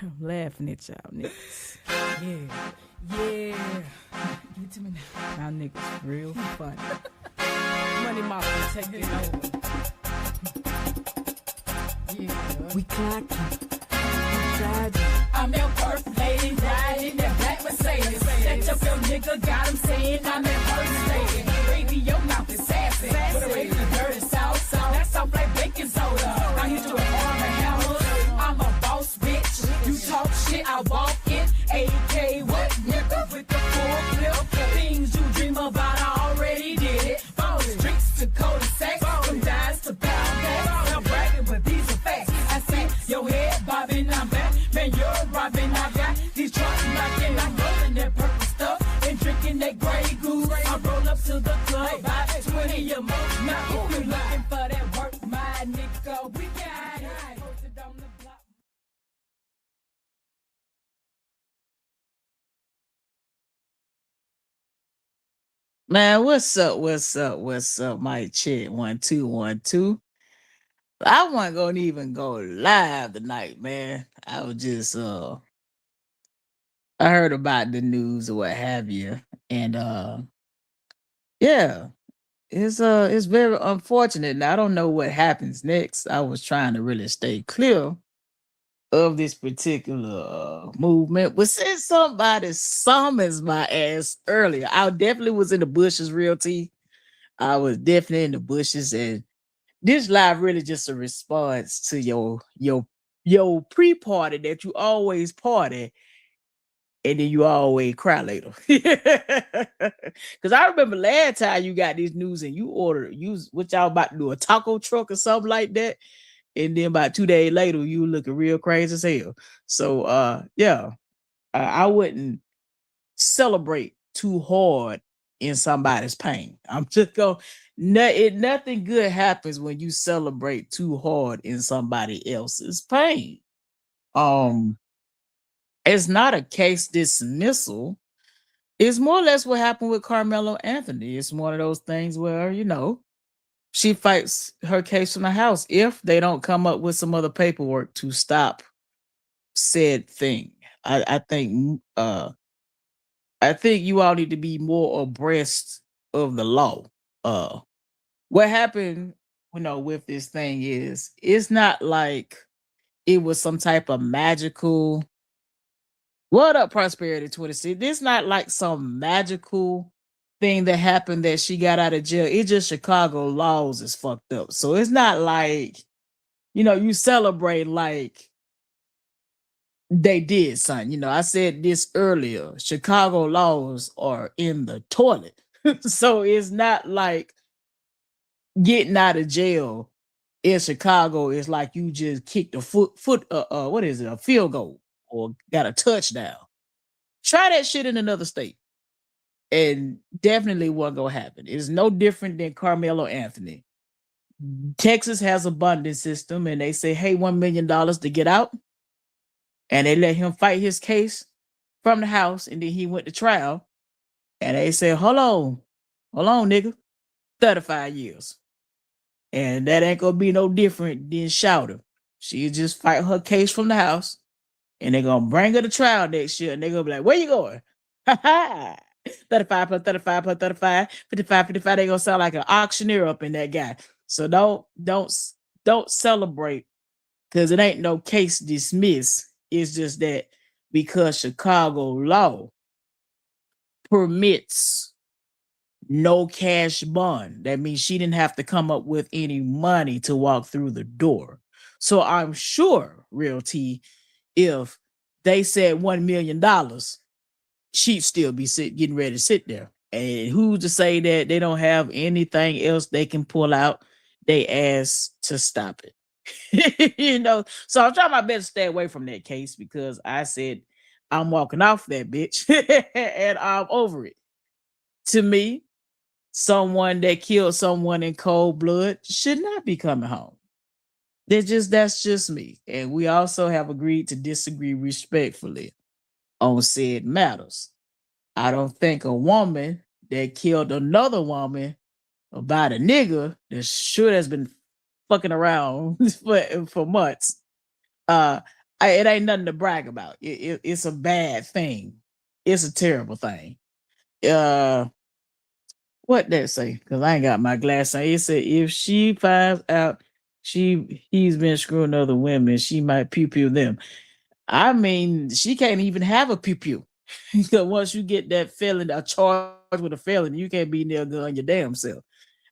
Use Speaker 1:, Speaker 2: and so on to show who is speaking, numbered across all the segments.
Speaker 1: I'm laughing at y'all niggas.
Speaker 2: Yeah. Yeah. Give it to me now.
Speaker 1: Y'all niggas real funny. Money Mafia taking over.
Speaker 2: Yeah.
Speaker 1: We clocking. We driving.
Speaker 2: I'm your first lady riding that black Mercedes. That your film nigga got him saying I'm that first lady. Baby, your mouth is sassy. Put a raise in the dirty south. That soft like baking soda. I hit you with arm and hammer. I'm a boss bitch. You talk shit, I walk it. AK what nigga with the full clip. Things you dream about, I already did it. From the streets to cul-de-sacs, from dimes to pound bags. I'm bragging, but these are facts. I see your head bobbing, I'm back. Man, you're robbing, I got these trucks knocking. I'm rolling that purple stuff and drinking that Grey Goose. I roll up to the club, buy 20 a month. Now, if you looking for that work, my nigga, we got it. Posted on the block.
Speaker 3: Man, what's up? What's up? What's up? My chick 1212. I wasn't gonna even go live tonight, man. I was just I heard about the news or what have you. And yeah, it's very unfortunate. Now I don't know what happens next. I was trying to really stay clear of this particular movement. But since somebody summons my ass earlier, I definitely was in the bushes, realty. I was definitely in the bushes, and this live really just a response to your pre-party that you always party and then you always cry later. Cause I remember last time you got this news and you ordered what y'all about to do, a taco truck or something like that. And then about 2 days later, you looking real crazy as hell. So yeah, I wouldn't celebrate too hard in somebody's pain. I'm just going nothing good happens when you celebrate too hard in somebody else's pain. Um, it's not a case dismissal. It's more or less what happened with Carmelo Anthony. It's one of those things where, she fights her case from the house if they don't come up with some other paperwork to stop said thing. I think I think you all need to be more abreast of the law. What happened, with this thing is it's not like it was some type of magical. What up, Prosperity 26? This not like some magical thing that happened that she got out of jail. It's just Chicago laws is fucked up. So it's not like, you celebrate like they did, son. I said this earlier. Chicago laws are in the toilet. So it's not like getting out of jail in Chicago is like you just kicked a what is it, a field goal or got a touchdown. Try that shit in another state. And definitely what gonna happen. It's no different than Carmelo Anthony. Texas has a bonding system and they say, hey, $1 million to get out. And they let him fight his case from the house, and then he went to trial. And they said, hold on, nigga, 35 years. And that ain't gonna be no different than Shouter. She just fight her case from the house, and they're gonna bring her to trial next year, and they're gonna be like, where you going? 35 plus 35 plus 35, 55, 55. They gonna sound like an auctioneer up in that guy. So don't celebrate, because it ain't no case dismissed. It's just that because Chicago law permits no cash bond, that means she didn't have to come up with any money to walk through the door. So I'm sure, Realty, if they said $1 million, she'd still be getting ready to sit there. And who's to say that they don't have anything else they can pull out? They ask to stop it. So I'm trying my best to stay away from that case because I said I'm walking off that bitch and I'm over it. To me, someone that killed someone in cold blood should not be coming home. That's just me. And we also have agreed to disagree respectfully on said matters. I don't think a woman that killed another woman about a nigga that should has been fucking around for months. I It ain't nothing to brag about. It's a bad thing. It's a terrible thing. Uh, what that say? Because I ain't got my glass on. It said if she finds out he's been screwing other women, she might pew pew them. I mean, she can't even have a pew pew. Because once you get that felon, a charge with a felon, you can't be near a gun your damn self.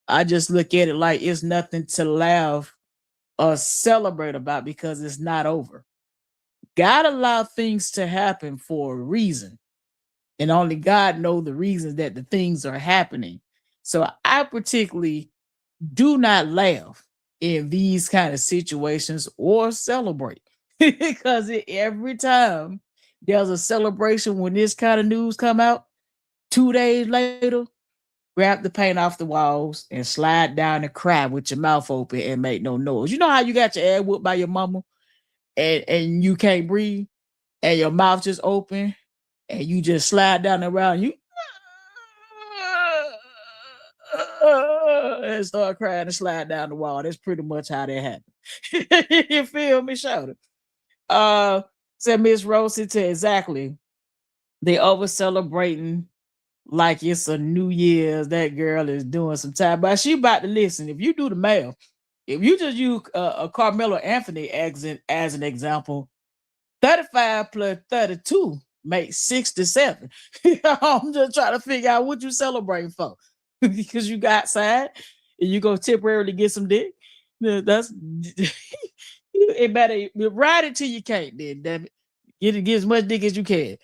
Speaker 3: I just look at it like it's nothing to laugh or celebrate about because it's not over. God allowed things to happen for a reason, and only God knows the reasons that the things are happening. So I particularly do not laugh in these kind of situations or celebrate because every time there's a celebration when this kind of news come out, 2 days later, grab the paint off the walls and slide down and cry with your mouth open and make no noise. You know how you got your ass whooped by your mama and you can't breathe and your mouth just open and you just slide down around you and start crying and slide down the wall. That's pretty much how that happened. You feel me? Shout it. Said Miss Rosie to exactly. They over celebrating like it's a New Year's. That girl is doing some time, but she about to listen. If you do the math, if you just use Carmelo Anthony as an example, 35 plus 32 makes 67. I'm just trying to figure out what you celebrating for. Because you got outside and you go temporarily get some dick. That's it better ride it till you can't, then damn it. Get as much dick as you can.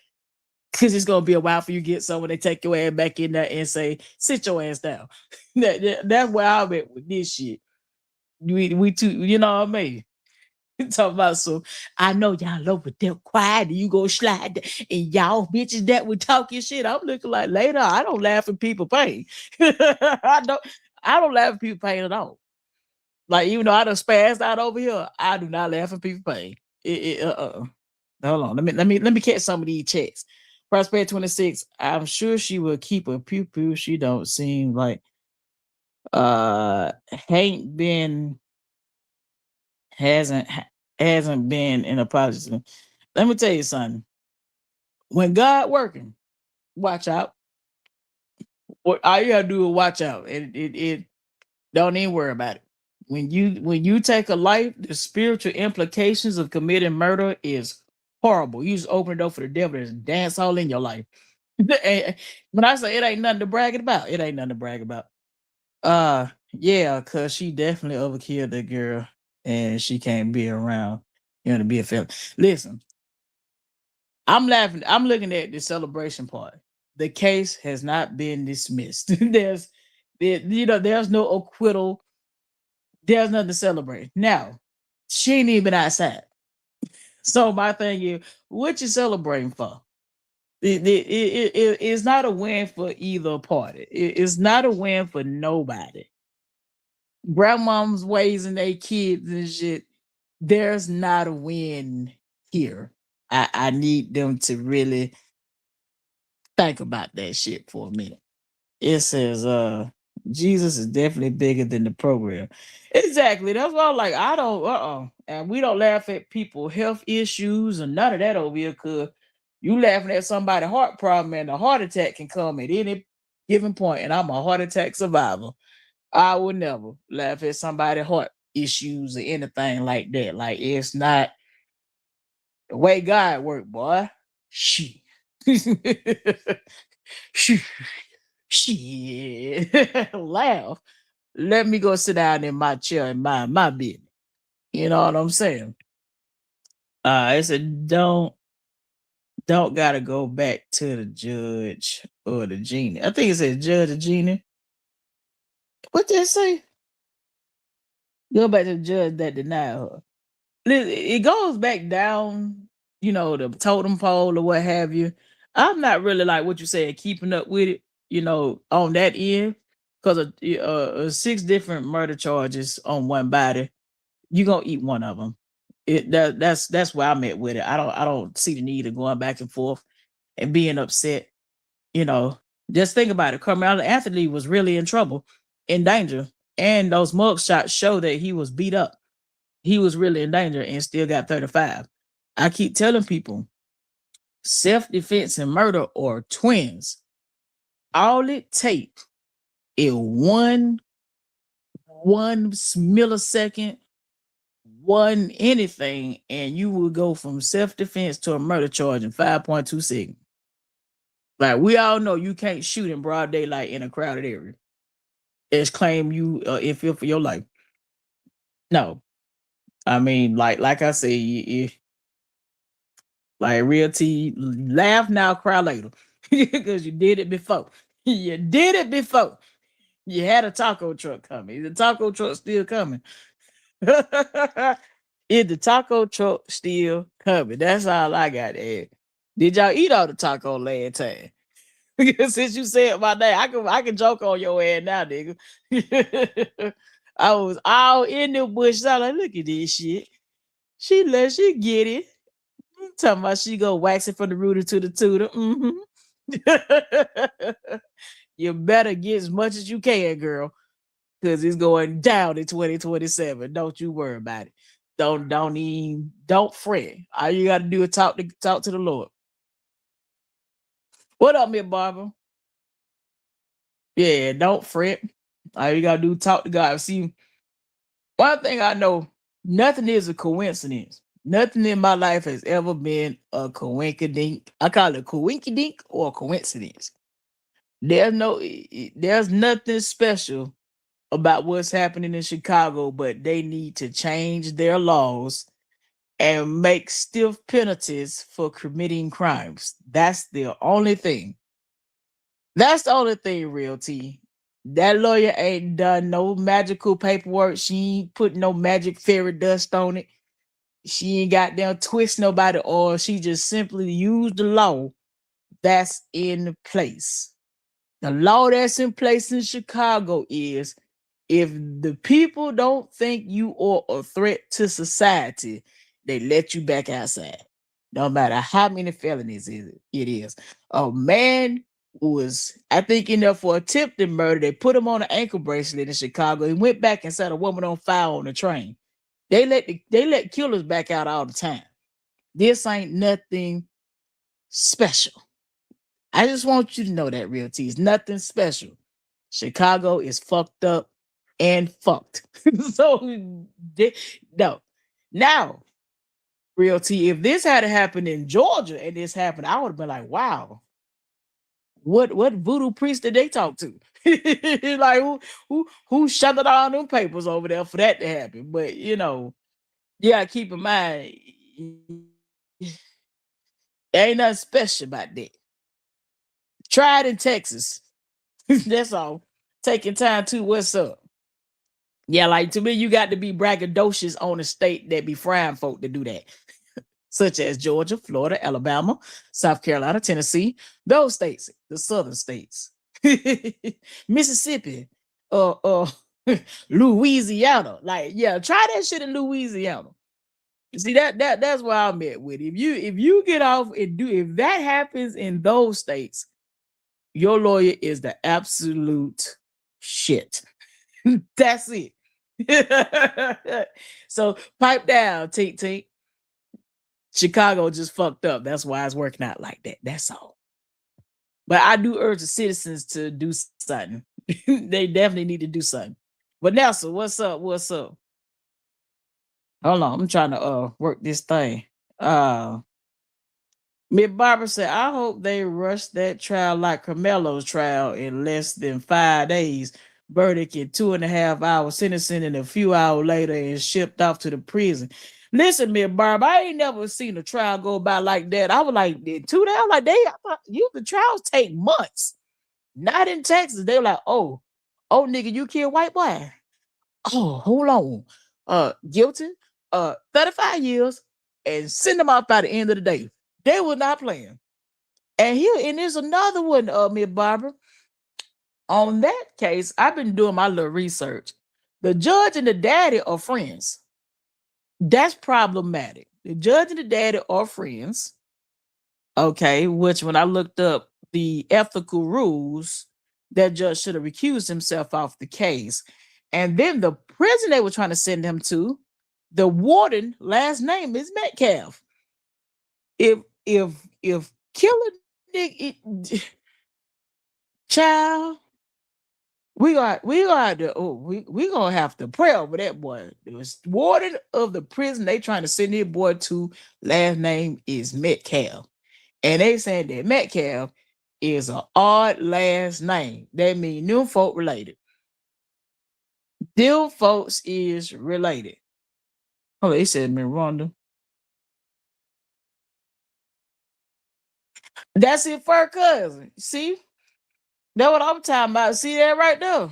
Speaker 3: Cause it's gonna be a while for you to get someone they take your ass back in there and say, sit your ass down. That's where I'm at with this shit. We too, you know what I mean? Talking about, so I know y'all over there quiet and you go slide and y'all bitches that would talking shit. I'm looking like later. I don't laugh at people pain. I don't laugh at people pain at all. Like, even though I done spazzed out over here, I do not laugh at people pain. Hold on. Let me catch some of these checks. Prospect 26. I'm sure she will keep a pew pew. She don't seem like hasn't been in a positive. Let me tell you something. When God working, watch out. What all you gotta do is watch out. It don't even worry about it. When you take a life, the spiritual implications of committing murder is horrible. You just open the door for the devil to dance all in your life. When I say it ain't nothing to brag about, it ain't nothing to brag about. Yeah, cause she definitely overkilled the girl and she can't be around, to be a felon. Listen, I'm laughing. I'm looking at the celebration part. The case has not been dismissed. There's no acquittal. There's nothing to celebrate. Now, she ain't even outside. So my thing is, what you celebrating for? It's not a win for either party. It's not a win for nobody. Grandmom's raising their kids and shit. There's not a win here. I need them to really think about that shit for a minute. It says, Jesus is definitely bigger than the program. Exactly. That's why I'm like, I don't, and we don't laugh at people health issues and none of that over here, cause you laughing at somebody's heart problem and a heart attack can come at any given point, and I'm a heart attack survivor. I would never laugh at somebody's heart issues or anything like that. Like, it's not the way God work, boy. Shit. Shit. Laugh. Let me go sit down in my chair and mind my business. You know what I'm saying? It said don't gotta go back to the judge or the genie. I think it said judge or genie. What did it say? Go back to the judge that denied her. It goes back down, the totem pole or what have you. I'm not really like what you said, keeping up with it, on that end, because of 6 different murder charges on one body. You're gonna eat one of them. That's where I'm at with it. I don't see the need of going back and forth and being upset. Just think about it. Carmelo Anthony was really in trouble, in danger, and those mug shots show that he was beat up. He was really in danger and still got 35. I keep telling people self-defense and murder are twins. All it takes is one millisecond, one anything, and you will go from self-defense to a murder charge in 5.2 seconds. Like we all know you can't shoot in broad daylight in a crowded area. It's claim you in fear for your life. No. I mean, like I say, like real T, laugh now, cry later. Because you did it before. You did it before. You had a taco truck coming. The taco truck still coming. Is the taco truck still coming? That's all I got to add. Did y'all eat all the taco last time? Because since you said my name, I can joke on your ass now, nigga. I was all in the bush. I like, look at this shit. She get it. Talking about she go wax it from the rooter to the tutor. You better get as much as you can, girl, because it's going down in 2027. Don't you worry about it. Don't fret. All you gotta do is talk to the Lord. What up, Miss Barbara? Yeah, don't fret. All you gotta do is talk to God. See, one thing I know, nothing is a coincidence. Nothing in my life has ever been a coinkydink. I call it coinkydink or a coincidence. There's nothing special about what's happening in Chicago, but they need to change their laws and make stiff penalties for committing crimes. That's the only thing. That's the only thing, real T. That lawyer ain't done no magical paperwork. She ain't put no magic fairy dust on it. She ain't got down twist nobody, or she just simply used the law that's in place. The law that's in place in Chicago is if the people don't think you are a threat to society, they let you back outside. No matter how many felonies it is. A man was, I think, in there for attempted murder. They put him on an ankle bracelet in Chicago. He went back and set a woman on fire on the train. They let killers back out all the time. This ain't nothing special. I just want you to know that, real T. It's nothing special. Chicago is fucked up and fucked. So no. Now, real T, if this had happened in Georgia and this happened, I would have been like, wow. What voodoo priest did they talk to? Like who shut all them papers over there for that to happen? But yeah, keep in mind, there ain't nothing special about that. Try it in Texas. That's all. Taking time to what's up. Yeah, like to me, you got to be braggadocious on a state that be frying folk to do that. Such as Georgia, Florida, Alabama, South Carolina, Tennessee, those states, the southern states. Mississippi, Louisiana. Like, yeah, try that shit in Louisiana. See, that's where I'm at with it. If you get off and if that happens in those states, your lawyer is the absolute shit. That's it. So pipe down, Tink. Chicago just fucked up. That's why it's working out like that. That's all. But I do urge the citizens to do something. They definitely need to do something. But Nelson, what's up? What's up? Hold on, I'm trying to work this thing. Miss Barbara said, I hope they rush that trial like Carmelo's trial in less than 5 days. Verdict in 2.5 hours, sentencing in a few hours later and shipped off to the prison. Listen, Miss Barbara, I ain't never seen a trial go by like that. I was like, in 2 days, like the trials take months. Not in Texas. They were like, oh, nigga, you killed white boy. Oh, hold on. Guilty, 35 years, and send them out by the end of the day. They were not playing. And there's another one, Miss Barbara. On that case, I've been doing my little research. The judge and the daddy are friends. That's problematic. The judge and the daddy are friends. Okay, which when I looked up the ethical rules, that judge should have recused himself off the case. And then the prison they were trying to send him to, the warden, last name is Metcalf. if killing Nick child, we got to we gonna have to pray over that boy. The warden of the prison they trying to send his boy to last name is Metcalf. And they saying that Metcalf is an odd last name. That means new folk related. Them folks is related. Oh, they said Miranda. That's it for her cousin. See? That's what I'm talking about. See that right there?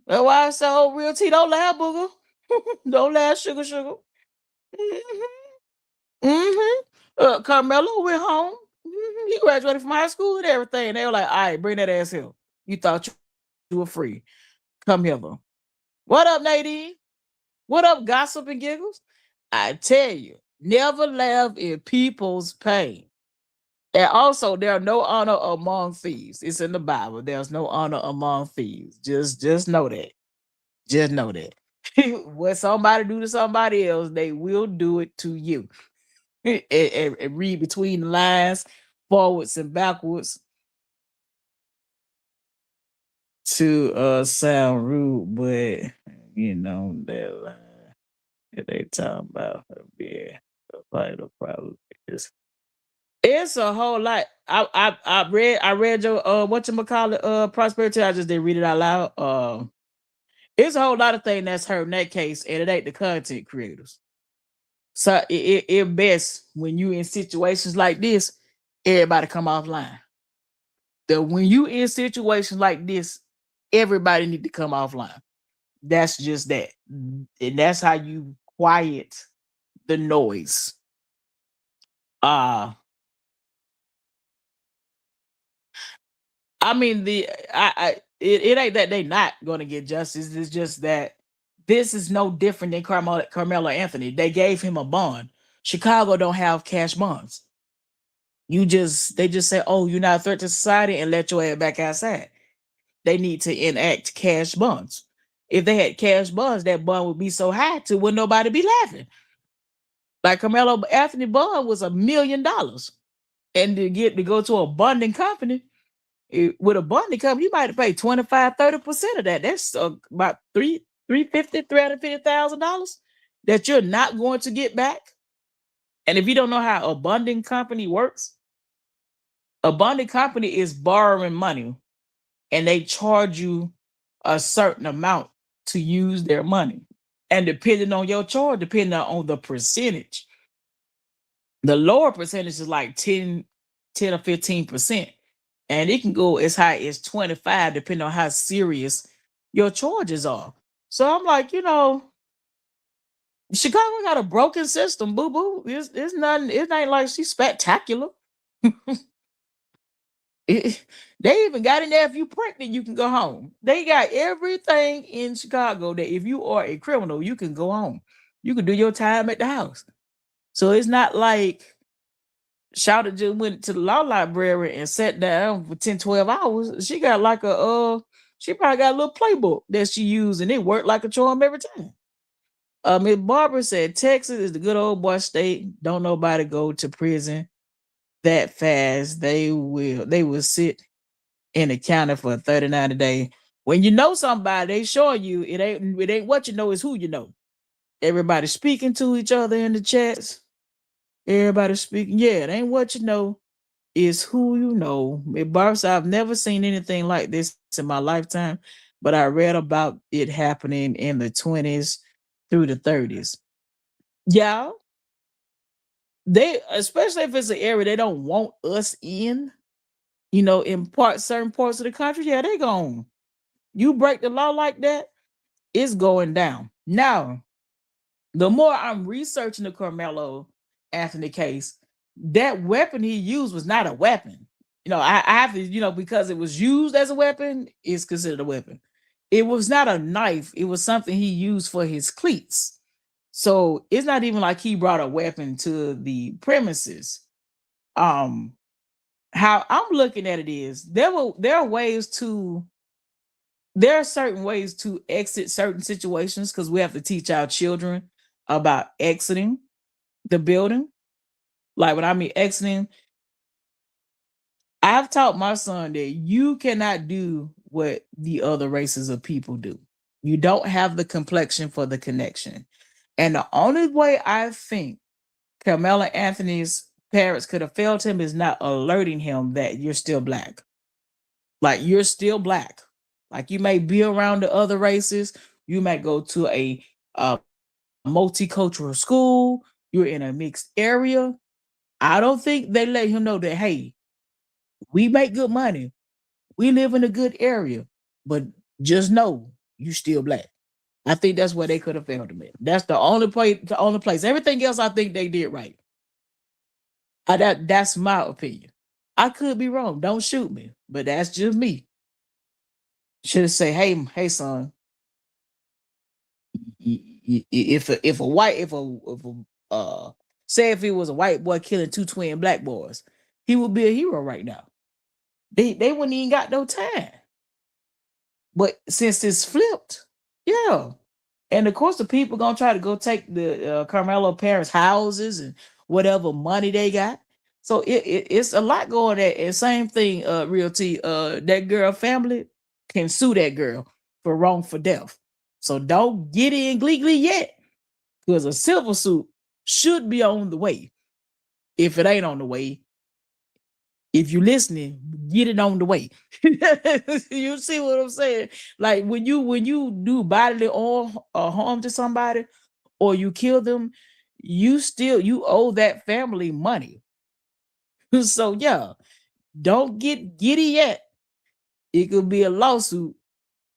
Speaker 3: That's why I say, oh, real tea. Don't laugh, booger. Don't laugh, sugar, sugar. Carmelo went home. He graduated from high school and everything. They were like, all right, bring that ass here. You thought you were free. Come here, though. What up, Nadine? What up, gossip and giggles? I tell you, never laugh in people's pain. And also, there are no honor among thieves. It's in the Bible. There's no honor among thieves. Just know that. Just know that. What somebody do to somebody else, they will do it to you. And read between the lines, forwards and backwards to sound rude, but you know that they talking about being a vital problem is it's a whole lot. I read your whatchamacallit prosperity. I just didn't read it out loud. It's a whole lot of things that's hurt in that case, and it ain't the content creators. So it best when you in situations like this, everybody come offline. When you in situations like this, everybody need to come offline. That's just that. And that's how you quiet the noise. I mean it ain't that they not gonna get justice. It's just that this is no different than Carmelo Anthony. They gave him a bond. Chicago don't have cash bonds. They just say, oh, you're not a threat to society and let your head back outside. They need to enact cash bonds. If they had cash bonds, that bond would be so high to where nobody be laughing. Like Carmelo Anthony bond was $1 million. And to go to a bonding company, with a bonding company, you might pay 25-30% of that. That's about $350,000 that you're not going to get back. And if you don't know how a bonding company works, a bonding company is borrowing money and they charge you a certain amount to use their money. And depending on your charge, depending on the percentage, the lower percentage is like 10 or 15%. And it can go as high as 25, depending on how serious your charges are. So I'm like, Chicago got a broken system, boo boo. It's nothing. It ain't like she's spectacular. They even got in there. If you pregnant, you can go home. They got everything in Chicago that if you are a criminal, you can go home. You can do your time at the house. So it's not like Shouter just went to the law library and sat down for 10, 12 hours. She got like she probably got a little playbook that she used and it worked like a charm every time. Miss Barbara said, Texas is the good old boy state. Don't nobody go to prison that fast. They will sit in the county for 39 a day. When you know somebody, they show you it ain't what you know, is who you know. Everybody speaking to each other in the chats. Everybody speaking. Yeah, it ain't what you know, is who you know. Barbara, I've never seen anything like this in my lifetime, but I read about it happening in the 20s through the 30s. Yeah. They, especially if it's an area they don't want us in, in certain parts of the country, yeah, they gone. You break the law like that, it's going down. Now, the more I'm researching the Carmelo Anthony case, that weapon he used was not a weapon. I have to, because it was used as a weapon, it's considered a weapon. It was not a knife. It was something he used for his cleats. So it's not even like he brought a weapon to the premises. How I'm looking at it is there are certain ways to exit certain situations, because we have to teach our children about exiting the building. Like when I mean exiting, I've taught my son that you cannot do what the other races of people do. You don't have the complexion for the connection. And the only way I think Carmela Anthony's parents could have failed him is not alerting him that you're still black. Like you're still black. Like you may be around the other races, you might go to a multicultural school, you're in a mixed area. I don't think they let him know that, hey, we make good money. We live in a good area, but just know you still black. I think that's where they could have failed him at. That's the only place. Everything else I think they did right. That's my opinion. I could be wrong. Don't shoot me, but that's just me. Should have say, hey, son. If a white if a say if it was a white boy killing two twin black boys, he would be a hero right now. They wouldn't even got no time. But since it's flipped, yeah. And of course, the people gonna try to go take the Carmelo parents' houses and whatever money they got. So it's a lot going there. And same thing, Realty. That girl family can sue that girl for wrongful death. So don't get in glee yet, because a civil suit should be on the way. If it ain't on the way, if you listening, get it on the way. You see what I'm saying? Like when you do bodily harm to somebody or you kill them, you owe that family money. So yeah, don't get giddy yet. It could be a lawsuit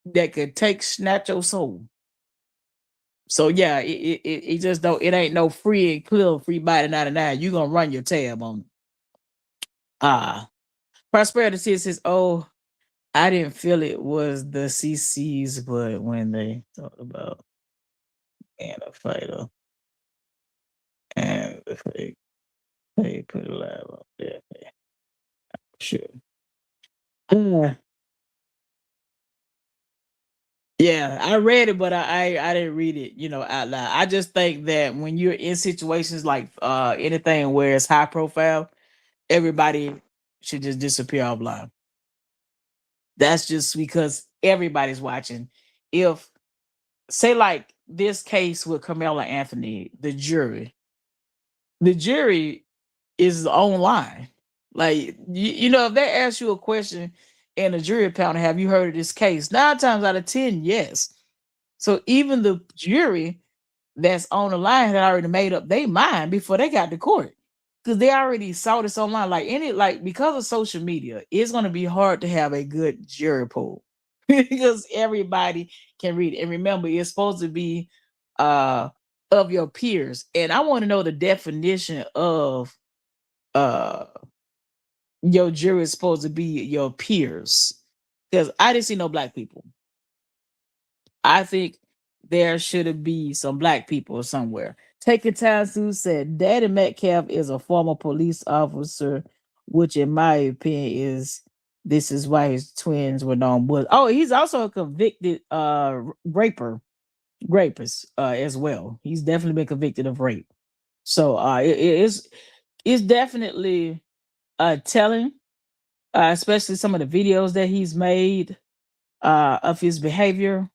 Speaker 3: that could snatch your soul. So yeah, it just don't. It ain't no free and clear free body 99. You gonna run your tab on it. Prosperity says, "Oh, I didn't feel it was the CCs, but when they talked about being a fighter and the fake, they put a live up there. Sure. Uh, yeah, I read it, but I didn't read it, out loud. I just think that when you're in situations like anything where it's high profile, everybody should just disappear offline. That's just because everybody's watching. If say like this case with Carmela Anthony, the jury is online. Like if they ask you a question in a jury panel, have you heard of this case? 9 times out of 10, yes. So even the jury that's on the line had already made up their mind before they got to court, because they already saw this online. Because of social media, it's going to be hard to have a good jury pool because everybody can read it. And remember, it's supposed to be of your peers. And I want to know the definition of your jury is supposed to be your peers, because I didn't see no black people. I think there should be some black people somewhere. Taking time to said Daddy Metcalf is a former police officer, which in my opinion this is why his twins were known. But he's also a convicted rapist as well. He's definitely been convicted of rape. So it's definitely telling, especially some of the videos that he's made of his behavior.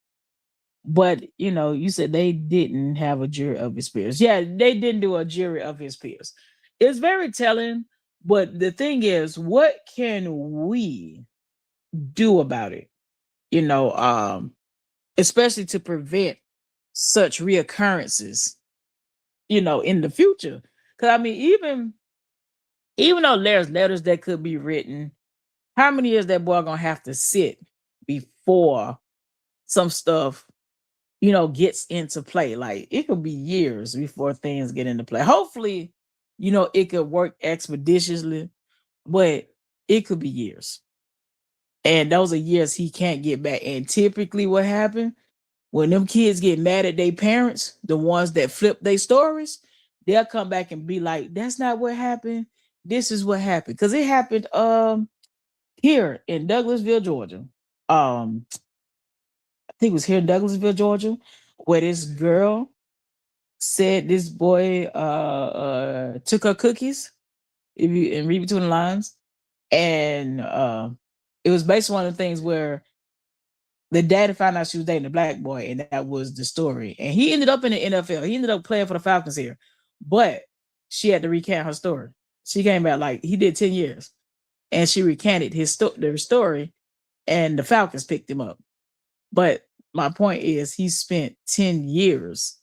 Speaker 3: But you said they didn't have a jury of his peers. Yeah, they didn't do a jury of his peers. It's very telling. But the thing is, what can we do about it? Especially to prevent such reoccurrences, in the future. Because I mean, even though there's letters that could be written, how many years that boy gonna have to sit before some stuff gets into play? Like it could be years before things get into play. Hopefully, it could work expeditiously, but it could be years. And those are years he can't get back. And typically what happened when them kids get mad at their parents, the ones that flip their stories, they'll come back and be like, that's not what happened. This is what happened. Because it happened here in Douglasville, Georgia. I think it was here in Douglasville, Georgia, where this girl said this boy took her cookies, if you and read between the lines. And it was based on one of the things where the daddy found out she was dating a black boy, and that was the story. And he ended up in the NFL. He ended up playing for the Falcons here, but she had to recant her story. She came back like he did 10 years, and she recanted their story, and the Falcons picked him up. But my point is, he spent 10 years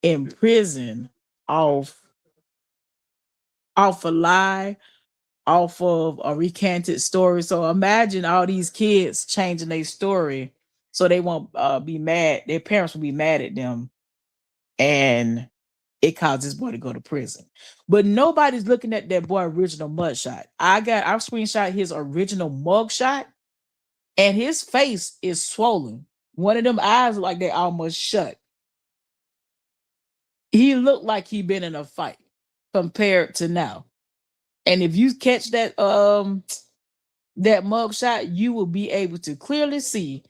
Speaker 3: in prison off a lie, off of a recanted story. So imagine all these kids changing their story so they won't be mad. Their parents will be mad at them, and it caused this boy to go to prison. But nobody's looking at that boy original mugshot. I screenshot his original mugshot, and his face is swollen. One of them eyes look like they almost shut. He looked like he been in a fight compared to now. And if you catch that mugshot, you will be able to clearly see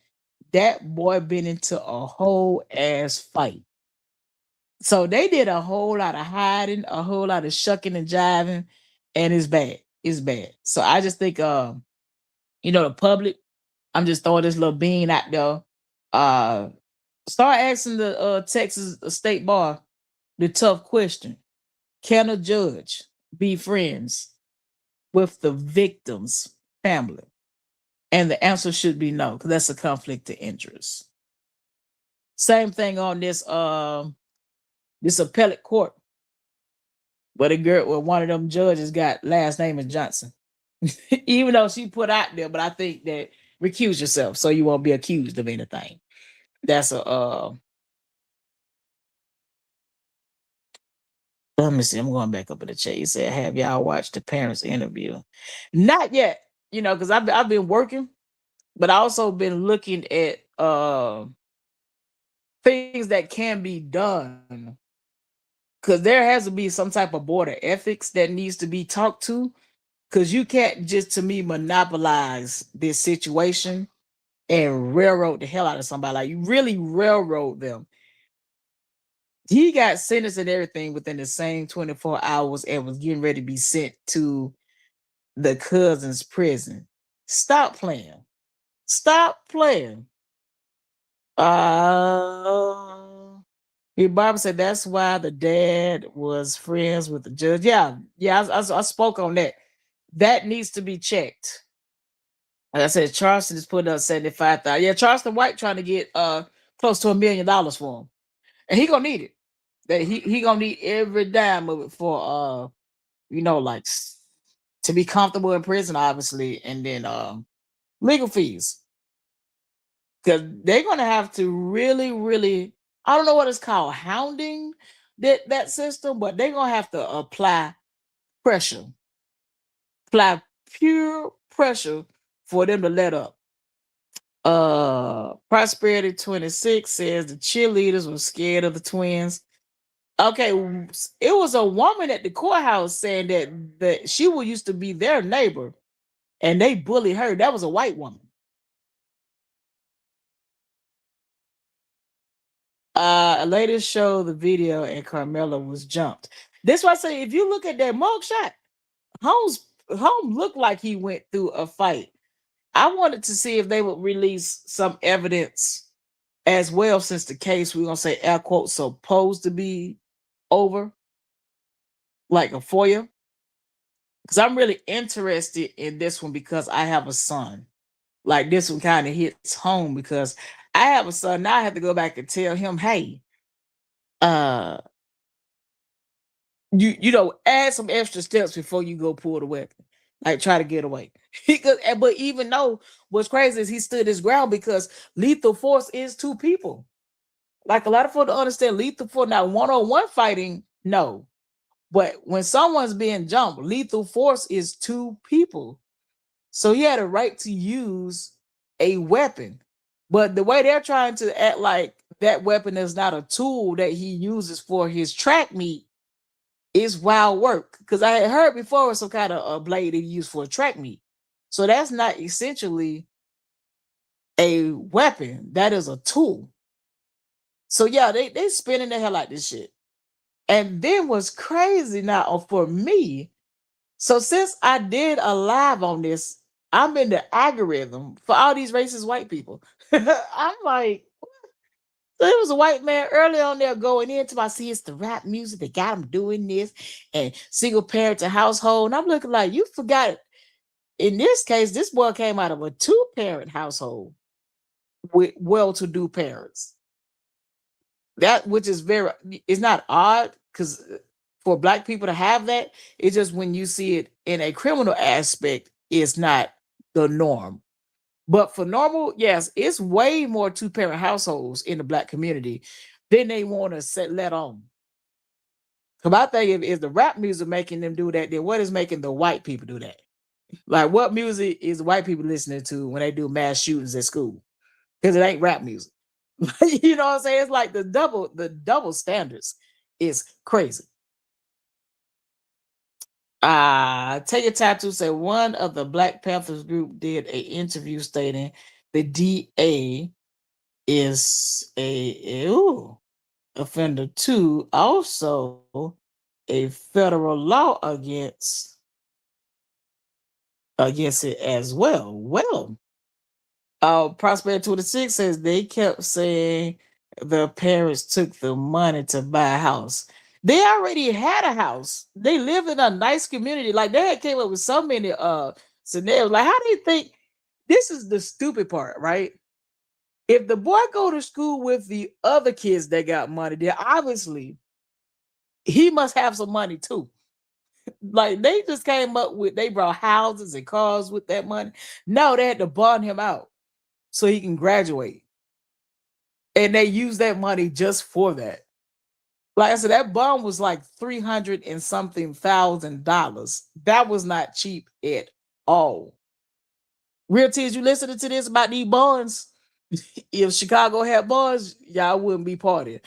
Speaker 3: that boy been into a whole ass fight. So they did a whole lot of hiding, a whole lot of shucking and jiving, and it's bad. It's bad. So I just think the public, I'm just throwing this little bean out there. Start asking the Texas State Bar the tough question. Can a judge be friends with the victim's family? And the answer should be no, because that's a conflict of interest. Same thing on this appellate court, where one of them judges got last name is Johnson. Even though she put out there, but I think that recuse yourself so you won't be accused of anything. That's let me see. I'm going back up in the chat. You said, have y'all watched the parents' interview? Not yet, because I've been working, but I also been looking at things that can be done. Because there has to be some type of board of ethics that needs to be talked to. Because you can't just, to me, monopolize this situation and railroad the hell out of somebody. Like, you really railroad them. He got sentenced and everything within the same 24 hours and was getting ready to be sent to the cousin's prison. Stop playing. Stop playing. Barbara said that's why the dad was friends with the judge. Yeah, I spoke on that. That needs to be checked. Like I said, Charleston is putting up 75,000. Yeah, Charleston White trying to get close to $1 million for him, and he gonna need it. That he gonna need every dime of it for like to be comfortable in prison, obviously, and then legal fees, because they're gonna have to really, really. I don't know what it's called, hounding that system, but they're gonna have to apply pressure, apply pure pressure for them to let up. Prosperity 26 says the cheerleaders were scared of the twins. Okay, it was a woman at the courthouse saying that she used to be their neighbor, and they bullied her. That was a white woman. A lady showed the video, and Carmela was jumped. This why I say, if you look at that mugshot, Holmes looked like he went through a fight. I wanted to see if they would release some evidence as well, since the case, we're gonna say air quotes, supposed to be over, like a FOIA. Because I'm really interested in this one because I have a son. Like, this one kind of hits home because I have a son. Now I have to go back and tell him, hey, add some extra steps before you go pull the weapon. Like, try to get away. But even though what's crazy is he stood his ground, because lethal force is two people. Like, a lot of folks don't understand lethal force. Now, one-on-one fighting, no. But when someone's being jumped, lethal force is two people. So he had a right to use a weapon. But the way they're trying to act like that weapon is not a tool that he uses for his track meet is wild work. Because I had heard before some kind of a blade he used for a track meet. So that's not essentially a weapon. That is a tool. So yeah, they spinning the hell out this shit. And then what's crazy now for me, so since I did a live on this, I'm in the algorithm for all these racist white people. I'm like, so there was a white man early on there going into my see it's the rap music that got him doing this and single parent to household. And I'm looking like you forgot in this case, this boy came out of a two-parent household with well-to-do parents. That which is very it's not odd because for black people to have that, it's just when you see it in a criminal aspect, it's not the norm. But for normal, yes, it's way more two-parent households in the black community than they want to set let on. So my thing is the rap music making them do that, then what is making the white people do that? Like what music is white people listening to when they do mass shootings at school? Because it ain't rap music. You know what I'm saying? It's like the double standards is crazy. Take a tattoo said one of the Black Panthers group did a interview stating the DA is a offender too. Also, a federal law against it as well. Well, Prosperity 26 says they kept saying the parents took the money to buy a house. They already had a house. They live in a nice community. Like they had came up with so many scenarios. Like, how do you think this is the stupid part, right? If the boy go to school with the other kids that got money, then obviously he must have some money too. Like they just came up with they brought houses and cars with that money. No, they had to bond him out so he can graduate. And they use that money just for that. Like I said, that bond was like 300 and something $1,000. That was not cheap at all. Real tears, you listening to this about these bonds? If Chicago had bonds, y'all wouldn't be partying.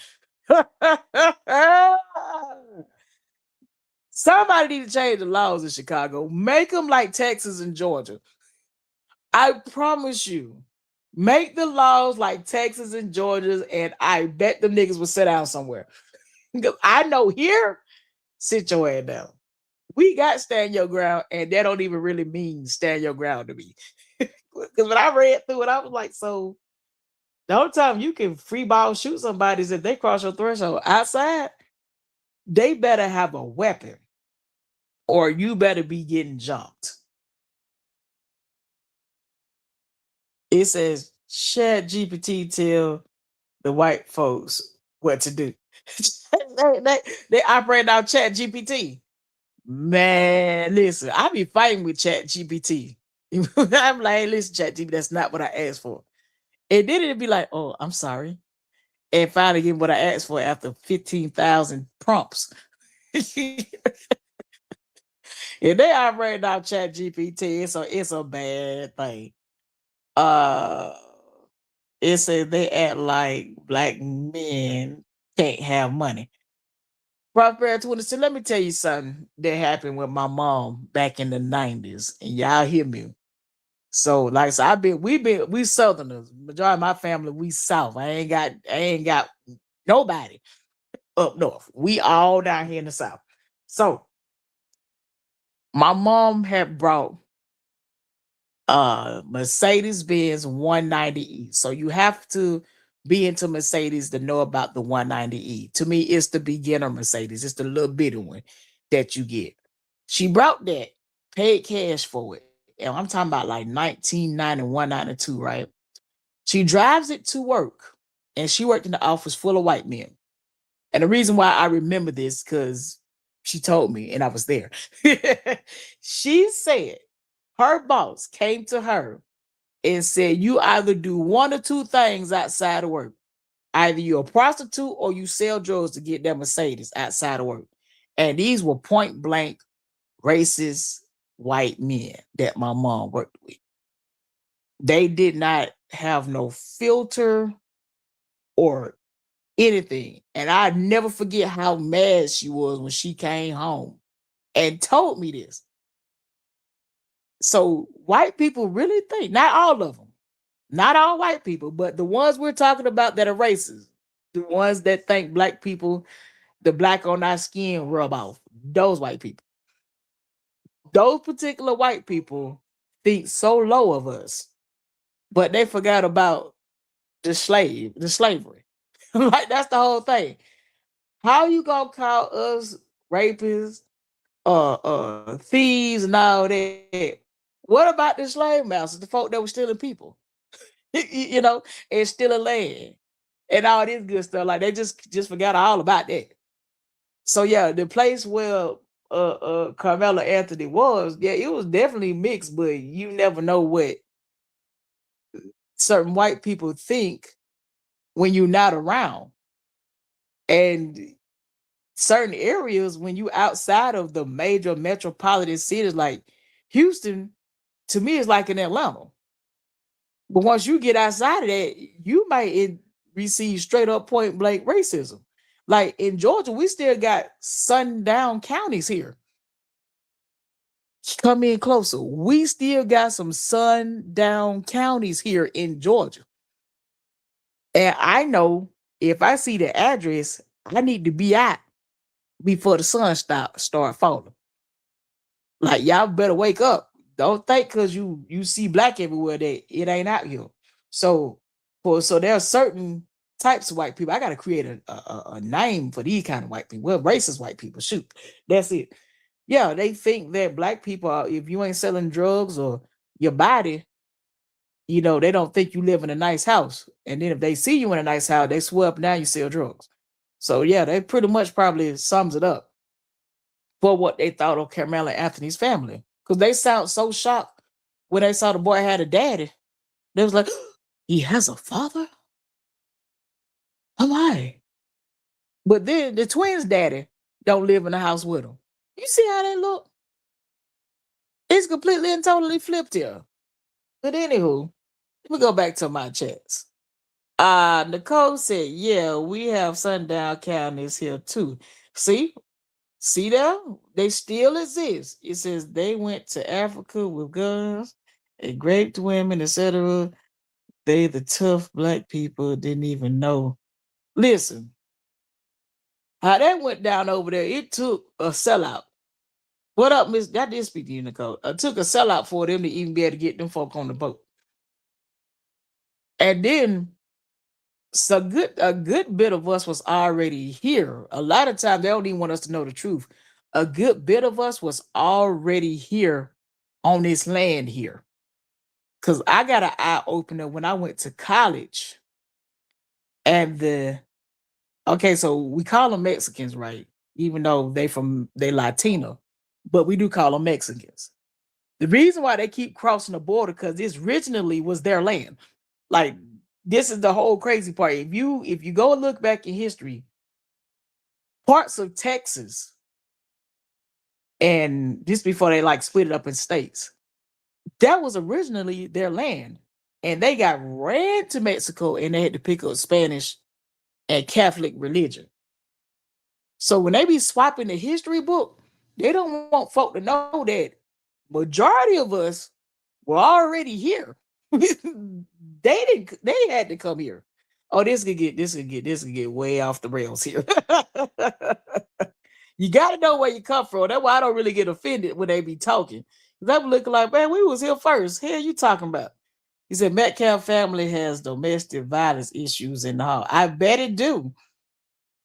Speaker 3: Somebody need to change the laws in Chicago. Make them like Texas and Georgia. I promise you. Make the laws like Texas and Georgia, and I bet them niggas will sit down somewhere. Because I know here, sit your ass down. We got stand your ground, and that don't even really mean stand your ground to me. Because when I read through it, I was like, so the whole time you can free ball shoot somebody if they cross your threshold outside, they better have a weapon, or you better be getting jumped. It says Chat GPT tell the white folks what to do. they operate out Chat GPT. Man, listen, I be fighting with Chat GPT. I'm like, hey, listen, Chat GPT, that's not what I asked for. And then it'd be like, oh, I'm sorry. And finally get what I asked for after 15,000 prompts. If they operate out Chat GPT, it's a bad thing. It says they act like black men can't have money. Prosperity 26, let me tell you something that happened with my mom back in the 90s, and y'all hear me. So, like I said, we Southerners. Majority of my family, we South. I ain't got nobody up north. We all down here in the South. So, my mom had brought Mercedes Benz 190E. So you have to be into Mercedes to know about the 190E. To me, it's the beginner Mercedes. It's the little bitty one that you get. She brought that, paid cash for it. And I'm talking about like 1991, 92, right? She drives it to work. And she worked in the office full of white men. And the reason why I remember this, because she told me and I was there. She said her boss came to her and said, you either do one or two things outside of work. Either you're a prostitute or you sell drugs to get that Mercedes outside of work. And these were point blank racist white men that my mom worked with. They did not have no filter or anything. And I never forget how mad she was when she came home and told me this. So white people really think, not all of them, not all white people, but the ones we're talking about that are racist, the ones that think black people the black on our skin rub off. Those white people. Those particular white people think so low of us, but they forgot about the slavery. Like that's the whole thing. How you gonna call us rapists, thieves, and all that? What about the slave masters, the folk that were stealing people, you know, and stealing land and all this good stuff? Like they just forgot all about that. So yeah, the place where Carmelo Anthony was, yeah, it was definitely mixed, but you never know what certain white people think when you're not around. And certain areas when you outside of the major metropolitan cities like Houston, to me, is like in Atlanta. But once you get outside of that, you might receive straight up point blank racism. Like in Georgia, we still got sundown counties here. Come in closer. We still got some sundown counties here in Georgia. And I know if I see the address, I need to be out before the sun start falling. Like y'all better wake up. Don't think because you see black everywhere that it ain't out here. So so there are certain types of white people. I gotta create a name for these kind of white people. Well, racist white people. Shoot, that's it. Yeah, they think that black people are, if you ain't selling drugs or your body, they don't think you live in a nice house. And then if they see you in a nice house, they swear up now you sell drugs. So yeah, they pretty much probably sums it up for what they thought of Carmelo Anthony's family. Because they sound so shocked when they saw the boy had a daddy. They was like, he has a father? Oh my. But then the twins' daddy don't live in the house with him. You see how they look? It's completely and totally flipped here. But anywho, let me go back to my chats. Nicole said, yeah, we have sundown counties here too. See there? They still exist. It says they went to Africa with guns and raped women, etc. They, the tough black people, didn't even know. Listen, how that went down over there, it took a sellout. What up, Miss? I did speak to you, Nicole. It took a sellout for them to even be able to get them folk on the boat. And then a good bit of us was already here. A lot of times they don't even want us to know the truth. A good bit of us was already here on this land here. Because I got an eye opener when I went to college. And so we call them Mexicans, right? Even though they Latino, but we do call them Mexicans. The reason why they keep crossing the border, because this originally was their land. Like, this is the whole crazy part. If you go and look back in history, parts of Texas, and just before they like split it up in states, that was originally their land. And they got ran to Mexico and they had to pick up Spanish and Catholic religion. So when they be swapping the history book, they don't want folk to know that majority of us were already here. They had to come here. Oh, this could get way off the rails here. You got to know where you come from. That's why I don't really get offended when they be talking. Because I'm looking like, man, we was here first. Hell you talking about? He said Metcalf family has domestic violence issues in the home. I bet it do.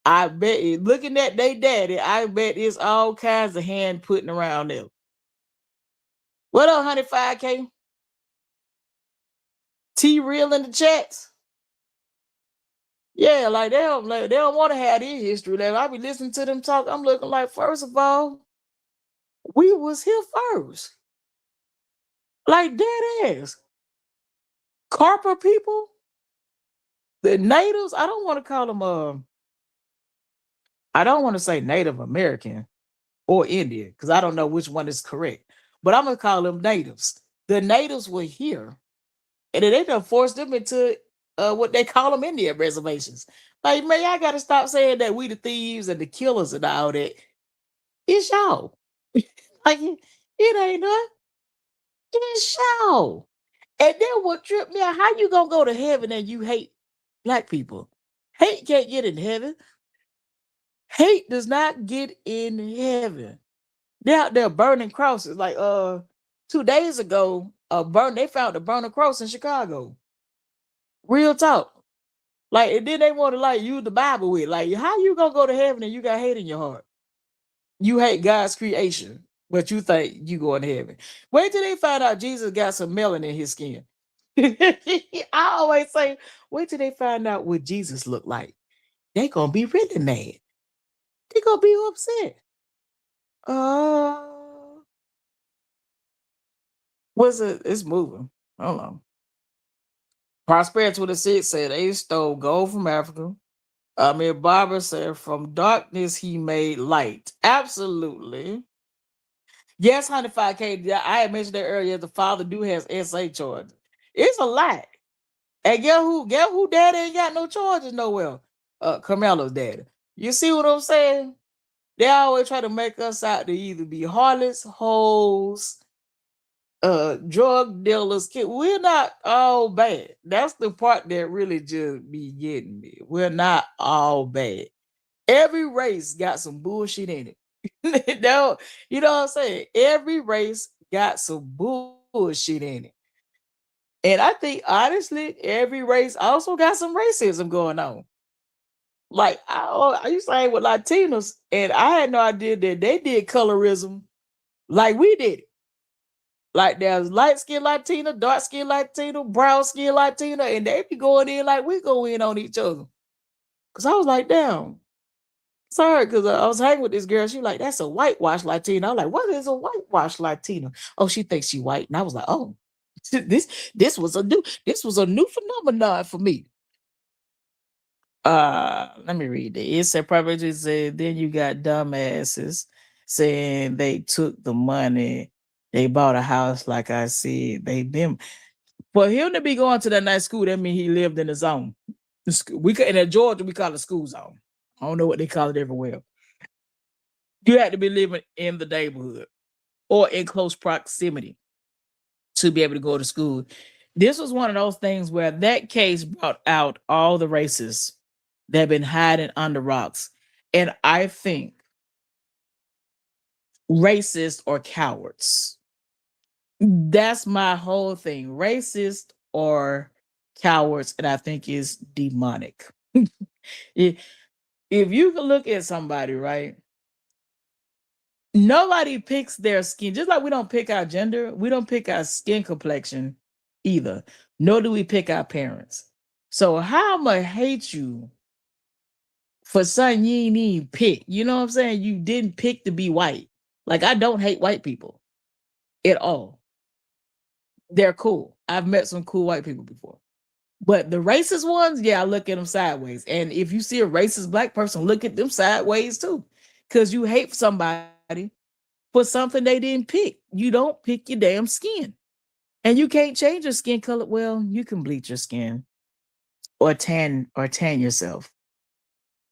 Speaker 3: I bet looking at their daddy, I bet it's all kinds of hand putting around them. What up, 105K? T real in the chats. Yeah, like they don't want to have this history. Like I be listening to them talk. I'm looking like, first of all, we was here first. Like dead ass. Carper people, the natives. I don't want to call them I don't want to say Native American or Indian because I don't know which one is correct. But I'm gonna call them natives. The natives were here, and they done forced them into what they call them Indian reservations. Like, man, I gotta stop saying that we the thieves and the killers and all that. It's y'all. Like it ain't us. It's y'all. And then what tripped me out? How you gonna go to heaven and you hate black people? Hate can't get in heaven. Hate does not get in heaven. They're out there burning crosses. Like 2 days ago, they found a burning cross in Chicago. Real talk. Like, and then they want to like use the Bible with like, how you gonna go to heaven and you got hate in your heart? You hate God's creation, but you think you going to heaven. Wait till they find out Jesus got some melanin in his skin. I always say, wait till they find out what Jesus looked like. They gonna be really mad. They gonna be upset. Uh, what's it? It's moving. Hold on. Prosperity 26 said they stole gold from Africa. Amir Barber said, from darkness he made light. Absolutely. Yes, 105K. I had mentioned that earlier. The father do has SA charges. It's a lot. And get who daddy ain't got no charges nowhere. Carmelo's daddy. You see what I'm saying? They always try to make us out to either be harlots, hoes, drug dealers. We're not all bad. That's the part that really just be getting me. We're not all bad. Every race got some bullshit in it. No, you know what I'm saying? Every race got some bullshit in it. And I think honestly, every race also got some racism going on. Like I used to hang with Latinos, and I had no idea that they did colorism like we did it. Like there's light skinned Latina, dark skinned Latino, brown skinned Latina, and they be going in like we go in on each other. Cause I was like, damn. Sorry, because I was hanging with this girl. She like, that's a whitewash Latina. I'm like, what is a whitewash Latina? Oh, she thinks she white. And I was like, oh, this was a new phenomenon for me. Let me read it. It said probably said, then you got dumbasses saying they took the money, they bought a house, like I said, they been for him to be going to that nice school, that means he lived in the zone. We could in Georgia, we call it school zone. I don't know what they call it everywhere. You had to be living in the neighborhood or in close proximity to be able to go to school. This was one of those things where that case brought out all the races that have been hiding under rocks. And I think racists or cowards. That's my whole thing. Racist or cowards, and I think is demonic. if you can look at somebody, right? Nobody picks their skin, just like we don't pick our gender, we don't pick our skin complexion either. Nor do we pick our parents. So how am I hate you for something you ain't even pick? You know what I'm saying? You didn't pick to be white. Like I don't hate white people at all. They're cool. I've met some cool white people before. But the racist ones, yeah, I look at them sideways. And if you see a racist black person, look at them sideways too. Because you hate somebody for something they didn't pick. You don't pick your damn skin. And you can't change your skin color. Well, you can bleach your skin or tan yourself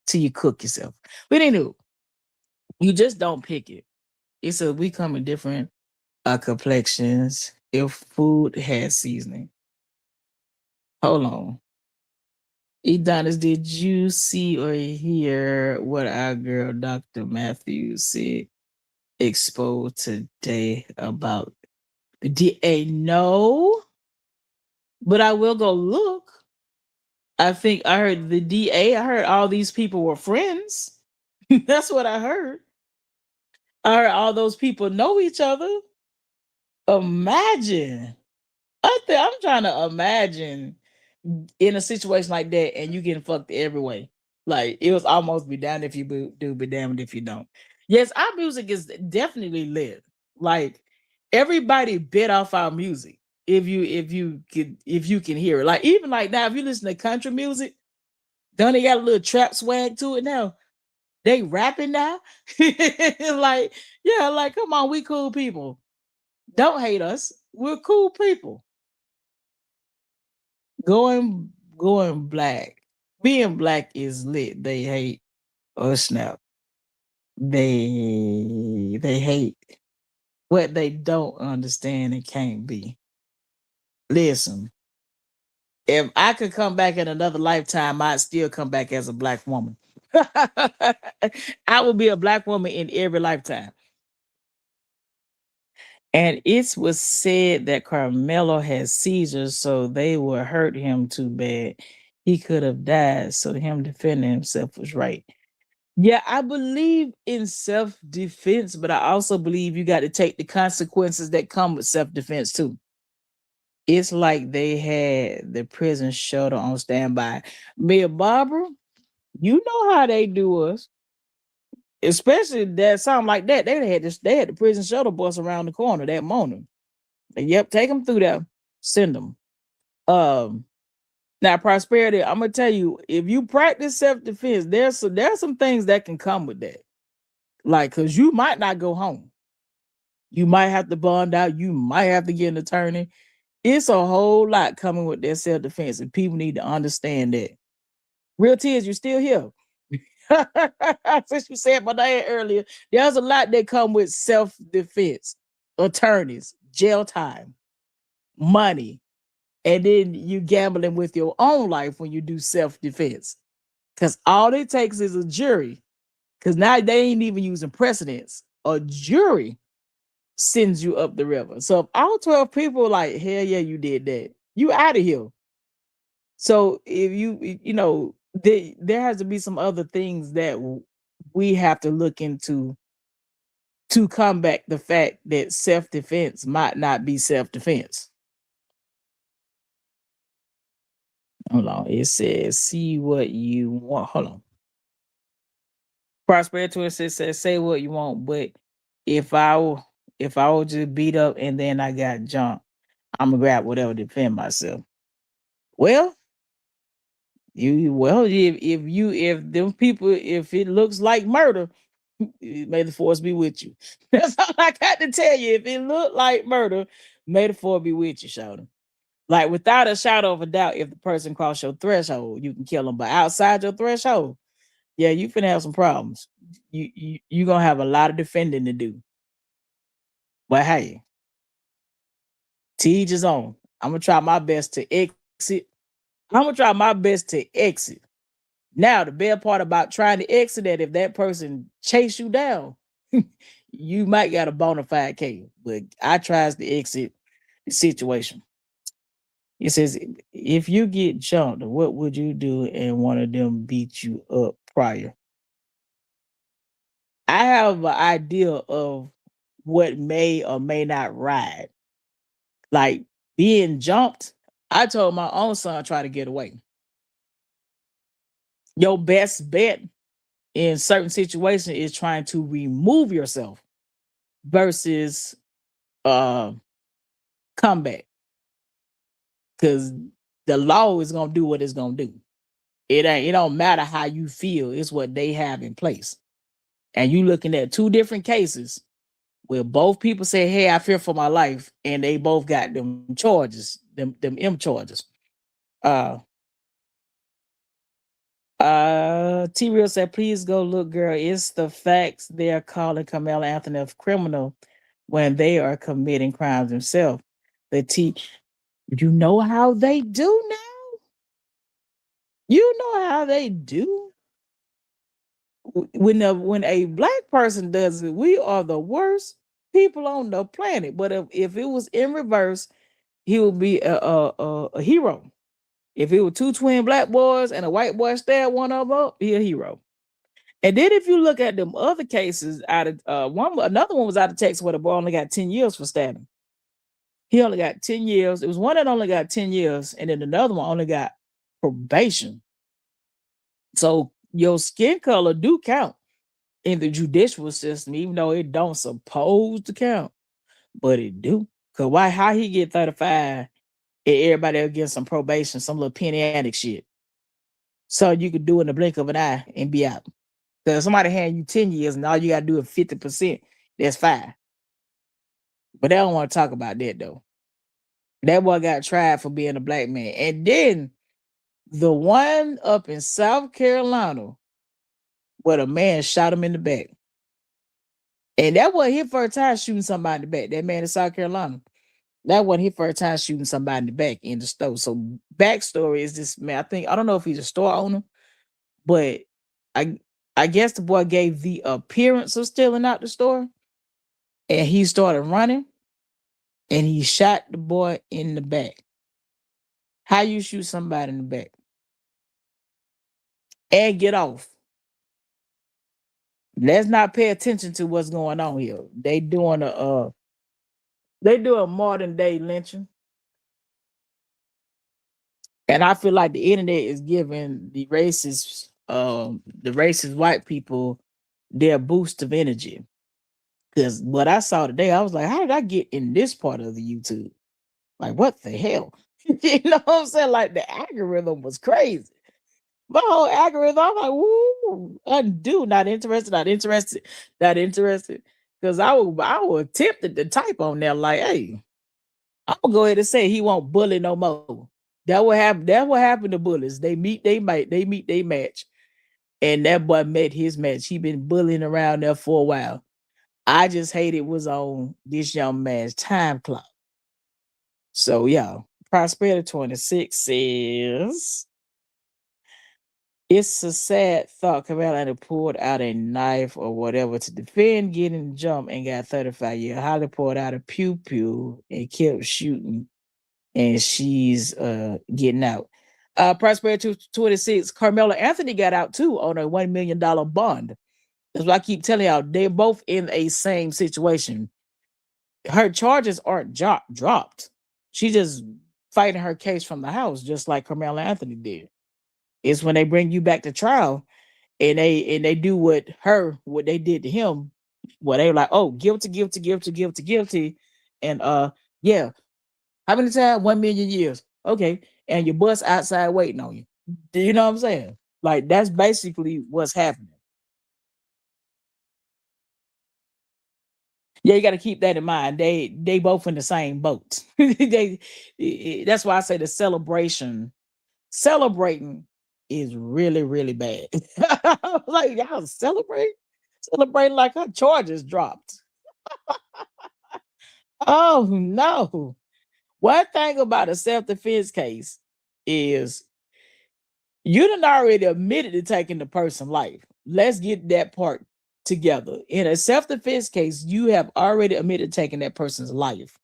Speaker 3: till you cook yourself. But anyway, you just don't pick it. It's a we come in different complexions if food has seasoning. Hold on. Adonis, did you see or hear what our girl Dr. Matthews said exposed today about the DA? No, but I will go look. I think I heard the DA, I heard all these people were friends. That's what I heard. I heard all those people know each other. Imagine. I'm trying to imagine in a situation like that and you getting fucked every way. Like it was almost be damned if you do, be damned if you don't. Yes, our music is definitely lit. Like everybody bit off our music. If you can hear it. Like even like now, if you listen to country music, don't they got a little trap swag to it now? They rapping now. Like, yeah, like come on, we cool people. Don't hate us. We're cool people. Going black. Being black is lit. They hate us now. They hate what they don't understand and can't be. Listen, if I could come back in another lifetime, I'd still come back as a black woman. I will be a black woman in every lifetime. And it was said that Carmelo had seizures, so they would hurt him too bad. He could have died, so him defending himself was right. Yeah, I believe in self defense, but I also believe you got to take the consequences that come with self defense too. It's like they had the prison shuttle on standby. Me and Barbara, you know how they do us, especially that something like that. They had the prison shuttle bus around the corner that morning. Yep, take them through there, send them. Um, Now prosperity, I'm gonna tell you, if you practice self defense, there's some things that can come with that. Like, cause you might not go home. You might have to bond out. You might have to get an attorney. It's a whole lot coming with that self defense, and people need to understand that. Real tears, you're still here. Since you said my name earlier, there's a lot that come with self defense, attorneys, jail time, money, and then you gambling with your own life when you do self defense. Because all it takes is a jury. Because now they ain't even using precedents. A jury sends you up the river. So if all 12 people like, hell yeah, you did that, you out of here. So if there has to be some other things that we have to look into to combat the fact that self-defense might not be self-defense. Hold on. It says, see what you want. Hold on. Prosperity 26 says, say what you want, but if I was just beat up and then I got jumped, I'm gonna grab whatever to defend myself. Well, if them people, if it looks like murder, may the force be with you. That's all I got to tell you. If it looked like murder, may the force be with you, Shawty. Like without a shadow of a doubt, if the person cross your threshold, you can kill them. But outside your threshold, yeah, you finna have some problems. You gonna have a lot of defending to do. But hey, to each his own. I'm gonna try my best to exit. I'm gonna try my best to exit. Now, the bad part about trying to exit that, if that person chase you down, you might got a bona fide case. But I tries to exit the situation. It says, if you get jumped, what would you do and one of them beat you up prior? I have an idea of what may or may not ride. Like being jumped, I told my own son try to get away. Your best bet in certain situations is trying to remove yourself versus uh combat. Because the law is gonna do what it's gonna do. It don't matter how you feel, it's what they have in place. And you looking at two different cases where both people say, hey, I fear for my life, and they both got them charges, them M charges. Uh T Real said, please go look, girl. It's the facts they're calling Carmelo Anthony a criminal when they are committing crimes themselves. The T, you know how they do now? You know how they do? When a black person does it, we are the worst people on the planet. But if it was in reverse, he would be a hero. If it were two twin black boys and a white boy stabbed one of them up, he a hero. And then if you look at them other cases out of another one was out of Texas where the boy only got 10 years for stabbing. He only got 10 years. It was one that only got 10 years, and then another one only got probation. So your skin color do count in the judicial system, even though it don't supposed to count, but it do. Cause how he get 35 and everybody else getting some probation, some little penny addict shit. So you could do in the blink of an eye and be out. Cause somebody hand you 10 years and all you gotta do is 50%, that's fine. But they don't want to talk about that though. That boy got tried for being a black man. And then the one up in South Carolina where the man shot him in the back. And that wasn't his first time shooting somebody in the back. That man in South Carolina. That wasn't his first time shooting somebody in the back in the store. So backstory is this man. I don't know if he's a store owner, but I I guess the boy gave the appearance of stealing out the store, and he started running, and he shot the boy in the back. How you shoot somebody in the back and get off? Let's not pay attention to what's going on here. They do a modern day lynching, and I feel like the internet is giving the racist white people their boost of energy. Because what I saw today, I was like, how did I get in this part of the YouTube? Like, what the hell? You know what I'm saying? Like the algorithm was crazy. My whole algorithm, I'm like, woo, undo, not interested, not interested, not interested. Because I was tempted to type on there, like, hey, I'm gonna go ahead and say he won't bully no more. That what happened. That what happened to bullies. They meet they mate, they meet they match. And that boy met his match. He been bullying around there for a while. I just hate it was on this young man's time clock. So yeah, Prosperity 26 says it's a sad thought. Carolina pulled out a knife or whatever to defend getting jumped and got 35 years. Holly pulled out a pew pew and kept shooting, and she's getting out. Prosperity 26, Carmela Anthony got out too on a $1 million bond. That's why I keep telling y'all they're both in a same situation. Her charges aren't dropped. She just fighting her case from the house, just like Carmela Anthony did. It's when they bring you back to trial and they do what they did to him, where they were like, oh, guilty, guilty, guilty, guilty, guilty. And yeah, how many times? 1 million years. Okay. And your bus outside waiting on you. Do you know what I'm saying? Like that's basically what's happening. Yeah, you got to keep that in mind. They both in the same boat. That's why I say the celebrating is really really bad. Like y'all celebrate like her charges dropped. Oh no! One thing about a self defense case is you done already admitted to taking the person's life. Let's get that part together. In a self defense case, you have already admitted to taking that person's life.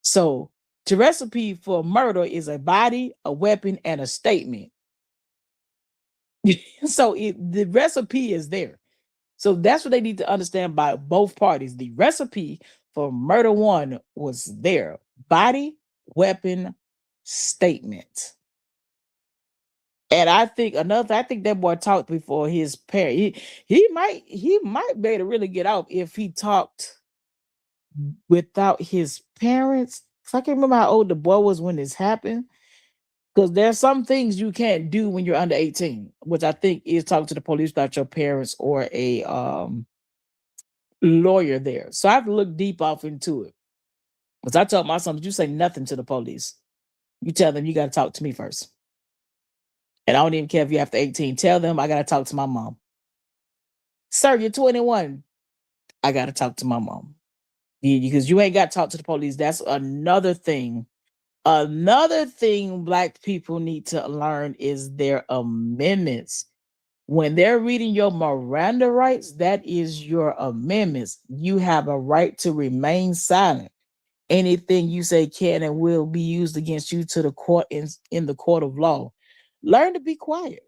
Speaker 3: So, the recipe for murder is a body, a weapon, and a statement. So, the recipe is there. So, that's what they need to understand by both parties. The recipe for murder one was there: body, weapon, statement. And I think that boy talked before his parent. He might be able to really get out if he talked without his parents. 'Cause I can't remember how old the boy was when this happened. Because there's some things you can't do when you're under 18, which I think is talking to the police without your parents or a lawyer there. So I have to look deep off into it. Because I told my son, you say nothing to the police. You tell them you got to talk to me first. And I don't even care if you're after 18. Tell them I got to talk to my mom. Sir, you're 21. I got to talk to my mom. Because you ain't got to talk to the police. That's another thing. Another thing black people need to learn is their amendments. When they're reading your Miranda rights, that is your amendments. You have a right to remain silent. Anything you say can and will be used against you to the court in the court of law. Learn to be quiet.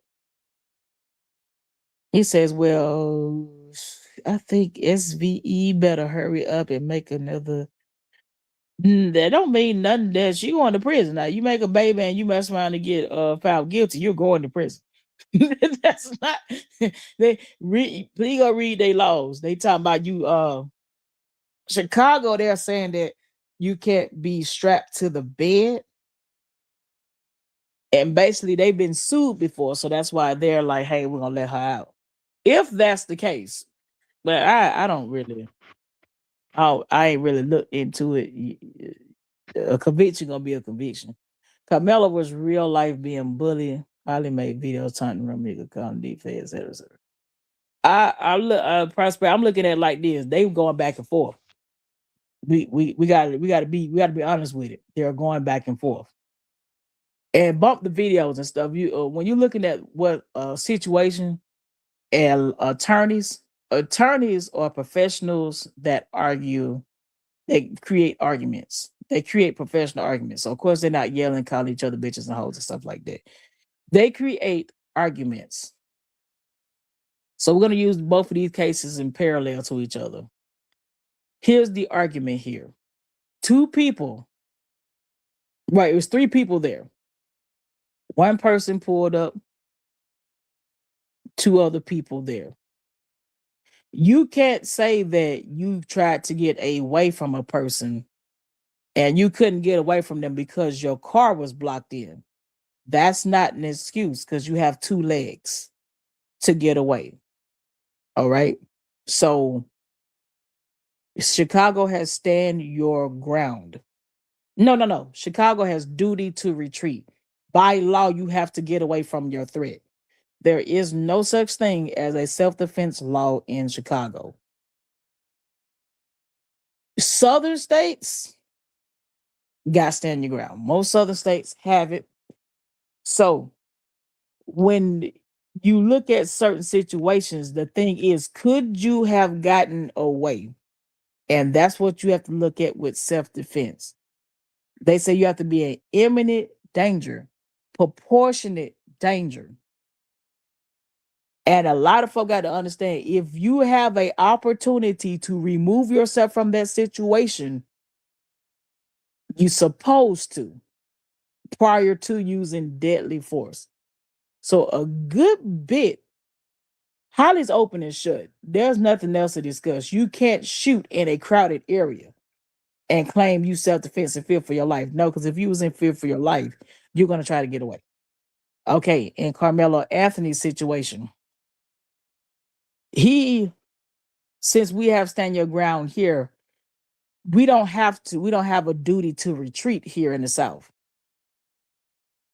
Speaker 3: He says, well, I think SVE better hurry up and make another. That don't mean nothing that she going to prison. Now you make a baby and you mess around and get found guilty, you're going to prison. That's not please go read their laws. They talking about you Chicago, they're saying that you can't be strapped to the bed. And basically they've been sued before, so that's why they're like, hey, we're gonna let her out. If that's the case. But I don't really I ain't really looked into it. A conviction gonna be a conviction. Carmela was real life being bullied. Holly made videos taunting Ramika, calling defense, etc. I look Prosper. I'm looking at it like this. They were going back and forth. We gotta be honest with it. They're going back and forth. And bump the videos and stuff. You when you're looking at what situation, And attorneys are professionals that argue, they create arguments. They create professional arguments. So of course they're not yelling, calling each other bitches and hoes and stuff like that. They create arguments. So we're going to use both of these cases in parallel to each other. Here's the argument here. Two people, right? It was three people there. One person pulled up, two other people there. You can't say that you tried to get away from a person and you couldn't get away from them because your car was blocked in. That's not an excuse because you have two legs to get away. All right. So Chicago has stand your ground. No. Chicago has duty to retreat. By law, you have to get away from your threat. There is no such thing as a self-defense law in Chicago. Southern states got stand your ground. Most southern states have it. So when you look at certain situations, the thing is, could you have gotten away? And that's what you have to look at with self-defense. They say you have to be an imminent danger, proportionate danger. And a lot of folk got to understand, if you have an opportunity to remove yourself from that situation, you're supposed to, prior to using deadly force. So a good bit, Holly's open and shut. There's nothing else to discuss. You can't shoot in a crowded area and claim you self-defense and fear for your life. No, because if you was in fear for your life, you're going to try to get away. Okay, in Carmelo Anthony's situation, since we have stand your ground here, we don't have a duty to retreat here in the South.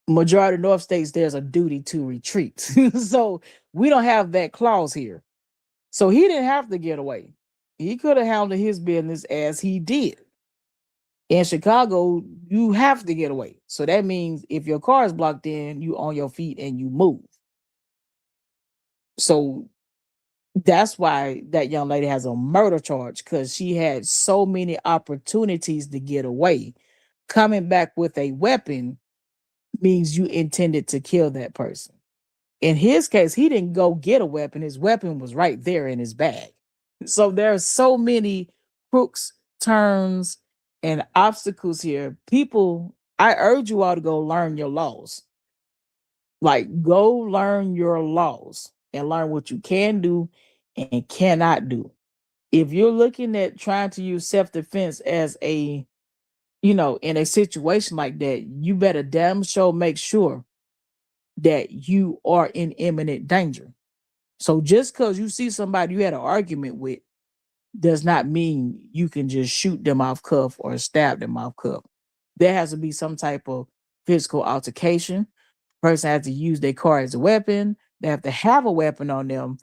Speaker 3: Majority of North states, there's a duty to retreat. So we don't have that clause here. So he didn't have to get away. He could have handled his business as he did. In Chicago, you have to get away. So that means if your car is blocked in, you on your feet and you move. So that's why that young lady has a murder charge, because she had so many opportunities to get away. Coming back with a weapon means you intended to kill that person. In his case, he didn't go get a weapon. His weapon was right there in his bag. So there are so many crooks, turns, and obstacles here. People, I urge you all to go learn your laws. Like, go learn your laws and learn what you can do and cannot do. If you're looking at trying to use self-defense as in a situation like that, you better damn sure make sure that you are in imminent danger. So just because you see somebody you had an argument with does not mean you can just shoot them off cuff or stab them off cuff. There has to be some type of physical altercation. Person has to use their car as a weapon. They have to have a weapon on them.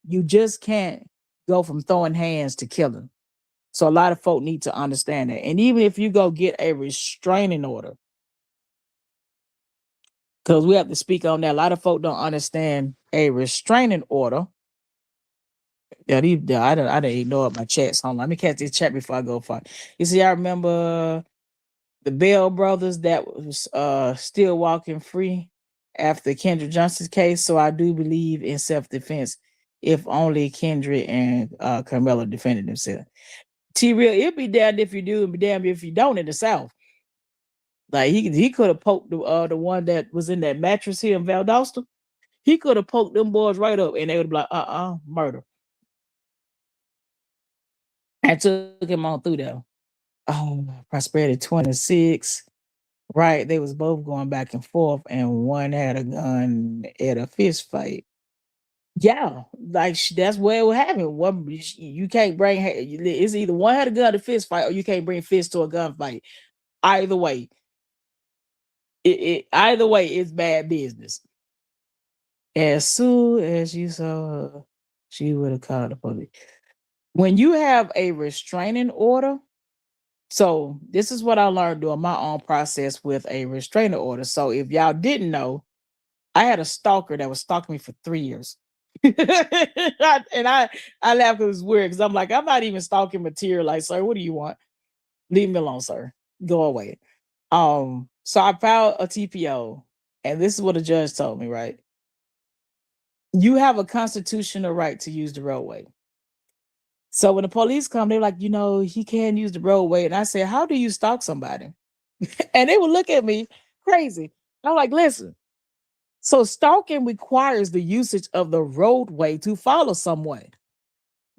Speaker 3: You just can't go from throwing hands to killing. So a lot of folk need to understand that. And even if you go get a restraining order, because we have to speak on that. A lot of folk don't understand a restraining order. I didn't ignore my chats. Hold on, let me catch this chat before I go far. You see, I remember the Bell brothers that was still walking free after Kendrick Johnson's case. So I do believe in self-defense, if only Kendrick and Carmelo defended themselves. T-Real, it'd be damned if you do and be damned if you don't in the South. Like he could have poked the one that was in that mattress here in Valdosta. He could have poked them boys right up and they would be like, murder. I took him on through there. Oh, Prosperity 26. Right. They was both going back and forth, and one had a gun at a fist fight. Yeah, like that's where it would happen. One, you can't bring, it's either one had a gun to fist fight or you can't bring fist to a gunfight. Either way, either way, it's bad business. As soon as you saw her, she would have called the police. When you have a restraining order, so this is what I learned doing my own process with a restraining order. So if y'all didn't know, I had a stalker that was stalking me for 3 years. And I laugh because it's weird because I'm like, I'm not even stalking material. Like, sir, what do you want? Leave me alone, sir. Go away. So I filed a TPO, and this is what the judge told me, right? You have a constitutional right to use the roadway. So when the police come, they're like, he can't use the roadway. And I said, how do you stalk somebody? And they would look at me crazy. I'm like, listen, so stalking requires the usage of the roadway to follow someone.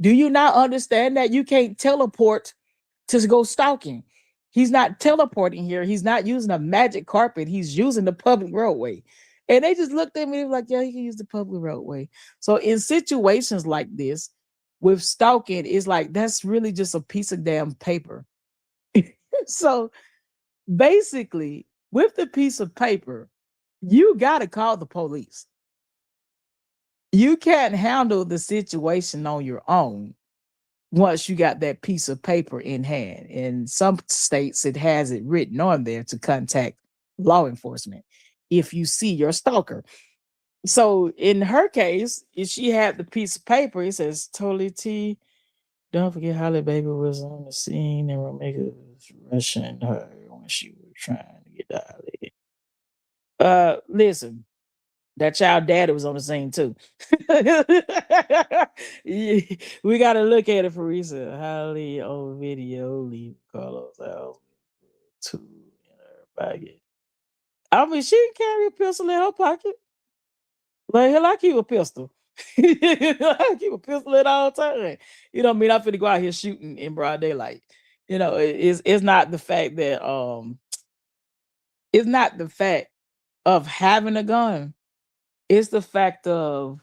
Speaker 3: Do you not understand that you can't teleport to go stalking? He's not teleporting here. He's not using a magic carpet. He's using the public roadway. And they just looked at me like, yeah, he can use the public roadway. So in situations like this, with stalking, it's like that's really just a piece of damn paper. So basically, with the piece of paper, you got to call the police. You can't handle the situation on your own once you got that piece of paper in hand. In some states, it has it written on there to contact law enforcement if you see your stalker. So in her case, if she had the piece of paper, it says Totally T. Don't forget Holly Baby was on the scene and Romega was rushing her when she was trying to get Holly. Listen, that child daddy was on the scene too. Yeah, we got to look at it for reason. Holly on video, leave Carlos house two in her pocket. I mean, she can carry a pistol in her pocket. Like, hell, I keep a pistol. I keep a pistol at all time. You know what I mean? I'm finna go out here shooting in broad daylight. It's not the fact that it's not the fact of having a gun. It's the fact of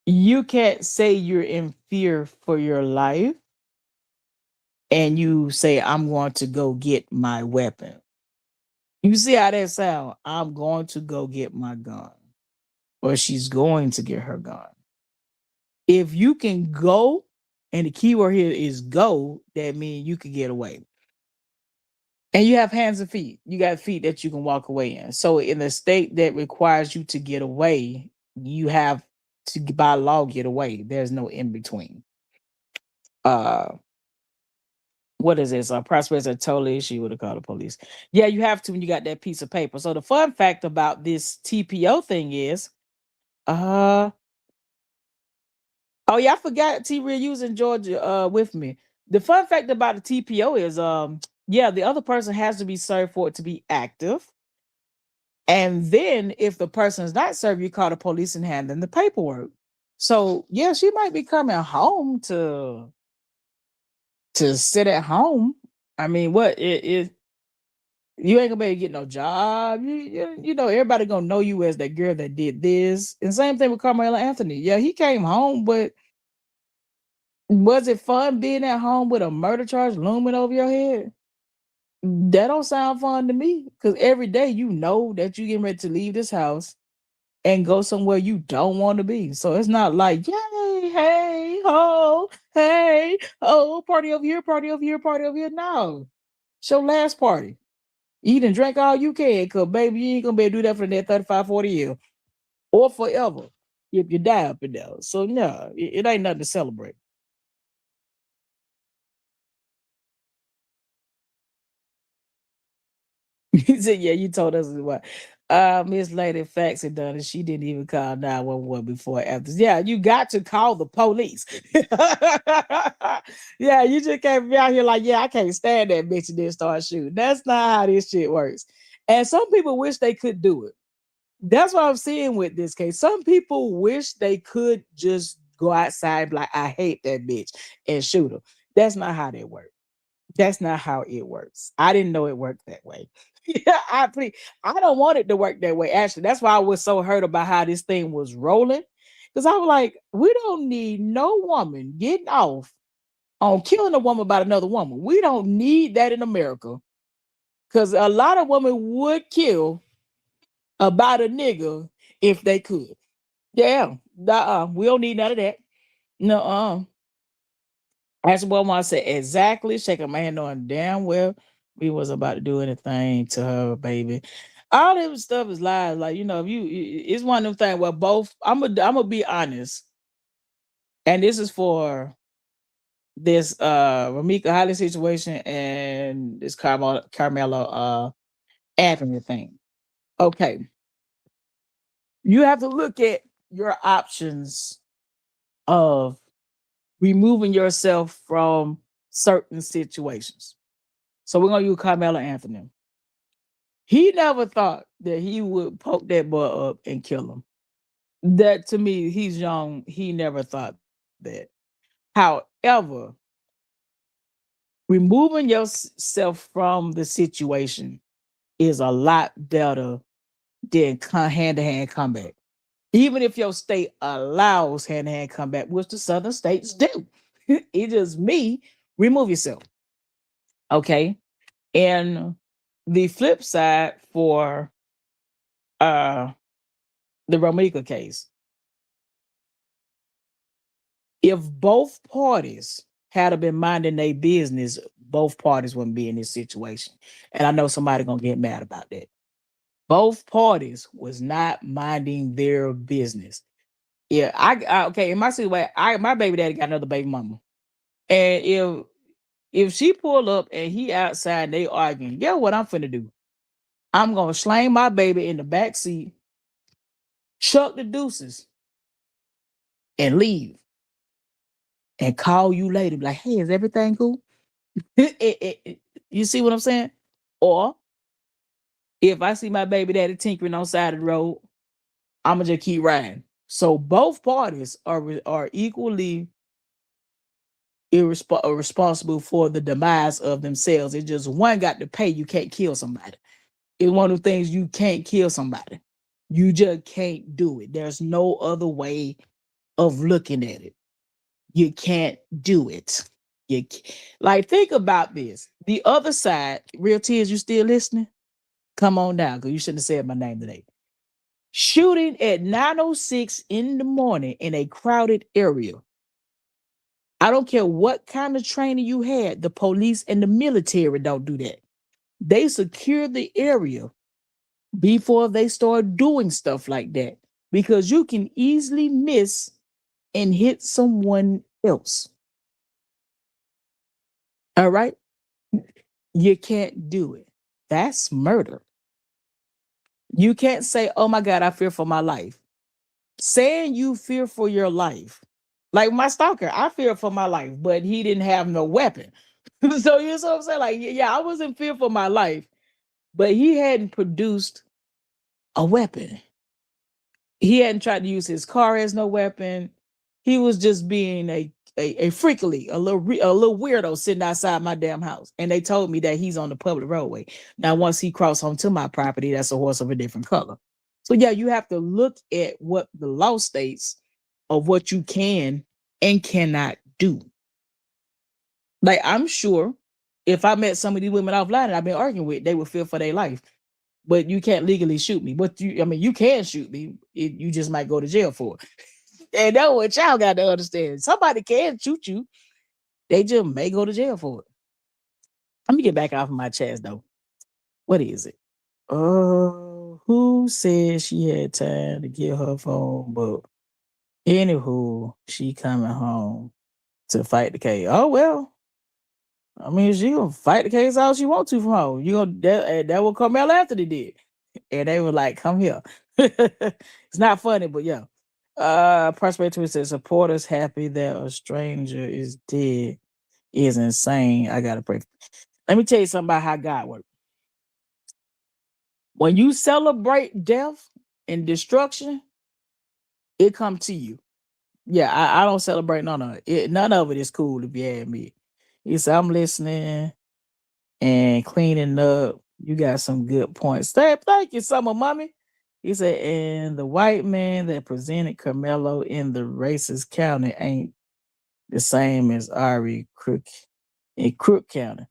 Speaker 3: you can't say you're in fear for your life and you say, I'm going to go get my weapon. You see how that sound? I'm going to go get my gun. Or she's going to get her gun. If you can go, and the key word here is go, that means you can get away. And you have hands and feet. You got feet that you can walk away in. So in the state that requires you to get away, you have to by law get away. There's no in between. What is this? Prospects are totally she would have called the police. Yeah, you have to when you got that piece of paper. So the fun fact about this TPO thing is, oh yeah, I forgot T Real using Georgia with me. The fun fact about the TPO is yeah, the other person has to be served for it to be active. And then if the person is not served, you call the police and hand them the paperwork. So yeah, she might be coming home to sit at home. I mean, what it you ain't gonna be able to get no job. You know, everybody gonna know you as that girl that did this. And same thing with Carmelo Anthony. Yeah, he came home, but was it fun being at home with a murder charge looming over your head? That don't sound fun to me. Cause every day you know that you getting ready to leave this house and go somewhere you don't want to be. So it's not like, yay, hey, ho, hey, oh, party over here, party over here, party over here. No. It's your last party. Eat and drink all you can, cause baby, you ain't gonna be able to do that for the next 35, 40 years. Or forever. If you die up in there. So no, it ain't nothing to celebrate. He said, yeah, you told us what. Miss Lady Faxi done it. She didn't even call 911 before or after. Yeah, you got to call the police. Yeah, you just can't be out here like, yeah, I can't stand that bitch and then start shooting. That's not how this shit works. And some people wish they could do it. That's what I'm seeing with this case. Some people wish they could just go outside and be like, I hate that bitch and shoot her. That's not how that works. That's not how it works. I didn't know it worked that way. Yeah, I don't want it to work that way. Actually, that's why I was so hurt about how this thing was rolling. Because I was like, we don't need no woman getting off on killing a woman about another woman. We don't need that in America. Because a lot of women would kill about a nigga if they could. Yeah, we don't need none of that. No, that's what I said exactly. Shaking my hand on damn well we was about to do anything to her, baby. All them stuff is lies. Like, if it's one of them things where both. I'm gonna be honest, and this is for this Ramika Holly situation and this Carmelo Anthony thing. Okay, you have to look at your options of removing yourself from certain situations. So we're gonna use Carmelo Anthony. He never thought that he would poke that boy up and kill him. That to me, he's young. He never thought that. However, removing yourself from the situation is a lot better than hand to hand combat. Even if your state allows hand to hand combat, which the southern states do. It just me, remove yourself. Okay. And the flip side for the Romika case, if both parties had been minding their business, both parties wouldn't be in this situation. And I know somebody gonna get mad about that. Both parties was not minding their business. Yeah, okay. In my situation, my baby daddy got another baby mama, and if she pull up and he outside, they arguing. Guess what I'm finna do? I'm gonna slang my baby in the back seat, chuck the deuces, and leave, and call you later. Be like, hey, is everything cool? You see what I'm saying? Or if I see my baby daddy tinkering on side of the road, I'm gonna just keep riding. So both parties are equally responsible for the demise of themselves. It's just one got to pay. You can't kill somebody. It's one of the things you can't kill somebody. You just can't do it. There's no other way of looking at it. You can't do it. Like, think about this. The other side, Real Tears, you still listening? Come on down, because you shouldn't have said my name today. Shooting at 9:06 in the morning in a crowded area. I don't care what kind of training you had. The police and the military don't do that. They secure the area before they start doing stuff like that, because you can easily miss and hit someone else. All right? You can't do it. That's murder. You can't say, oh my God, I fear for my life. Saying you fear for your life, like my stalker, I fear for my life, but he didn't have no weapon. So you know what I'm saying? Like, yeah, I was in fear for my life, but he hadn't produced a weapon. He hadn't tried to use his car as no weapon. He was just being a freakily, a little weirdo sitting outside my damn house. And they told me that he's on the public roadway. Now, once he crossed onto my property, that's a horse of a different color. So yeah, you have to look at what the law states of what you can and cannot do. Like, I'm sure if I met some of these women offline that I've been arguing with, they would fear for their life. But you can't legally shoot me. But you can shoot me. You just might go to jail for it. And that's what y'all got to understand. Somebody can shoot you. They just may go to jail for it. Let me get back off of my chest, though. What is it? Who said she had time to get her phone book? Anywho, she coming home to fight the case. Oh, well. I mean, she gonna fight the case all she want to from home. You gonna that will come out after they did. And they were like, come here. It's not funny, but yeah. Prospect says supporters happy that a stranger is dead is insane. I gotta pray. Let me tell you something about how God works. When you celebrate death and destruction, it come to you. Yeah, I don't celebrate none of it. None of it is cool if you ask me. He said, I'm listening and cleaning up. You got some good points. Thank you, Summer Mommy. He said, and the white man that presented Carmelo in the racist county ain't the same as Ari Crook in Crook County.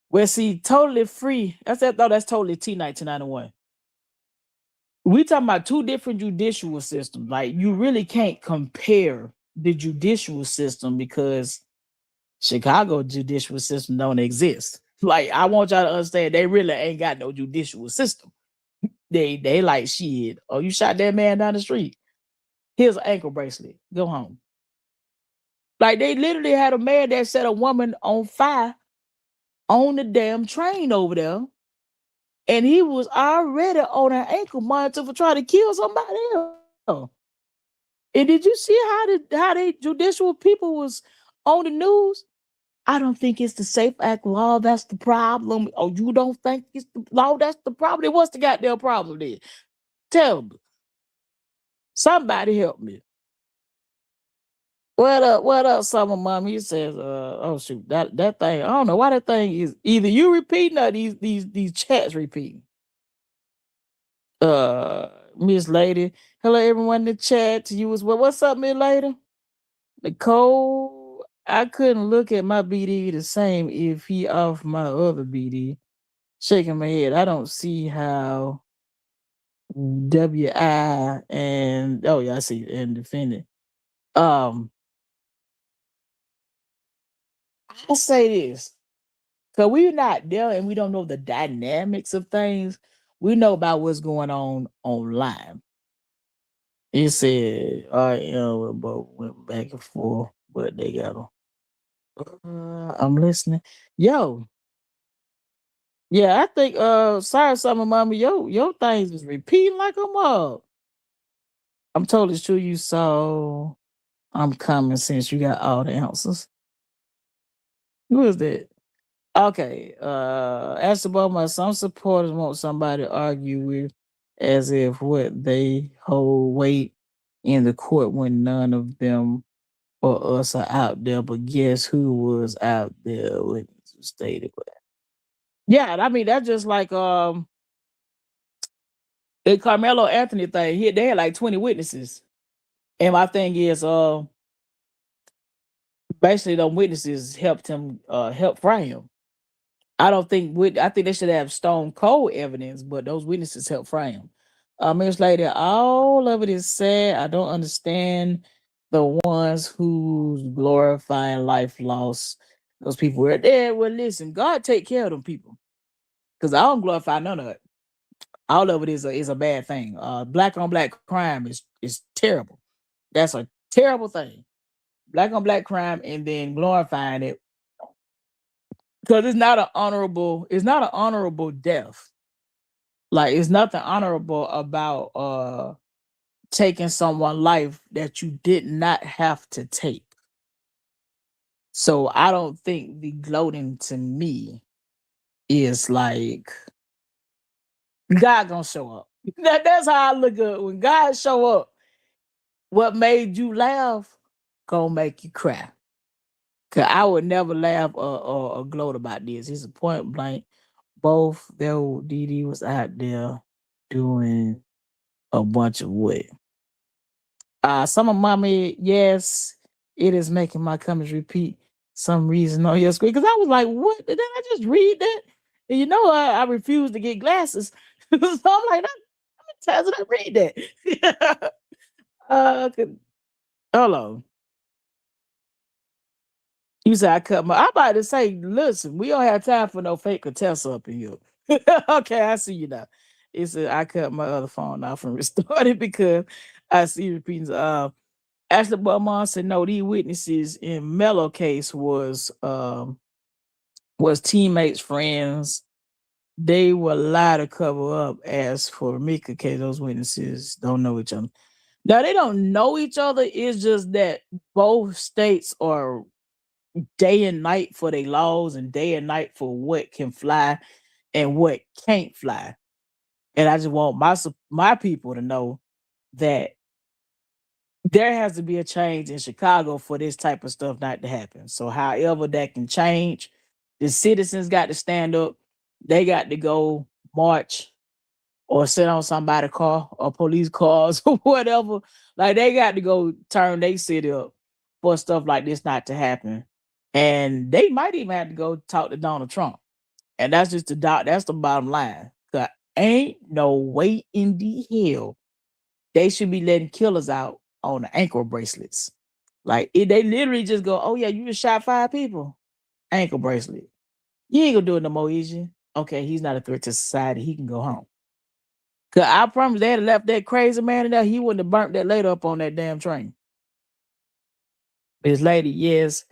Speaker 3: Well, see, totally free. I thought that's totally T1991. We talking about two different judicial systems. Like, you really can't compare the judicial system because Chicago judicial system don't exist. Like, I want y'all to understand they really ain't got no judicial system. They like shit. Oh, you shot that man down the street. Here's an ankle bracelet. Go home. Like they literally had a man that set a woman on fire on the damn train over there, and he was already on an ankle monitor for trying to kill somebody else. And did you see how they judicial people was on the news? I don't think it's the Safe Act law that's the problem. Oh, you don't think it's the law that's the problem? Then what's the goddamn problem then? Tell me. Somebody help me. What up, Summer Mom? He says, oh shoot, that thing, I don't know why that thing is either you repeating or these chats repeating. Miss Lady. Hello, everyone in the chat. To you as well. What's up, Miss Lady? Nicole, I couldn't look at my BD the same if he off my other BD. Shaking my head. I don't see how WI and oh yeah, I see and defendant. I'll say this. Cause we're not there and we don't know the dynamics of things. We know about what's going on online. It said, all right, we both went back and forth, but they got them. I'm listening. Yo, yeah, I think sorry, Summer Mama, your things is repeating like a mug. I'm totally sure you saw I'm coming since you got all the answers. Who is that? Okay. As about some supporters want somebody to argue with as if what they hold weight in the court when none of them or us are out there. But guess who was out there when it was stated? Yeah, I mean that's just like the Carmelo Anthony thing. They had like 20 witnesses. And my thing is basically the witnesses helped him help fry him. I think they should have stone cold evidence, but those witnesses helped fry him. Minutes later, all of it is sad. I don't understand the ones who's glorifying life loss. Those people were there. Well, listen, God take care of them people. Because I don't glorify none of it. All of it is a bad thing. Black on black crime is terrible. That's a terrible thing. Black on black crime and then glorifying it. Because it's not an honorable death. Like it's nothing honorable about taking someone's life that you did not have to take. So I don't think the gloating to me is like God gonna show up. That's how I look at it. When God show up, what made you laugh gonna make you cry. Cause I would never laugh or gloat about this. It's a point blank. Both though DD was out there doing a bunch of what? Some of mommy, yes, it is making my comments repeat some reason on your screen. Cause I was like, what? Did I just read that? And you know, I refuse to get glasses. So I'm like, how many times did I read that? Hello. You said I cut my. I'm about to say, listen, we don't have time for no fake Contessa up in here. Okay, I see you now. It said I cut my other phone off and restored it because I see repeats. Ashley Beaumont said no, these witnesses in Mello case was teammates, friends. They were lie to cover up. As for Mika case, those witnesses don't know each other. Now they don't know each other. It's just that both states are day and night for their laws and day and night for what can fly and what can't fly. And I just want my people to know that there has to be a change in Chicago for this type of stuff not to happen. So however that can change, the citizens got to stand up. They got to go march or sit on somebody's car or police cars or whatever. Like they got to go turn their city up for stuff like this not to happen. And they might even have to go talk to Donald Trump. And that's just that's the bottom line. Cause ain't no way in the hell they should be letting killers out on the ankle bracelets. Like they literally just go, oh yeah, you just shot 5 people. Ankle bracelet. You ain't gonna do it no more easy. Okay, he's not a threat to society. He can go home. Cause I promise they had left that crazy man in there, he wouldn't have burnt that lady up on that damn train. This lady, yes,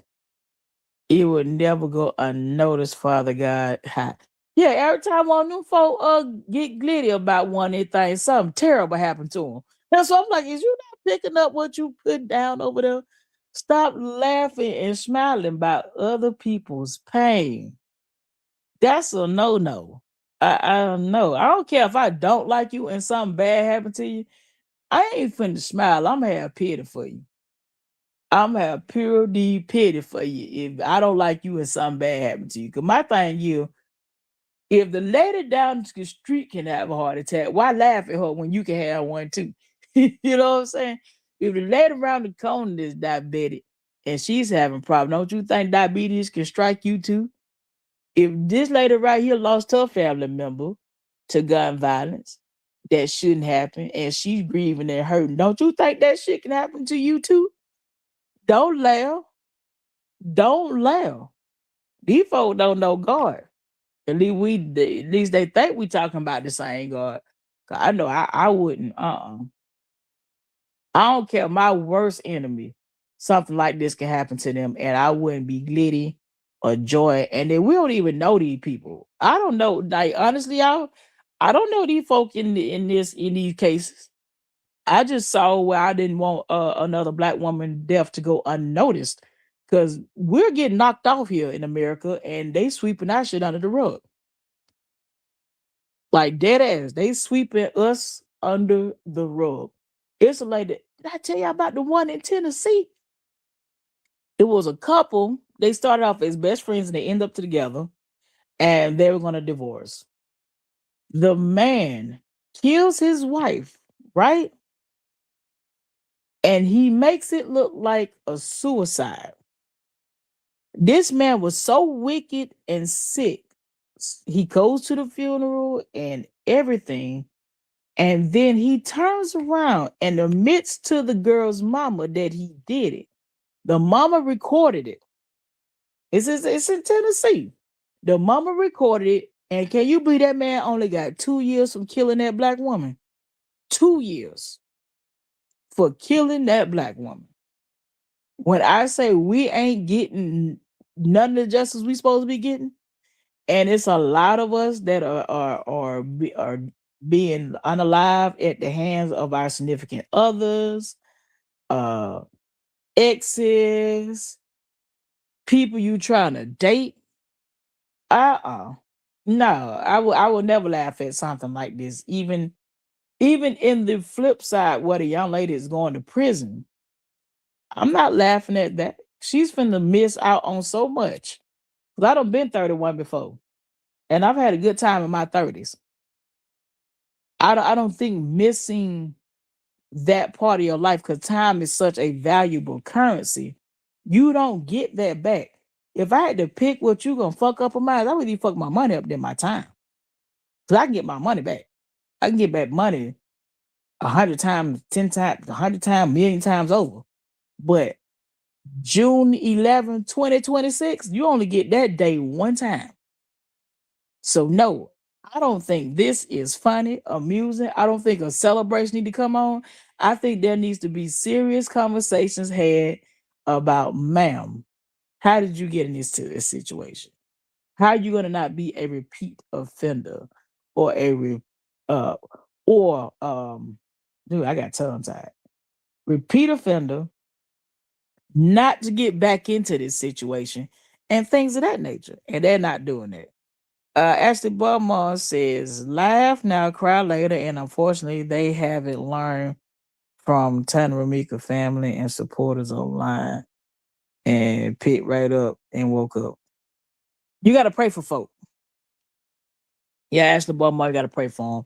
Speaker 3: it would never go unnoticed, Father God. Ha. Yeah, every time one of them folk get glitty about one of their things, something terrible happened to them. That's what I'm like, is you not picking up what you put down over there? Stop laughing and smiling about other people's pain. That's a no-no. I don't know. I don't care if I don't like you and something bad happened to you. I ain't finna smile. I'm gonna have pity for you. I'm gonna have pure deep pity for you if I don't like you and something bad happened to you. Cause my thing is, if the lady down the street can have a heart attack, why laugh at her when you can have one too? You know what I'm saying? If the lady around the corner is diabetic and she's having problems, don't you think diabetes can strike you too? If this lady right here lost her family member to gun violence, that shouldn't happen, and she's grieving and hurting, don't you think that shit can happen to you too? Don't laugh. Don't laugh. These folks don't know God. At least they think we talking about the same God. 'Cause I know I wouldn't. I don't care. My worst enemy, something like this can happen to them, and I wouldn't be glitty or joy. And then we don't even know these people. I don't know. Like honestly, I don't know these folk in these cases. I just saw where I didn't want another black woman death to go unnoticed because we're getting knocked off here in America, and they sweeping our shit under the rug. Like dead ass. They sweeping us under the rug. It's a lady. Did I tell you about the one in Tennessee? It was a couple. They started off as best friends and they end up together and they were gonna divorce. The man kills his wife, right? And he makes it look like a suicide. This man was so wicked and sick. He goes to the funeral and everything. And then he turns around and admits to the girl's mama that he did it. The mama recorded it. It's in Tennessee. The mama recorded it. And can you believe that man only got 2 years from killing that black woman? 2 years for killing that black woman. When I say we ain't getting none of the justice we supposed to be getting, and it's a lot of us that are being unalive at the hands of our significant others, uh, exes, people you trying to date. Uh-uh. No, I will never laugh at something like this. Even in the flip side, where the young lady is going to prison, I'm not laughing at that. She's finna miss out on so much. 'Cause I done been 31 before, and I've had a good time in my 30s. I don't think missing that part of your life, because time is such a valuable currency. You don't get that back. If I had to pick what you gonna fuck up of mine, I would even fuck my money up than my time. Because I can get my money back. I can get back money 100 times, 10 times, 100 times, million times over. But June 11, 2026, you only get that day one time. So no, I don't think this is funny, amusing. I don't think a celebration need to come on. I think there needs to be serious conversations had about, ma'am, how did you get in this situation? How are you gonna not be a repeat offender or a uh or dude, I got tongue tied. Repeat offender, not to get back into this situation and things of that nature. And they're not doing that. Ashley Beaumont says, laugh now, cry later. And unfortunately, they haven't learned from Tana Ramika family and supporters online and picked right up and woke up. You got to pray for folk. Yeah, Ashley Beaumont, you got to pray for them.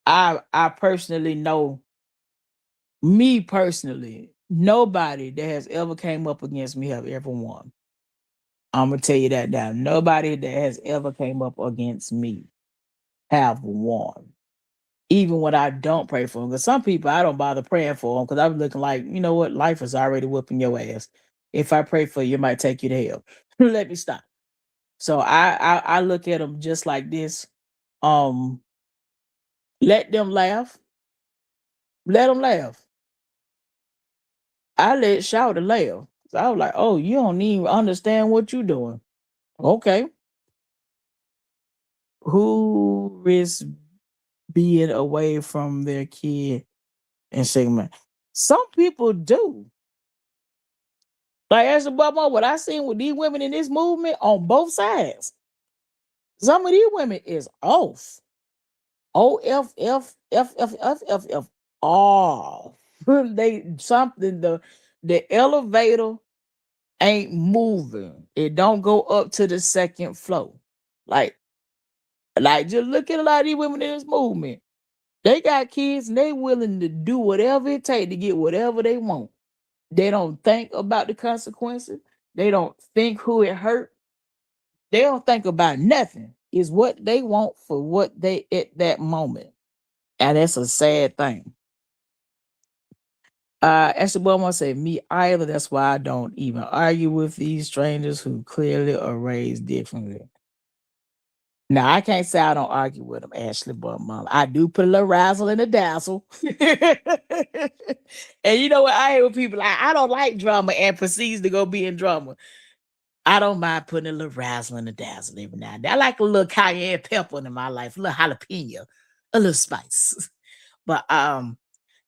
Speaker 3: I personally know, me personally, nobody that has ever came up against me have ever won. I'm gonna tell you that now. Nobody that has ever came up against me have won. Even when I don't pray for them. Because some people I don't bother praying for them because I'm looking like, you know what, life is already whooping your ass. If I pray for you, it might take you to hell. Let me stop. So I look at them just like this. Um, Let them laugh. Let them laugh. I let Shouter laugh. So I was like, oh, you don't even understand what you're doing. Okay. Who risks being away from their kid and segment? Some people do. Like as a Bubba, what I seen with these women in this movement on both sides, some of these women is off. OFFFFFF off. They something the elevator ain't moving. It don't go up to the second floor. Like just look at a lot of these women in this movement. They got kids and they willing to do whatever it takes to get whatever they want. They don't think about the consequences. They don't think who it hurt. They don't think about nothing. It's what they want for what they at that moment. And that's a sad thing. Esther Beaumont said, me either. That's why I don't even argue with these strangers who clearly are raised differently. Now, I can't say I don't argue with them, Ashley Beaumont. I do put a little razzle in the dazzle. And you know what? I hear with people like, I don't like drama and proceeds to go be in drama. I don't mind putting a little razzle in the dazzle every now and then. I like a little cayenne pepper in my life, a little jalapeno, a little spice. But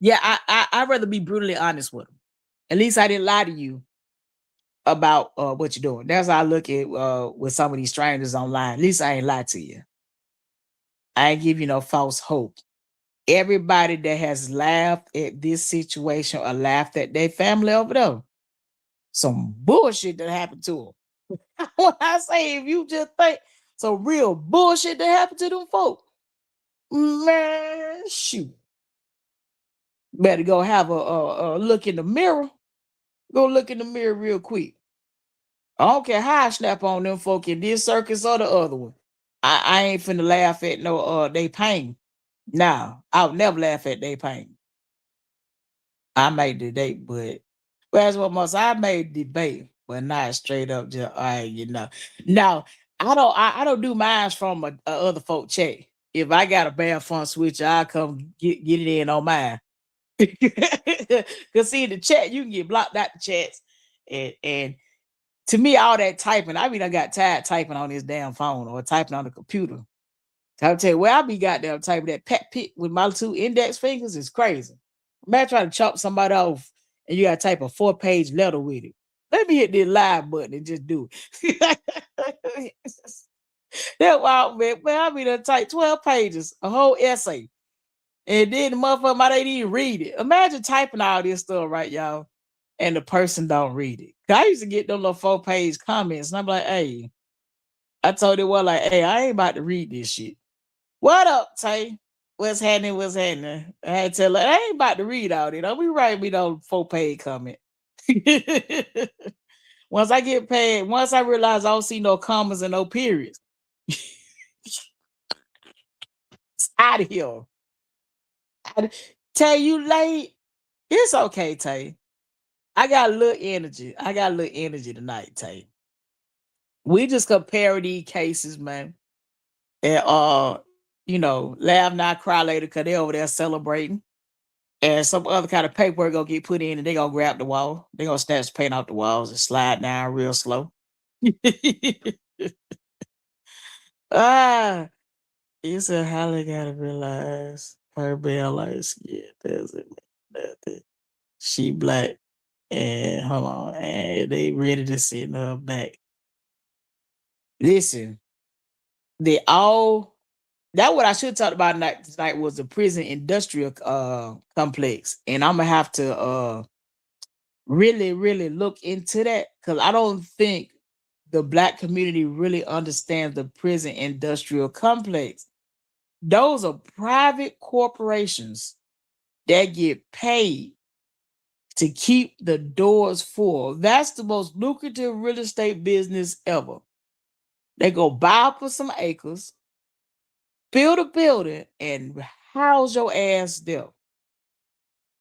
Speaker 3: yeah, I'd rather be brutally honest with them. At least I didn't lie to you about what you're doing. That's how I look at with some of these strangers online. At least I ain't lied to you. I ain't give you no false hope. Everybody that has laughed at this situation or laughed at their family over there, some bullshit that happened to them. When I say if you just think some real bullshit that happened to them folk, man, shoot. Better go have a look in the mirror. Go look in the mirror real quick. I don't care how I snap on them folk in this circus or the other one. I ain't finna laugh at no they pain. Nah, I would never laugh at they pain. I made the date, but that's what most I made debate, but not straight up just you know. Now I don't do mines from a other folk check. If I got a bad fun switch, I come get it in on mine. Cause see in the chat, you can get blocked out the chats. And to me, all that typing, I mean, I got tired typing on this damn phone or typing on the computer. I'll tell you where I be goddamn typing that pat pit with my 2 index fingers is crazy. Imagine trying to chop somebody off and you gotta type a 4-page letter with it. Let me hit this live button and just do it. That wild man, I be done type 12 pages, a whole essay. And then the motherfucker might ain't even read it. Imagine typing all this stuff, right, y'all, and the person don't read it. I used to get them little 4-page comments, and I'm like, hey, I told it well, like, hey, I ain't about to read this shit. What up, Tay? What's happening? What's happening? I had to tell her, I ain't about to read all this. Don't be writing me no 4-page comment. Once I get paid, once I realize I don't see no commas and no periods, it's out of here. Tay, you late? It's okay, Tay. I got a little energy. I got a little energy tonight, Tay. We just compare these cases, man. And you know, laugh now, cry later, cause they over there celebrating. And some other kind of paperwork gonna get put in and they gonna grab the wall. They gonna snatch the paint off the walls and slide down real slow. Ah, you said Holly gotta realize her being light skin doesn't mean nothing. She black and hold on, and they ready to send her back. Listen, they all that what I should talk about tonight was the prison industrial complex. And I'm gonna have to really, really look into that because I don't think the black community really understands the prison industrial complex. Those are private corporations that get paid to keep the doors full. That's the most lucrative real estate business ever. They go buy up for some acres, build a building, and house your ass there.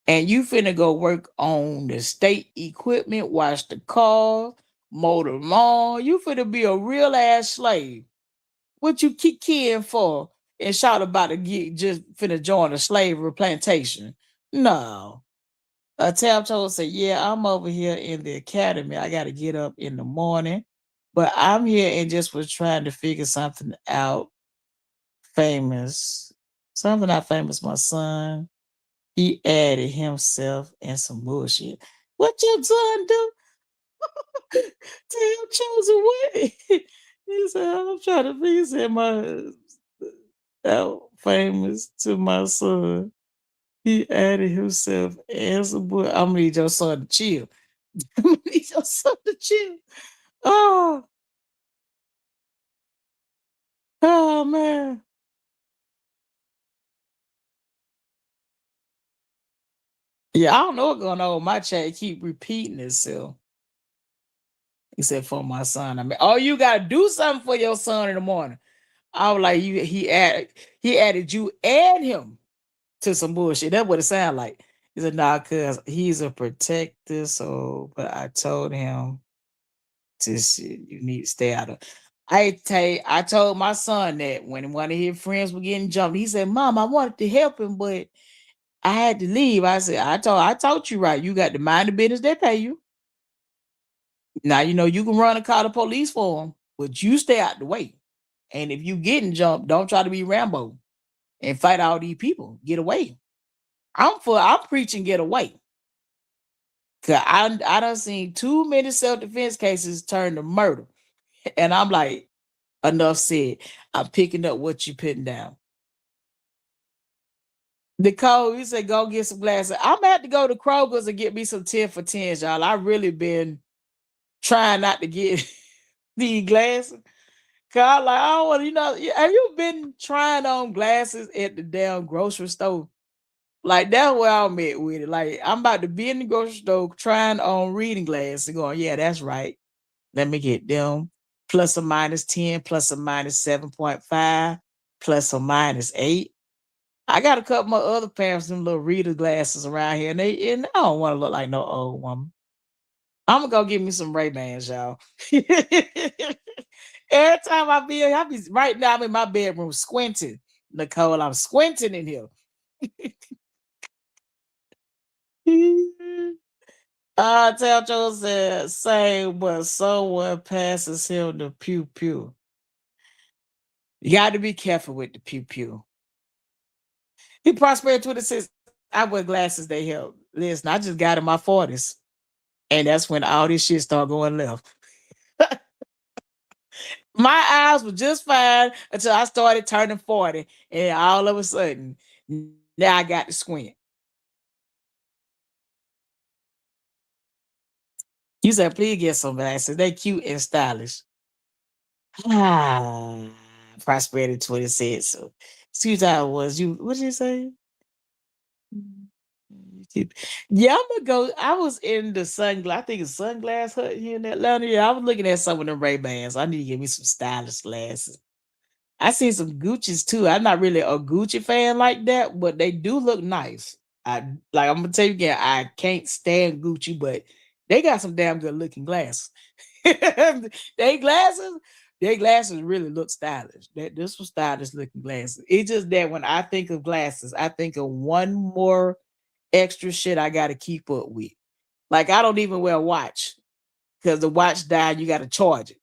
Speaker 3: And you finna go work on the state equipment, wash the car, mow the lawn. You finna be a real ass slave. What you kick in for? and shout about to get just finna join a slavery plantation. No. Tab told said, yeah, I'm over here in the academy. I gotta get up in the morning. But I'm here and just was trying to figure something out famous. Something not famous, my son. He added himself and some bullshit. What your son do? Tim chose a way. He said, I'm trying to figure said my out famous to my son. He added himself as a boy. I'm gonna need your son to chill. I'm gonna need your son to chill. Oh, oh man. Yeah, I don't know what's going on with my chat. It keep repeating itself. Except for my son. I mean, oh, you gotta do something for your son in the morning. I was like, you he added you and him to some bullshit. That's what it sounded like. He said, nah, cuz he's a protector. So, but I told him to shit, you need to stay out of. I told my son that when one of his friends were getting jumped, he said, Mom, I wanted to help him, but I had to leave. I said, I taught you right. You got to mind the business they pay you. Now you know you can run and call the police for them, but you stay out the way. And if you getting jumped, don't try to be Rambo and fight all these people. Get away. I'm preaching get away. Cause I done seen too many self-defense cases turn to murder. And I'm like, enough said. I'm picking up what you putting down. Nicole, you said go get some glasses. I'm gonna have to go to Kroger's and get me some 10 for 10s, y'all. I really been trying not to get these glasses. Cause I like, I don't want to, have you been trying on glasses at the damn grocery store? Like that's where I'm at with it. Like I'm about to be in the grocery store trying on reading glasses and going, yeah, that's right. Let me get them plus or minus 10, plus or minus 7.5, plus or minus 8. I got a couple of other parents, them little reader glasses around here, and I don't want to look like no old woman. I'm gonna go get me some Ray-Bans, y'all. Every time I be right now. I'm in my bedroom squinting, Nicole. I'm squinting in here. Tell Joe said, same, but someone passes him the pew pew. You got to be careful with the pew pew. He prospered 26. I wear glasses, they help. Listen, I just got in my 40s. And that's when all this shit started going left. My eyes were just fine until I started turning 40. And all of a sudden, now I got to squint. You said, please get some glasses. They cute and stylish. Ah, prosperity 26. So, excuse I was you. What did you say? Yeah, I'm gonna go. I was in the sunglass. I think it's sunglass hut here in Atlanta. Yeah, I was looking at some of them Ray Bans. I need to get me some stylish glasses. I seen some Gucci's too. I'm not really a Gucci fan like that, but they do look nice. I'm gonna tell you again, I can't stand Gucci, but they got some damn good looking glasses. they glasses, their glasses really look stylish. This was stylish looking glasses. It's just that when I think of glasses, I think of one more extra shit I gotta keep up with. Like I don't even wear a watch because the watch died, you gotta charge it.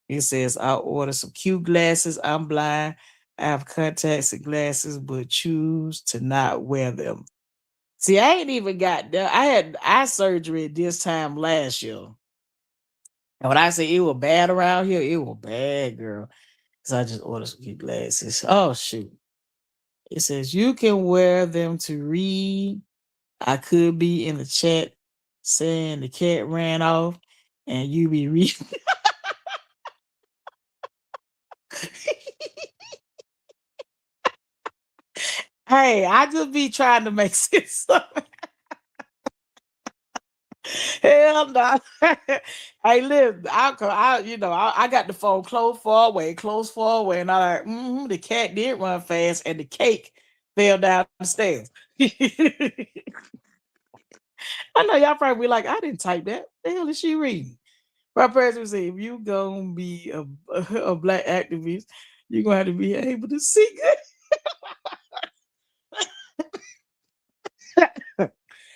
Speaker 3: It says, I order some cute glasses. I'm blind. I have contacts and glasses, but choose to not wear them. See, I ain't even got that. I had eye surgery this time last year. And when I say it was bad around here, it was bad, girl. So I just ordered some cute glasses. Oh, shoot. It says, you can wear them to read. I could be in the chat saying the cat ran off and you be reading. Hey, I just be trying to make sense of it. Hell no. Hey, listen, I got the phone close far away, and I like, the cat did run fast, and the cake fell down the stairs. I know y'all probably be like, I didn't type that. The hell is she reading? My president said, if you gonna be a black activist, You're gonna have to be able to see good.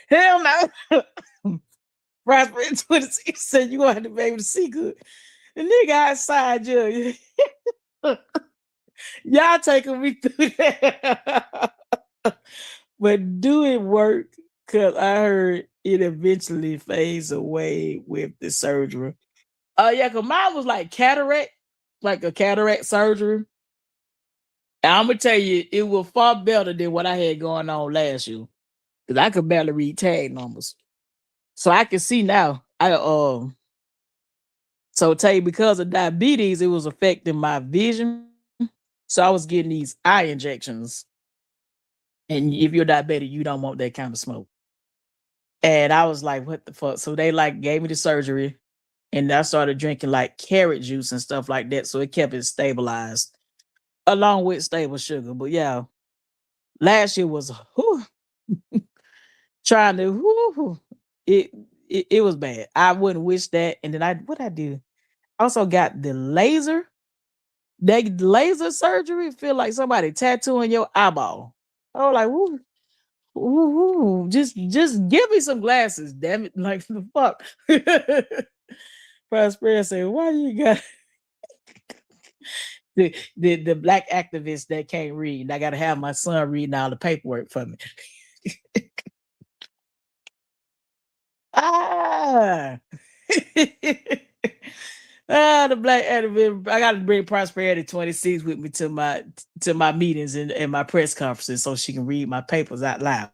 Speaker 3: Hell no. Prosper in 26 said you're gonna have to be able to see good. The nigga outside you. Y'all taking me through that. But do it work? Cause I heard it eventually fades away with the surgery. Yeah, cause mine was like cataract, like a cataract surgery. And I'm gonna tell you, it was far better than what I had going on last year. Cause I could barely read tag numbers. So I can see now. So tell you because of diabetes, it was affecting my vision. So I was getting these eye injections. And if you're diabetic, you don't want that kind of smoke. And I was like, what the fuck? So they like gave me the surgery and I started drinking like carrot juice and stuff like that. So it kept it stabilized along with stable sugar. But yeah, last year was whew, trying to it, it was bad. I wouldn't wish that. And then what I do? I also got the laser. That laser surgery feel like somebody tattooing your eyeball. I was like, woo, woo, woo. Just give me some glasses, damn it. Like the fuck. Prosper said, why you got the black activist that can't read? I gotta have my son reading all the paperwork for me. Ah. The black activist. I gotta bring Prosperity 26 with me to my meetings and my press conferences so she can read my papers out loud.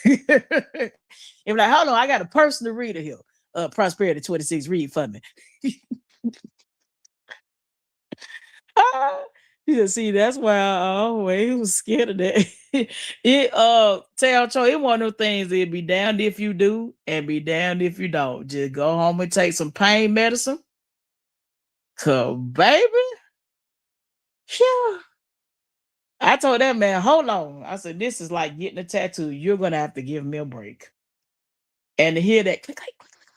Speaker 3: And like, hold on, I got a personal reader here. Prosperity 26, read for me. You see, that's why I always was scared of that. Tell Cho, it one of those things it'd be damned if you do and be damned if you don't. Just go home and take some pain medicine. Cause baby, yeah. I told that man, hold on. I said, this is like getting a tattoo. You're gonna have to give me a break. And to hear that click, click, click, click,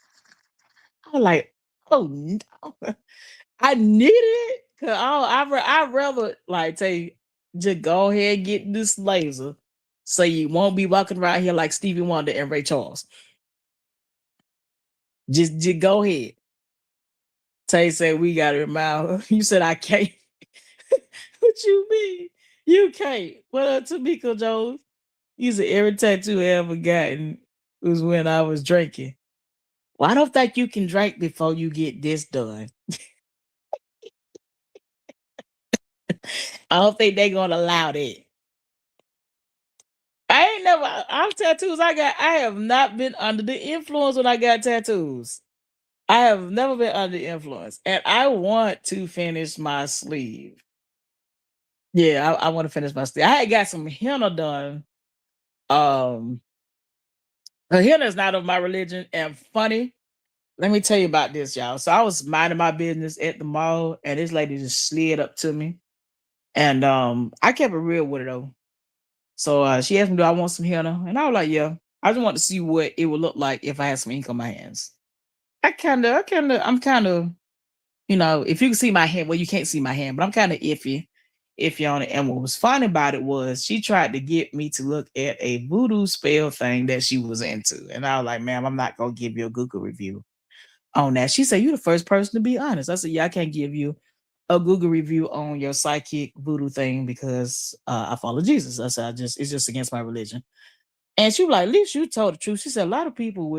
Speaker 3: I was like, oh no. I needed it. Cause I'd rather like say just go ahead and get this laser so you won't be walking around here like Stevie Wonder and Ray Charles. Just go ahead. Tay said we got to remind her. You said I can't. What you mean? You can't. What up, Tamika Jones? You said every tattoo I ever gotten was when I was drinking. Well, I don't think you can drink before you get this done. I don't think they're gonna allow that. I ain't never. I'm tattoos. I have not been under the influence when I got tattoos. I have never been under the influence, and I want to finish my sleeve. Yeah, I want to finish my sleeve. I had got some henna done. Um, the henna is not of my religion, and funny. Let me tell you about this, y'all. So I was minding my business at the mall, and this lady just slid up to me, and I kept it real with her though. So she asked me, "Do I want some henna?" And I was like, "Yeah." I just want to see what it would look like if I had some ink on my hands. I'm kind of, if you can see my hand, well, you can't see my hand, but I'm kind of iffy on it. And what was funny about it was she tried to get me to look at a voodoo spell thing that she was into, and I was like, "Ma'am, I'm not gonna give you a Google review on that." She said, "You're the first person to be honest." I said, "Yeah, I can't give you a Google review on your psychic voodoo thing because I follow Jesus." I said, it's just against my religion." And she was like, "At least you told the truth." She said, "A lot of people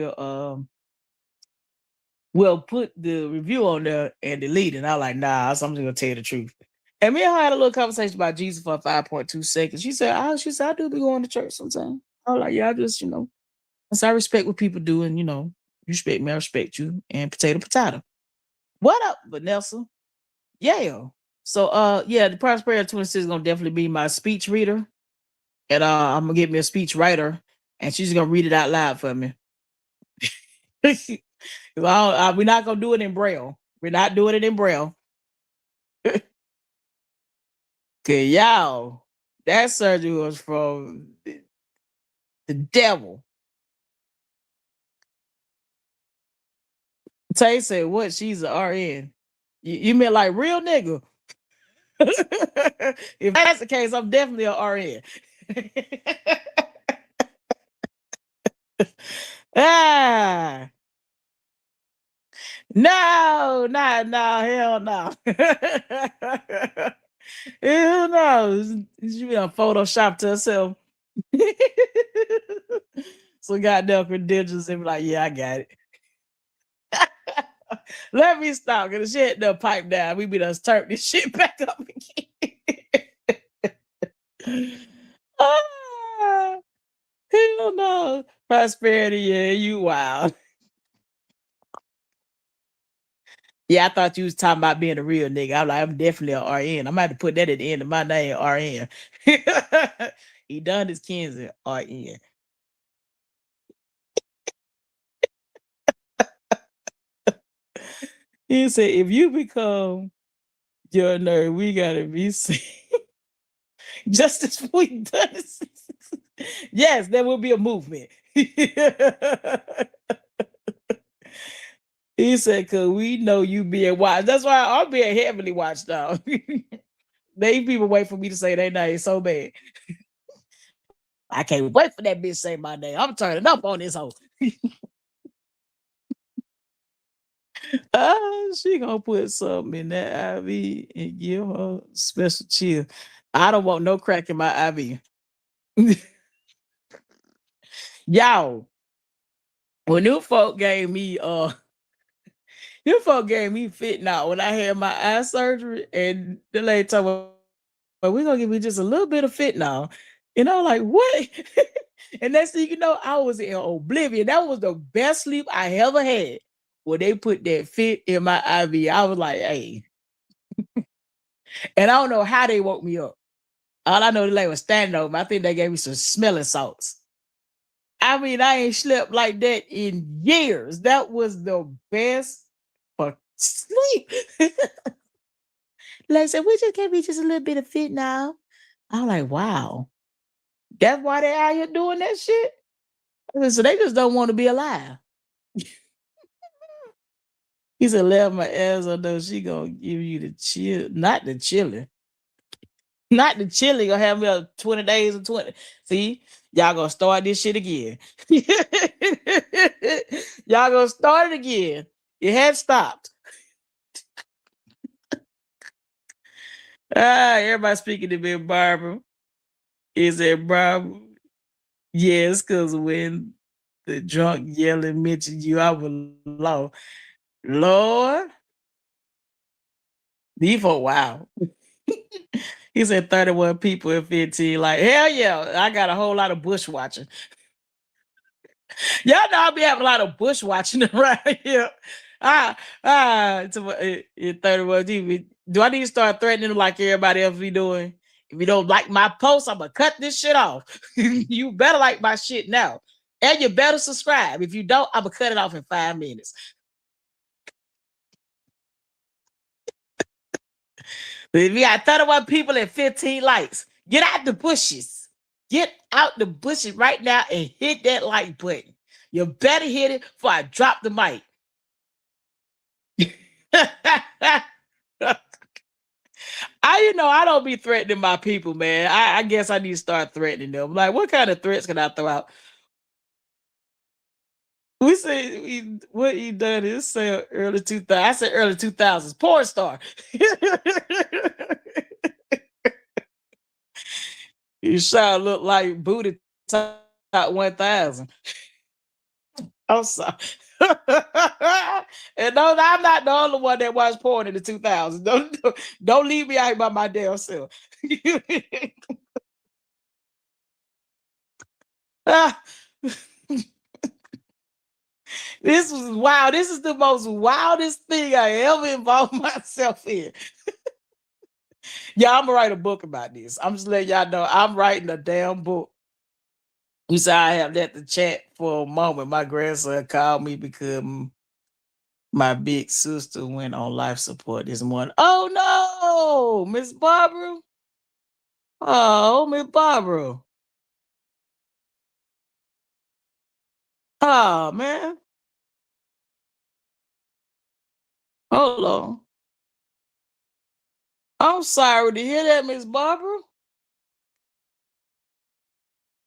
Speaker 3: will put the review on there and delete it." And I was like, "Nah, so I'm just gonna tell you the truth." And me and her had a little conversation about Jesus for 5.2 seconds. She said, "I do be going to church sometimes." I was like, "Yeah, I just, so I respect what people do, and you respect me, I respect you, and potato potato." What up, Vanessa? Yeah. So yeah, the Prosperity 26 is gonna definitely be my speech reader. And I'm gonna get me a speech writer and she's gonna read it out loud for me. We're not gonna do it in braille. We're not doing it in braille. Okay, y'all, that surgery was from the devil. Tay said, "What? She's an RN. You meant like real nigga?" If that's the case, I'm definitely a RN. Ah, no, no, hell no. Hell no. She be on Photoshop to herself. So goddamn credentials and be like, yeah, I got it. Let me stop. Cause the shit done pipe down. We be done turn this shit back up again. Ah, hell no. Prosperity, yeah, you wild. Yeah, I thought you was talking about being a real nigga. I'm like, I'm definitely a RN. I'm about to put that at the end of my name, RN. He done his Kenzie, RN. He said, if you become your nerd, we gotta be seen. Just as we done this. Yes, there will be a movement. He said, cause we know you being watched. That's why I'm being heavily watched now. They people wait for me to say their name so bad. I can't wait for that bitch to say my name. I'm turning up on this hoe. She gonna put something in that IV and give her special chill. I don't want no crack in my IV. Y'all, when new folk gave me new folk gave me fentanyl when I had my eye surgery, and the lady told me, well, we're gonna give you just a little bit of fentanyl. And I'm like, what? And next thing you know, I was in oblivion. That was the best sleep I ever had. When they put that fit in my IV, I was like, hey. And I don't know how they woke me up. All I know, the lady was standing over me. I think they gave me some smelling salts. I mean, I ain't slept like that in years. That was the best for sleep. Like I said, we just gave me just a little bit of fit now. I'm like, wow. That's why they out here doing that shit. So they just don't want to be alive. He said, "Let my ass on though. She gonna give you the chill, not the chilling, not the chilling. Gonna have me up 20 days and 20. See, y'all gonna start this shit again. Y'all gonna start it again. It had stopped. Everybody speaking to me, Barbara. Is it Barbara? Yes, because when the drunk yelling mentioned you, I was low. Lord, these for wow. He said 31 people in 15. Like, hell yeah, I got a whole lot of bush watching. Y'all know I'll be having a lot of bush watching around here. In 31 people. Do I need to start threatening them like everybody else be doing? If you don't like my post, I'm gonna cut this shit off. You better like my shit now. And you better subscribe. If you don't, I'm gonna cut it off in 5 minutes. If you got 31 people and 15 likes, get out the bushes. Get out the bushes right now and hit that like button. You better hit it before I drop the mic. I don't be threatening my people, man. I guess I need to start threatening them. Like, what kind of threats can I throw out? We say what he done is say early 2000s. I said early 2000s. Porn star. You shot look like booty top 1000. I'm sorry. And no, I'm not the only one that watched porn in the 2000s. Don't leave me out by my damn self. Ah, this was wow. This is the most wildest thing I ever involved myself in. Yeah, I'm gonna write a book about this. I'm just letting y'all know I'm writing a damn book. You say I have let the chat for a moment. My grandson called me because my big sister went on life support this morning. Oh no, Miss Barbara. Oh, Miss Barbara. Oh man. Hold on. I'm sorry to hear that, Miss Barbara.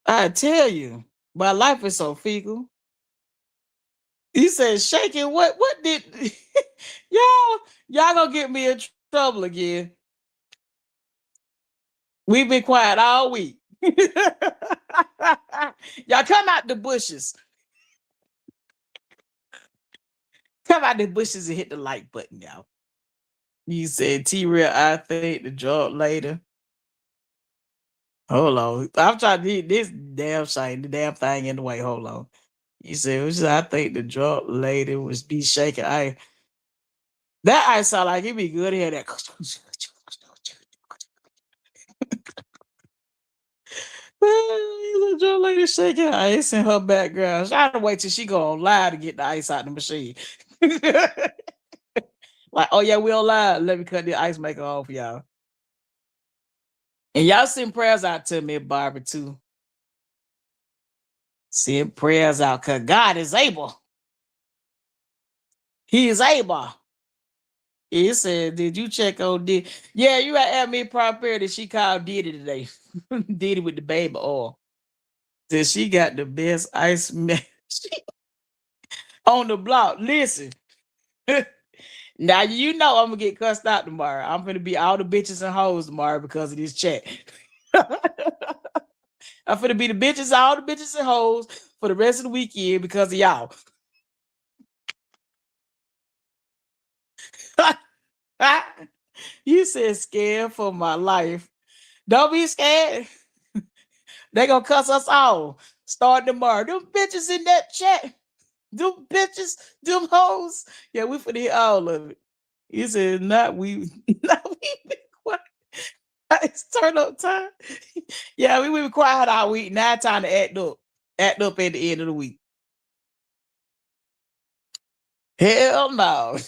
Speaker 3: I tell you, my life is so fecal. He said, shaking. What did y'all? Y'all gonna get me in trouble again? We've been quiet all week. Y'all come out the bushes. Come out the bushes and hit the like button, y'all. You said T-Real, I think the job later. Hold on. I'm trying to hit this damn shine, the damn thing in the way. Hold on. You said, I think the drop later was be shaking. That I sound like it be good to hear that. The drop lady shaking ice in her background. I had to wait till she go on live to get the ice out the machine. Like, oh yeah, we on live. Let me cut the ice maker off, y'all. And y'all send prayers out to me, Barbara, too. Send prayers out because God is able. He is able. He said, did you check on Diddy? Yeah, you had me prosperity. She called Diddy today. Diddy with the baby oil. Said she got the best ice on the block. Listen. Now you know I'm gonna get cussed out tomorrow. I'm gonna be all the bitches and hoes tomorrow because of this chat. I'm gonna be the bitches, all the bitches and hoes for the rest of the weekend because of y'all. You said scared for my life. Don't be scared. They gonna cuss us all. Start tomorrow. Them bitches in that chat. Them bitches, them hoes. Yeah, we finna hear all of it. He said, not we been quiet. It's turn up time. Yeah, we been quiet all week. Now time to act up. Act up at the end of the week. Hell no.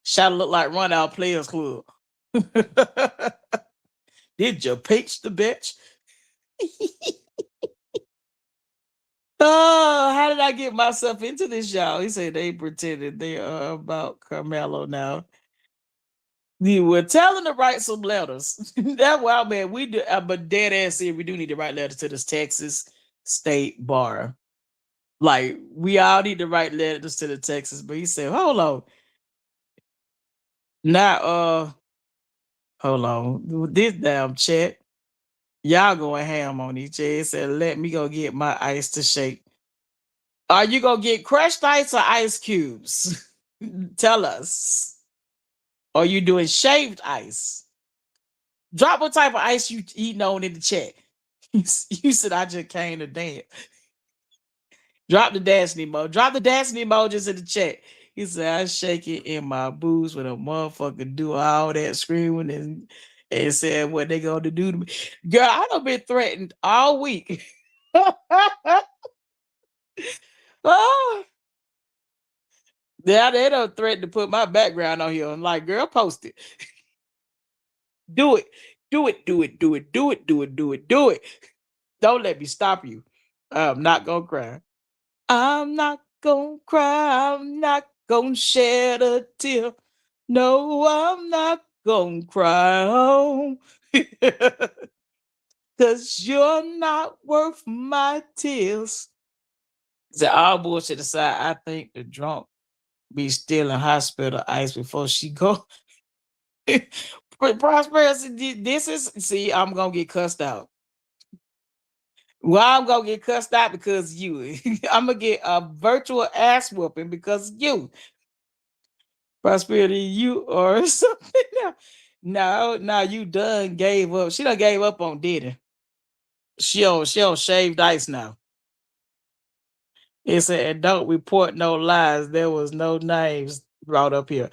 Speaker 3: Shall look like Run Out Players Club. Did you pitch the bitch? Oh, how did I get myself into this, y'all? He said they pretended they are about Carmelo now. We were telling to write some letters. That's why, man, we do. But dead ass here, we do need to write letters to this Texas State Bar. Like we all need to write letters to the Texas. But he said, hold on. Now, hold on. This damn chat. Y'all going ham on each other. He said, let me go get my ice to shake. Are you gonna get crushed ice or ice cubes? Tell us. Are you doing shaved ice? Drop what type of ice you eating on in the chat. You said I just came to dance. Drop the dancing emoji. Drop the dancing emojis in the chat. He said I shake it in my boots when a motherfucker do all that screaming and said what they gonna do to me. Girl, I done been threatened all week. Oh. Yeah, they don't threaten to put my background on here. I'm like, girl, post it. Do it. Do it. Do it. Do it. Do it. Do it. Do it. Do it. Don't let me stop you. I'm not gonna cry. I'm not gonna cry. I'm not gonna shed a tear. No, I'm not gonna cry. Cause you're not worth my tears. The all bullshit aside, I think the drunk be still in hospital ice before she go. Prosperity, this is see, I'm gonna get cussed out. Well, I'm gonna get cussed out because you. I'm gonna get a virtual ass whooping because you. Prosperity, you or something. No, you done gave up. She done gave up on Diddy. She on shaved ice now. It said, don't report no lies. There was no names brought up here.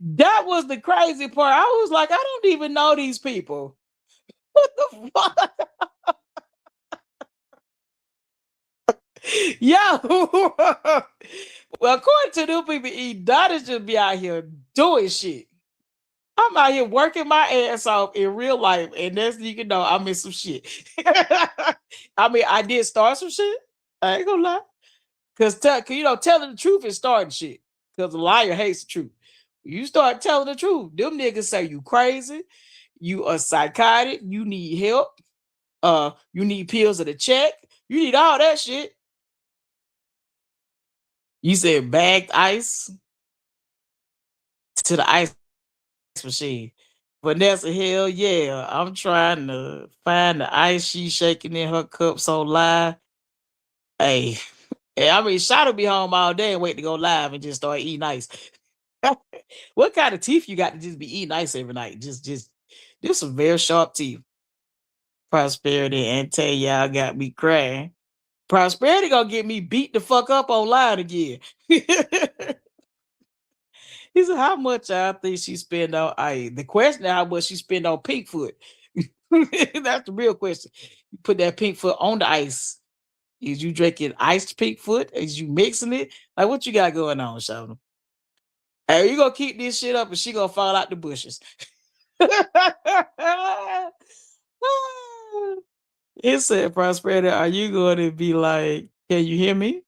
Speaker 3: That was the crazy part. I was like, I don't even know these people. What the fuck? Yo. Well, according to them people, Dottie just be out here doing shit. I'm out here working my ass off in real life, and that's you can know I'm in some shit. I mean, I did start some shit. I ain't gonna lie. Cause telling the truth is starting shit. Cause a liar hates the truth. You start telling the truth. Them niggas say you crazy, you are psychotic, you need help, you need pills of the check, you need all that shit. You said bagged ice to the ice machine. Vanessa, hell yeah. I'm trying to find the ice she's shaking in her cups on live. Hey, I mean, Shot'll be home all day and wait to go live and just start eating ice. What kind of teeth you got to just be eating ice every night? Just some very sharp teeth. Prosperity and tell y'all got me crying. Prosperity gonna get me beat the fuck up online again. He said, "How much I think she spend on?" The question is how much she spend on Pinkfoot. That's the real question. You put that Pinkfoot on the ice. Is you drinking iced Pinkfoot? Is you mixing it? Like what you got going on, Sheldon? Hey, you gonna keep this shit up and she gonna fall out the bushes. It said, Prosperity, are you going to be like, can you hear me?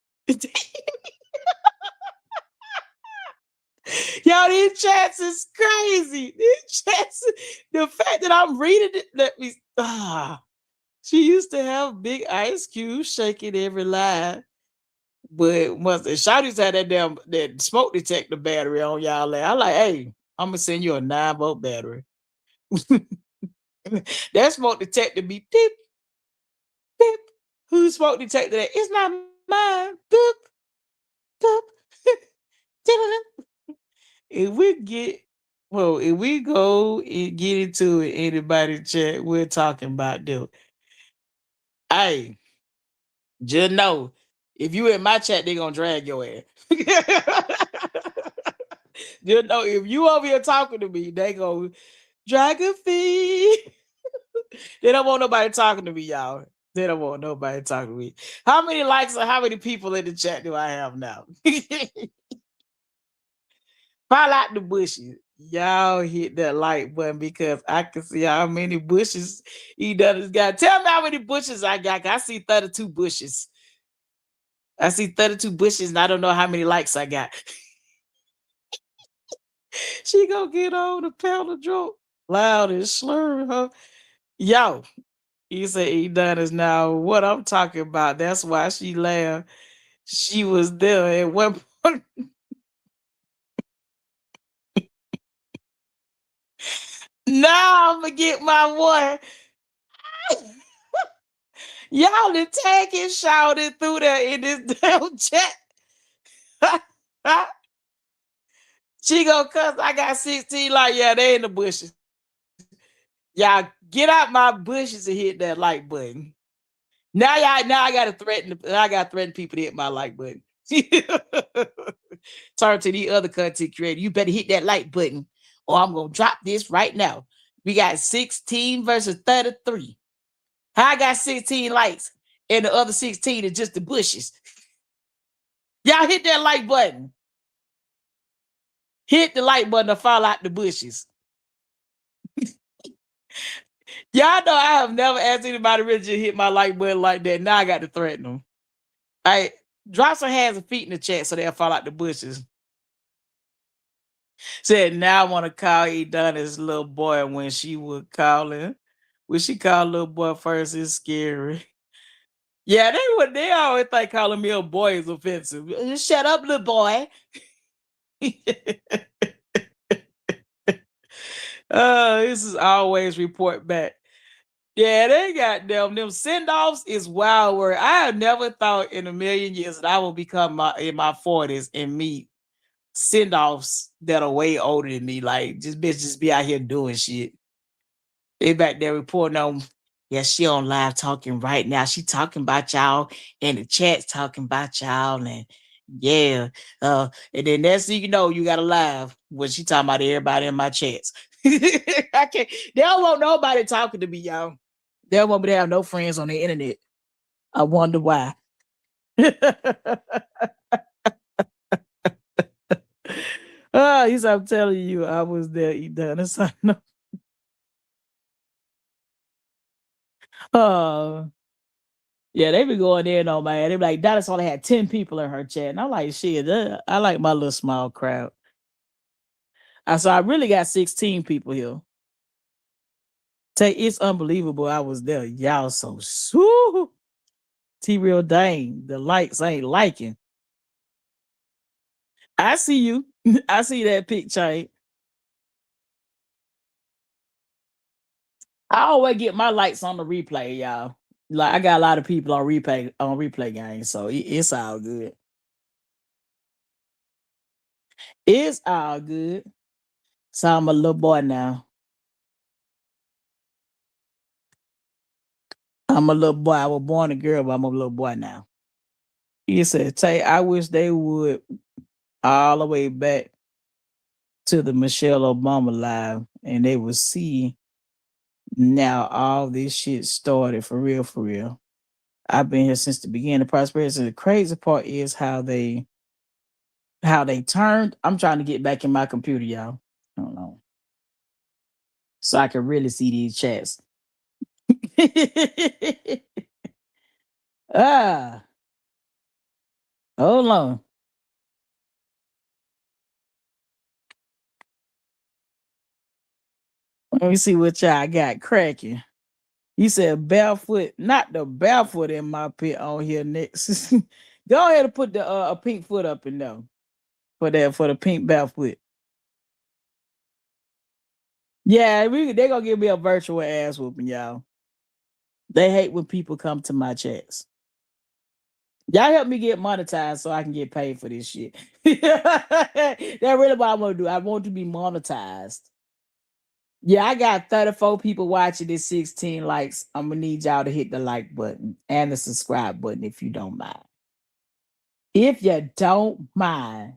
Speaker 3: Y'all, these chats is crazy. These chats, the fact that I'm reading it, let me. She used to have big ice cubes shaking every line. But once Shawty's had that smoke detector battery on y'all, like, I like, hey, I'm gonna send you a 9-volt battery. That smoke detector be beep, beep. Whose smoke detector that? It's not mine. Beep, beep. If we go and get into it, anybody chat, we're talking about them. Hey, just know if you in my chat, they gonna drag your ass. Just know if you over here talking to me, they go drag a feed. They don't want nobody talking to me, y'all. They don't want nobody talking to me. How many likes or how many people in the chat do I have now? Fall out the bushes. Y'all hit that like button because I can see how many bushes he done got. Tell me how many bushes I got. I see 32 bushes. I see 32 bushes and I don't know how many likes I got. She gonna get on the pedal joke loud and slurring her. Yo, he said he done is now what I'm talking about. That's why she laughed. She was there at one point. Now I'm gonna get my one. Y'all done tag and shouted through there in this damn chat. She gonna cuss. I got 16 like, yeah, they in the bushes. Y'all get out my bushes and hit that like button. Now I gotta threaten people to hit my like button. Turn to the other content creator. You better hit that like button or I'm gonna drop this right now. We got 16 versus 33. How I got 16 likes and the other 16 is just the bushes. Y'all hit that like button. Hit the like button to fall out the bushes. Y'all know I have never asked anybody really to hit my like button like that. Now I got to threaten them. All right, drop some hands and feet in the chat so they'll fall out the bushes. Said now I want to call Adonis little boy when she would call him. When she called little boy first, it's scary. Yeah, they always think calling me a boy is offensive. Shut up, little boy. This is always report back. Yeah, they got them send-offs is wild word. I have never thought in a million years that I will become in my 40s and meet send-offs that are way older than me. Like just bitches be out here doing shit. They back there reporting on, yeah, she on live talking right now. She talking about y'all and the chat's talking about y'all and yeah. And then next thing you know, you got a live when she talking about everybody in my chats. I can't. They don't want nobody talking to me, y'all. They don't want me to have no friends on the internet. I wonder why. I'm telling you, I was there. He done it. Yeah, they be going in on man. They be like, Dallas only had 10 people in her chat. And I'm like, shit, I like my little small crowd. So I really got 16 people here. It's unbelievable I was there. Y'all so T real dang. The likes ain't liking. I see you. I see that picture. I always get my likes on the replay, y'all. Like I got a lot of people on replay games, so it's all good. It's all good. So I'm a little boy now. I'm a little boy. I was born a girl, but I'm a little boy now. He said, Tay, I wish they would all the way back to the Michelle Obama live and they would see now all this shit started for real, for real. I've been here since the beginning of prosperity. The crazy part is how they turned. I'm trying to get back in my computer, y'all. I don't know. So I can really see these chats. ah, hold on. Let me see what y'all got cracking. You said barefoot, not the barefoot in my pit on here next. Go ahead and put the a pink foot up in there for the pink barefoot. Yeah, they gonna give me a virtual ass whooping, y'all. They hate when people come to my chats. Y'all help me get monetized so I can get paid for this shit. That's really what I want to do. I want to be monetized. Yeah, I got 34 people watching this 16 likes. I'm gonna need y'all to hit the like button and the subscribe button if you don't mind. If you don't mind,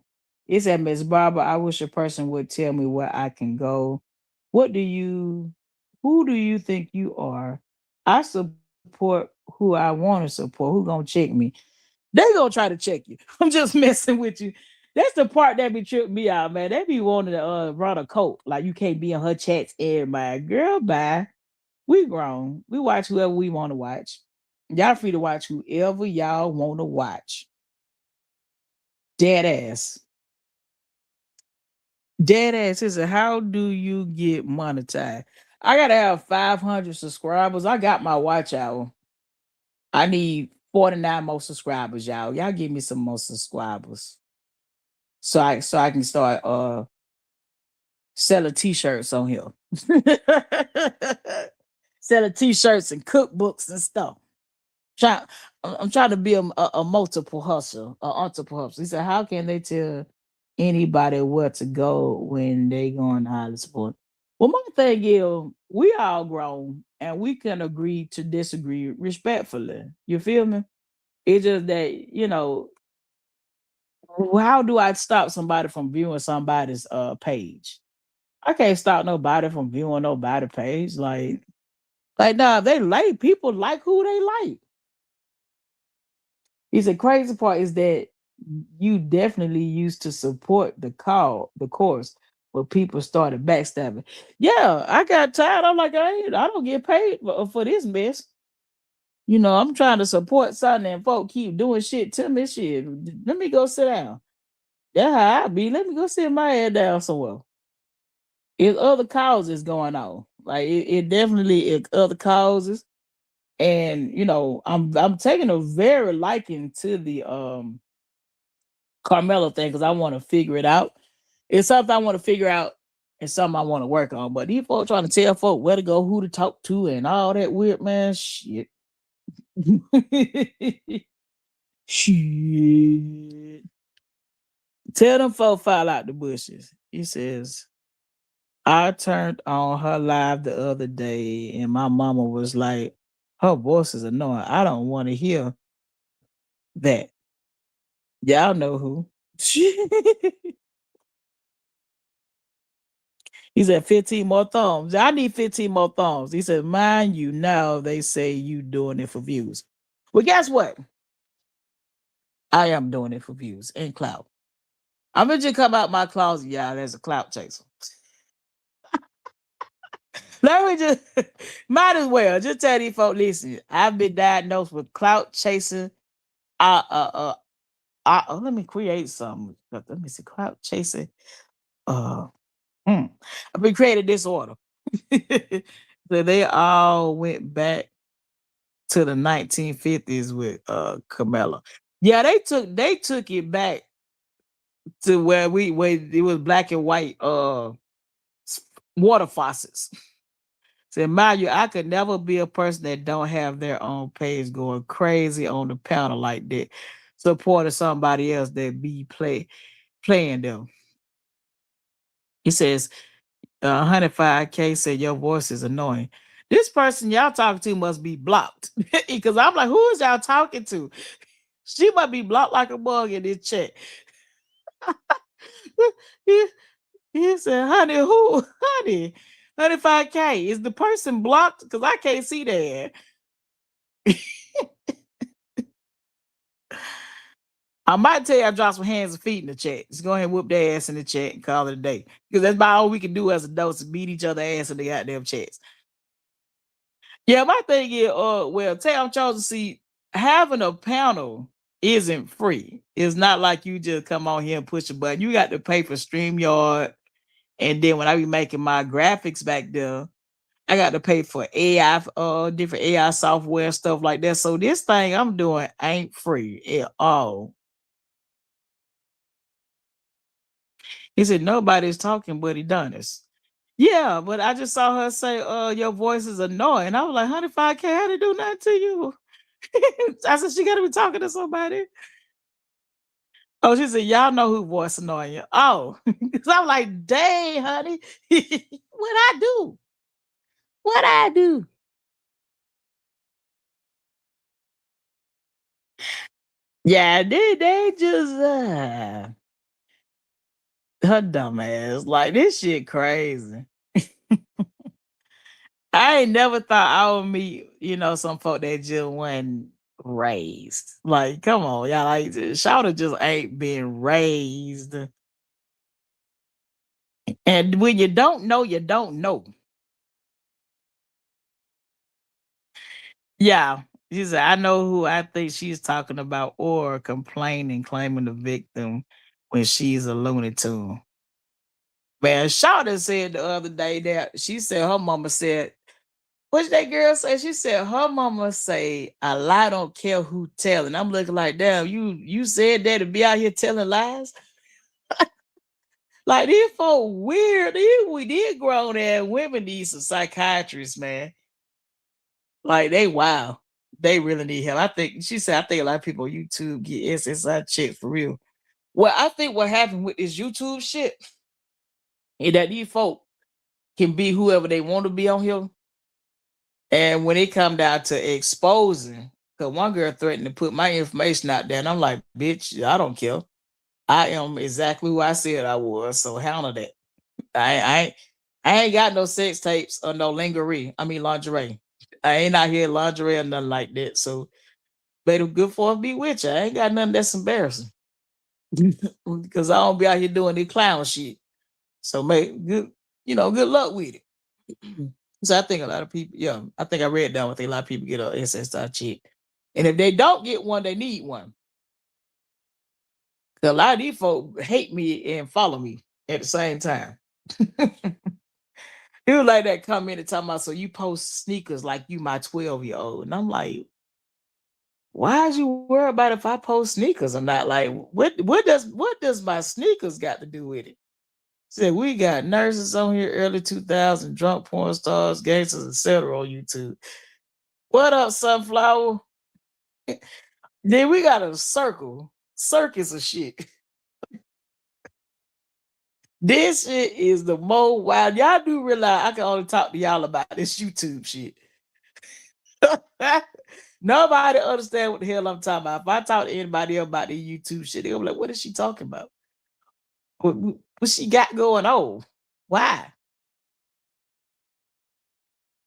Speaker 3: it said, Miss Barbara, I wish a person would tell me where I can go. Who do you think you are? I support who I want to support. Who gonna check me? They gonna try to check you. I'm just messing with you. That's the part that be tripping me out, man. They be wanting to run a coat. Like you can't be in her chats, everybody. Girl, bye. We grown. We watch whoever we want to watch. Y'all free to watch whoever y'all want to watch. Dead ass. Dead ass is how do you get monetized? I gotta have 500 subscribers. I got my watch hour. I need 49 more subscribers, y'all. Y'all give me some more subscribers. So I can start selling t-shirts on here. Selling t-shirts and cookbooks and stuff. I'm trying to be a multiple hustle, a entrepreneur. He said, how can they tell anybody where to go when they going to high sport? Well, my thing is, we all grown and we can agree to disagree respectfully. You feel me? It's just that, how do I stop somebody from viewing somebody's page? I can't stop nobody from viewing nobody page. Like nah, they like people like who they like. He said crazy part is that you definitely used to support the course, but people started backstabbing. Yeah, I got tired. I'm like, I don't get paid for this mess. I'm trying to support something and folk keep doing shit to me. Shit. Let me go sit down. That's how I be. Let me go sit my head down somewhere. It's other causes going on. Like it definitely is other causes. And I'm taking a very liking to the Carmelo thing because I want to figure it out. It's something I want to figure out and something I want to work on. But these folks trying to tell folk where to go, who to talk to, and all that weird man shit. Shit. Tell them folk fall out the bushes. He says, I turned on her live the other day and my mama was like, her voice is annoying. I don't want to hear that. Y'all know who. He said 15 more thumbs. I need 15 more thumbs. He said, mind you, now they say you doing it for views. Well, guess what? I am doing it for views and clout. I'm gonna just come out my closet, y'all, as a clout chaser. Let me just might as well just tell these folks, listen, I've been diagnosed with clout chasing. Let me create something. Let me see, clout chasing. Hmm. We created disorder. So they all went back to the 1950s with Camilla. Yeah, they took it back to where it was black and white s- water faucets. So mind you, I could never be a person that don't have their own page going crazy on the panel like that, supporting somebody else that be playing them. He says, 105K said your voice is annoying. This person y'all talking to must be blocked. Because I'm like, who is y'all talking to? She might be blocked like a bug in this chat. he, he said, honey, who? Honey, 105K. Is the person blocked? Because I can't see that. I might tell you I dropped some hands and feet in the chat. Just go ahead and whoop their ass in the chat and call it a day. Because that's about all we can do as adults is beat each other ass in the goddamn chats. Yeah, my thing is, well, tell I'm chosen. See, having a panel isn't free. It's not like you just come on here and push a button. You got to pay for StreamYard. And then when I be making my graphics back there, I got to pay for AI, different AI software, stuff like that. So this thing I'm doing ain't free at all. He said nobody's talking but Adonis. Yeah, but I just saw her say, your voice is annoying. I was like, 105K, how to do nothing to you? I said, she gotta be talking to somebody. Oh, she said, y'all know who voice annoying you. Oh, because I'm like, dang, honey, what I do? What I do? Yeah, they just her dumb ass. Like this shit crazy. I ain't never thought I would meet, some folk that just wasn't raised. Like, come on, y'all. Like, Shawty just ain't been raised. And when you don't know, you don't know. Yeah. She said, I know who I think she's talking about, or complaining, claiming the victim when she's a Looney Tune. Man, Shawty said the other day that she said her mama said, what that girl say? She said her mama say a lie don't care who tell. And I'm looking like, damn, you said that to be out here telling lies? Like these folk weird. We did grown ass women need some psychiatrists, man. Like they wow. They really need help. I think she said I think a lot of people on YouTube get SSI checked for real. Well, I think what happened with this YouTube shit is that these folk can be whoever they want to be on here. And when it come down to exposing, because one girl threatened to put my information out there, and I'm like, bitch, I don't care. I am exactly who I said I was. So handle that. I ain't got no sex tapes or no lingerie. I mean lingerie. I ain't out here lingerie or nothing like that. So better good for be with you. I ain't got nothing that's embarrassing. Because I don't be out here doing this clown shit. So make good, good luck with it. So I think a lot of people, yeah, I think I read down what a lot of people get a SSI check. And if they don't get one, they need one. 'Cause a lot of these folk hate me and follow me at the same time. He was like that comment and talking about, so you post sneakers like you my 12-year-old. And I'm like, why is you worried about if I post sneakers or not? Like, what does my sneakers got to do with it? Said we got nurses on here, early 2000, drunk porn stars, gangsters, etc. on YouTube. What up, Sunflower? Then we got a circus of shit. This shit is the most wild. Y'all do realize I can only talk to y'all about this YouTube shit. Nobody understand what the hell I'm talking about. If I talk to anybody else about the YouTube shit, they'll be like, what is she talking about? What she got going on? Why?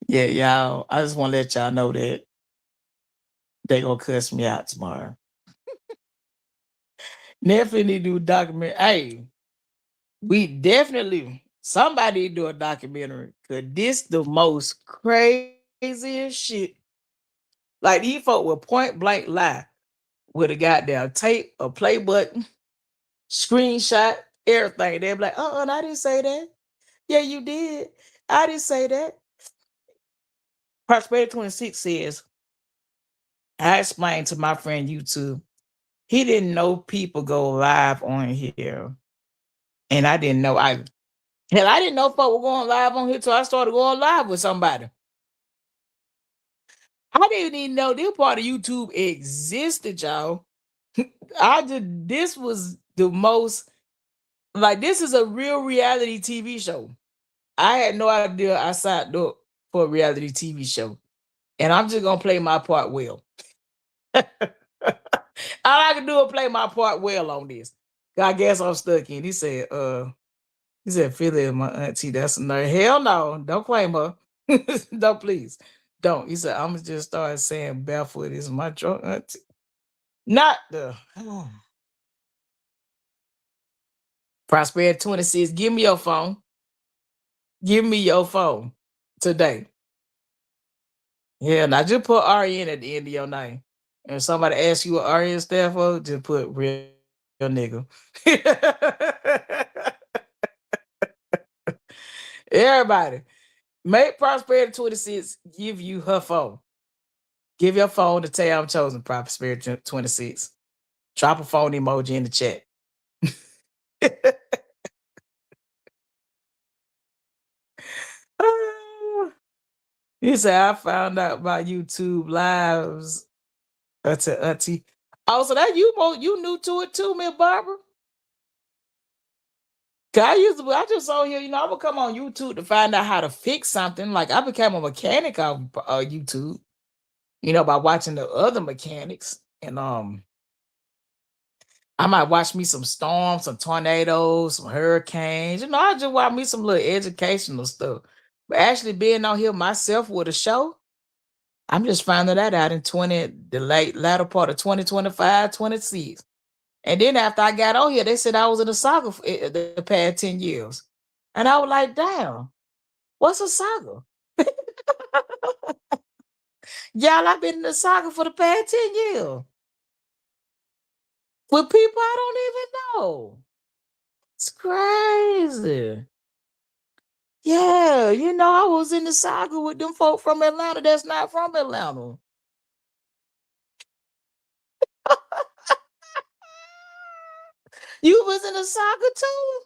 Speaker 3: Yeah, y'all. I just want to let y'all know that they gonna cuss me out tomorrow. Definitely need to do a document. Hey, we definitely somebody do a documentary because this the most craziest shit. Like these folk will point blank lie with a goddamn tape, a play button, screenshot, everything. They're like, I didn't say that. Yeah, you did. I didn't say that. Prosperity 26 says, I explained to my friend YouTube, he didn't know people go live on here. And I didn't know I didn't know folk were going live on here till I started going live with somebody. I didn't even know this part of YouTube existed, y'all. This was the most, like, this is a real reality TV show. I had no idea I signed up for a reality TV show. And I'm just gonna play my part well. All I can do is play my part well on this. I guess I'm stuck in. He said, Philly is my auntie. That's a nerd. Hell no, don't claim her. Don't, please. Don't. He said, I'm gonna just start saying barefoot is my drunk auntie. Not the Prosperity 26. Give me your phone. Give me your phone today. Yeah, now just put RN at the end of your name. And if somebody asks you what RN stand for, just put real nigga. Everybody, make Prosperity 26 give you her phone. Give your phone to Tay I'm Chosen, Prosperity 26. Drop a phone emoji in the chat. He said, I found out about YouTube lives. Auntie. Oh, so that you new to it too, Miss Barbara? I just saw here, I would come on YouTube to find out how to fix something. Like I became a mechanic on YouTube, by watching the other mechanics. And I might watch me some storms, some tornadoes, some hurricanes. I just watch me some little educational stuff. But actually being on here myself with a show, I'm just finding that out in the latter part of 2025, 26. And then after I got on here, they said I was in a saga for the past 10 years. And I was like, damn, what's a saga? Y'all, I've been in the saga for the past 10 years. With people I don't even know. It's crazy. Yeah, I was in the saga with them folk from Atlanta that's not from Atlanta. You was in the saga too?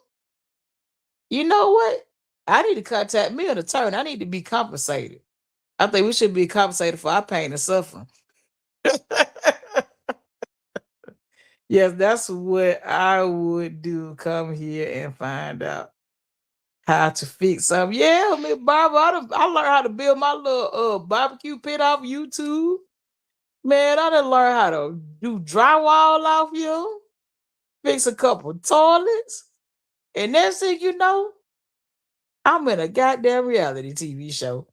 Speaker 3: You know what? I need to contact me an attorney. I need to be compensated. I think we should be compensated for our pain and suffering. Yes, that's what I would do. Come here and find out how to fix something. Yeah, Miss Barbara, I learned how to build my little barbecue pit off YouTube. Man, I done learned how to do drywall off here, fix a couple toilets, and next thing you know, I'm in a goddamn reality TV show.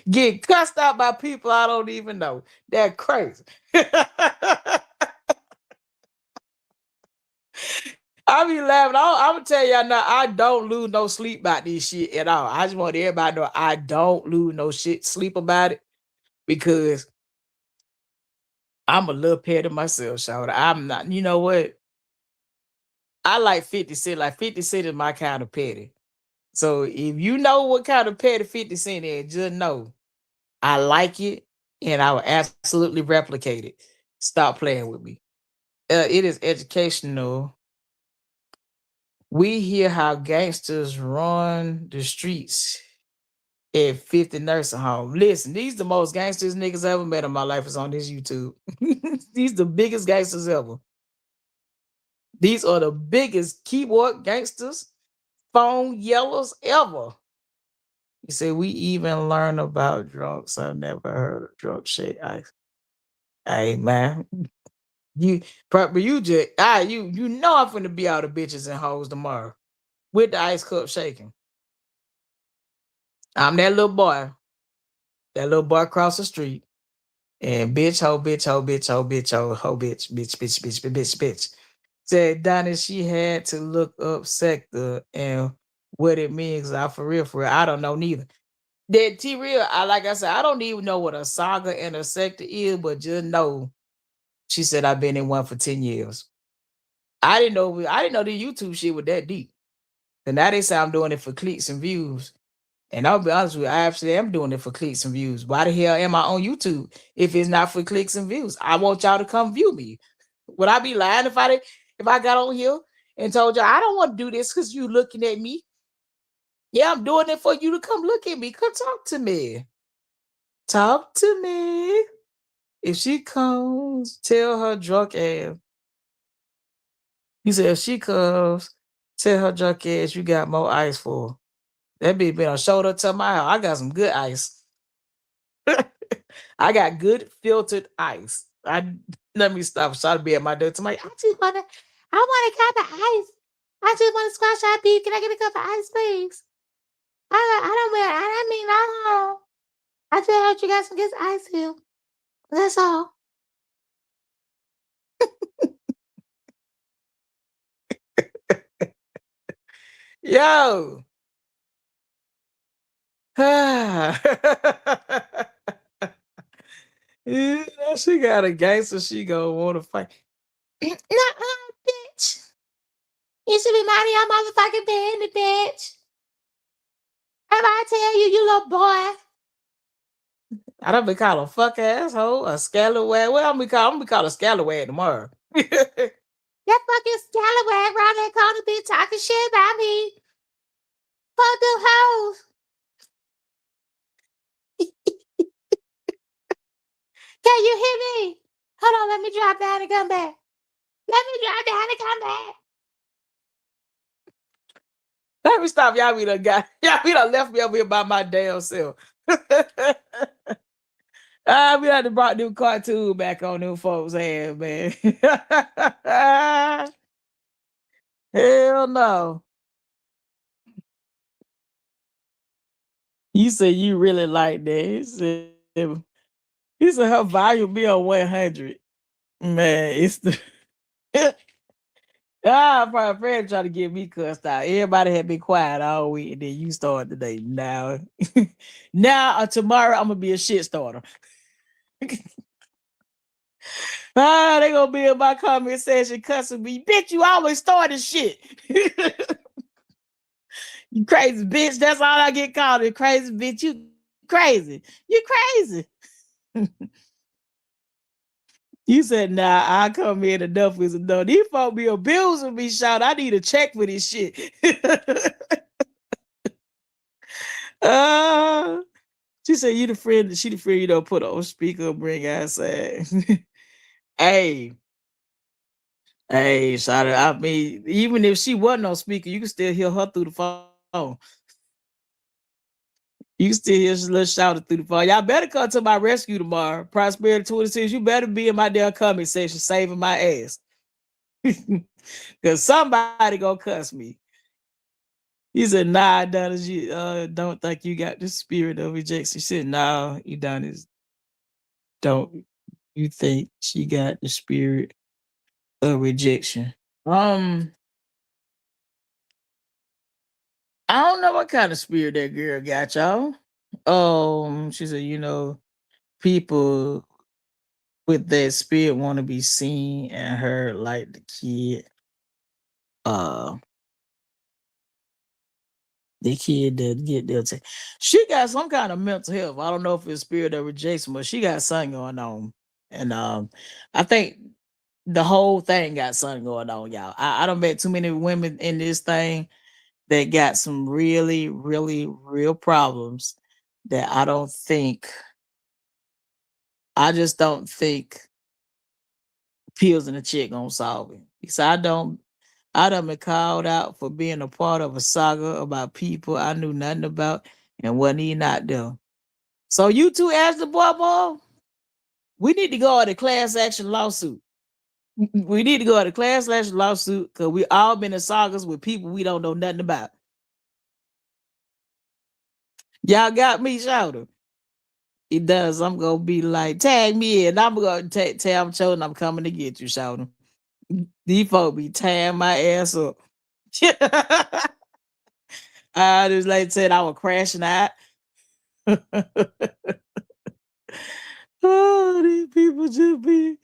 Speaker 3: Get cussed out by people I don't even know. They're crazy. I be laughing. I'm gonna tell y'all now, I don't lose no sleep about this shit at all. I just want everybody to know I don't lose no sleep about it because I'm a little petty myself, Shawty. I'm not, you know what? I like 50 Cent. Like 50 Cent is my kind of petty. So if you know what kind of petty 50 Cent is, just know I like it and I will absolutely replicate it. Stop playing with me. It is educational. We hear how gangsters run the streets at 50 nursing home. Listen, these the most gangsters niggas I ever met in my life is on this YouTube. These the biggest gangsters ever. These are the biggest keyboard gangsters, phone yellows ever. You say we even learn about drunks. I've never heard of drunk shit. Hey man, you probably you just you know I'm finna be out of bitches and hoes tomorrow with the ice cup shaking. I'm that little boy across the street, and bitch, ho, bitch, ho, bitch, ho, bitch, ho, bitch, bitch. Said Donnie she had to look up sector and what it means. I for real, I don't know neither. That T real, like I said, I don't even know what a saga and a sector is, but just know she said I've been in one for 10 years. I didn't know the YouTube shit was that deep. And now they say I'm doing it for clicks and views. And I'll be honest with you, I actually am doing it for clicks and views. Why the hell am I on YouTube if it's not for clicks and views? I want y'all to come view me. Would I be lying if I got on here and told y'all I don't want to do this because you looking at me? Yeah, I'm doing it for you to come look at me. Come talk to me. Talk to me. If she comes, tell her drunk ass. He said, if she comes, tell her drunk ass you got more ice for her. That bitch been on shoulder to my house. I got some good ice. I got good filtered ice. Let me stop. Try to be at my door to my. I want a cup of ice. I just want to squash out beef. Can I get a cup of ice, please? I mean, I just heard you got some good ice here. That's all. Yo. Yeah, she got a gangster. She gonna want to fight. Nuh-uh, bitch. You should be minding your motherfucking business, bitch. If I tell you, you little boy. I don't be called a fuck asshole, a scallywag. Well, I'm gonna be called a scallywag tomorrow. That fucking scallywag around that corner be talking shit about me. Fuck them hoes. Can you hear me? Hold on, let me drop down and come back. Let me drop down and come back. Let me stop. Y'all be done left me over here by my damn self. We had to brought new cartoon back on them folks' head, man. Hell no. You said you really like that. He said her volume be on 100. Man, it's the probably Fred trying to get me cussed out. Everybody had been quiet all week, and then you started today. Now, tomorrow I'm gonna be a shit starter. They gonna be in my comment section cussing me. Bitch, you always starting shit. You crazy bitch. That's all I get called. A crazy bitch. You crazy. You crazy. You said, nah, I come in enough is enough. These folks be abusing me, shout. I need a check for this shit. She said, she the friend you don't put on speaker, bring outside. Hey, shout out. I mean, even if she wasn't on speaker, you can still hear her through the phone. You can still hear a little shouting through the phone. Y'all better come to my rescue tomorrow. Prosperity 26. You better be in my damn comment section saving my ass. Because somebody gonna cuss me. He said, nah, Adonis, you don't think you got the spirit of rejection. She said, nah, Adonis, don't you think she got the spirit of rejection? I don't know what kind of spirit that girl got, y'all. She said, people with that spirit want to be seen and heard like the kid. The kid that get there. She got some kind of mental health. I don't know if it's spirit of rejection, but she got something going on. And I think the whole thing got something going on, y'all. I don't met too many women in this thing that got some really, really real problems that I just don't think pills in a chick gonna solve it. Because I done been called out for being a part of a saga about people I knew nothing about and wasn't even not there. So you two ask the boy, we need to go at a class action lawsuit. We need to go at a class action lawsuit because we all been in sagas with people we don't know nothing about. Y'all got me, shouter. It does. I'm gonna be like, tag me in. I'm gonna tell I'm chosen. I'm coming to get you, shouter. These folks be tearing my ass up. I just like said I was crashing out. Oh, these people just be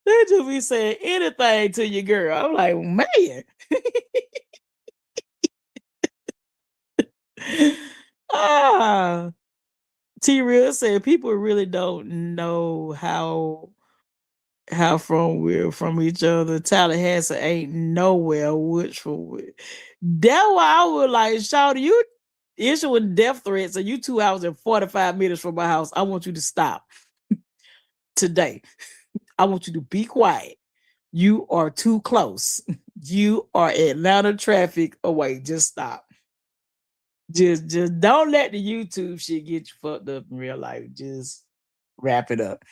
Speaker 3: They just be saying anything to your girl. I'm like, man. ah. T Real said people really don't know how from we're from each other. Tallahassee ain't nowhere which for that's why I was like, shout you issuing death threats and you 2 hours and 45 minutes from my house. I want you to stop today. I want you to be quiet. You are too close. You are Atlanta traffic away. Just stop. Just don't let the YouTube shit get you fucked up in real life. Just wrap it up.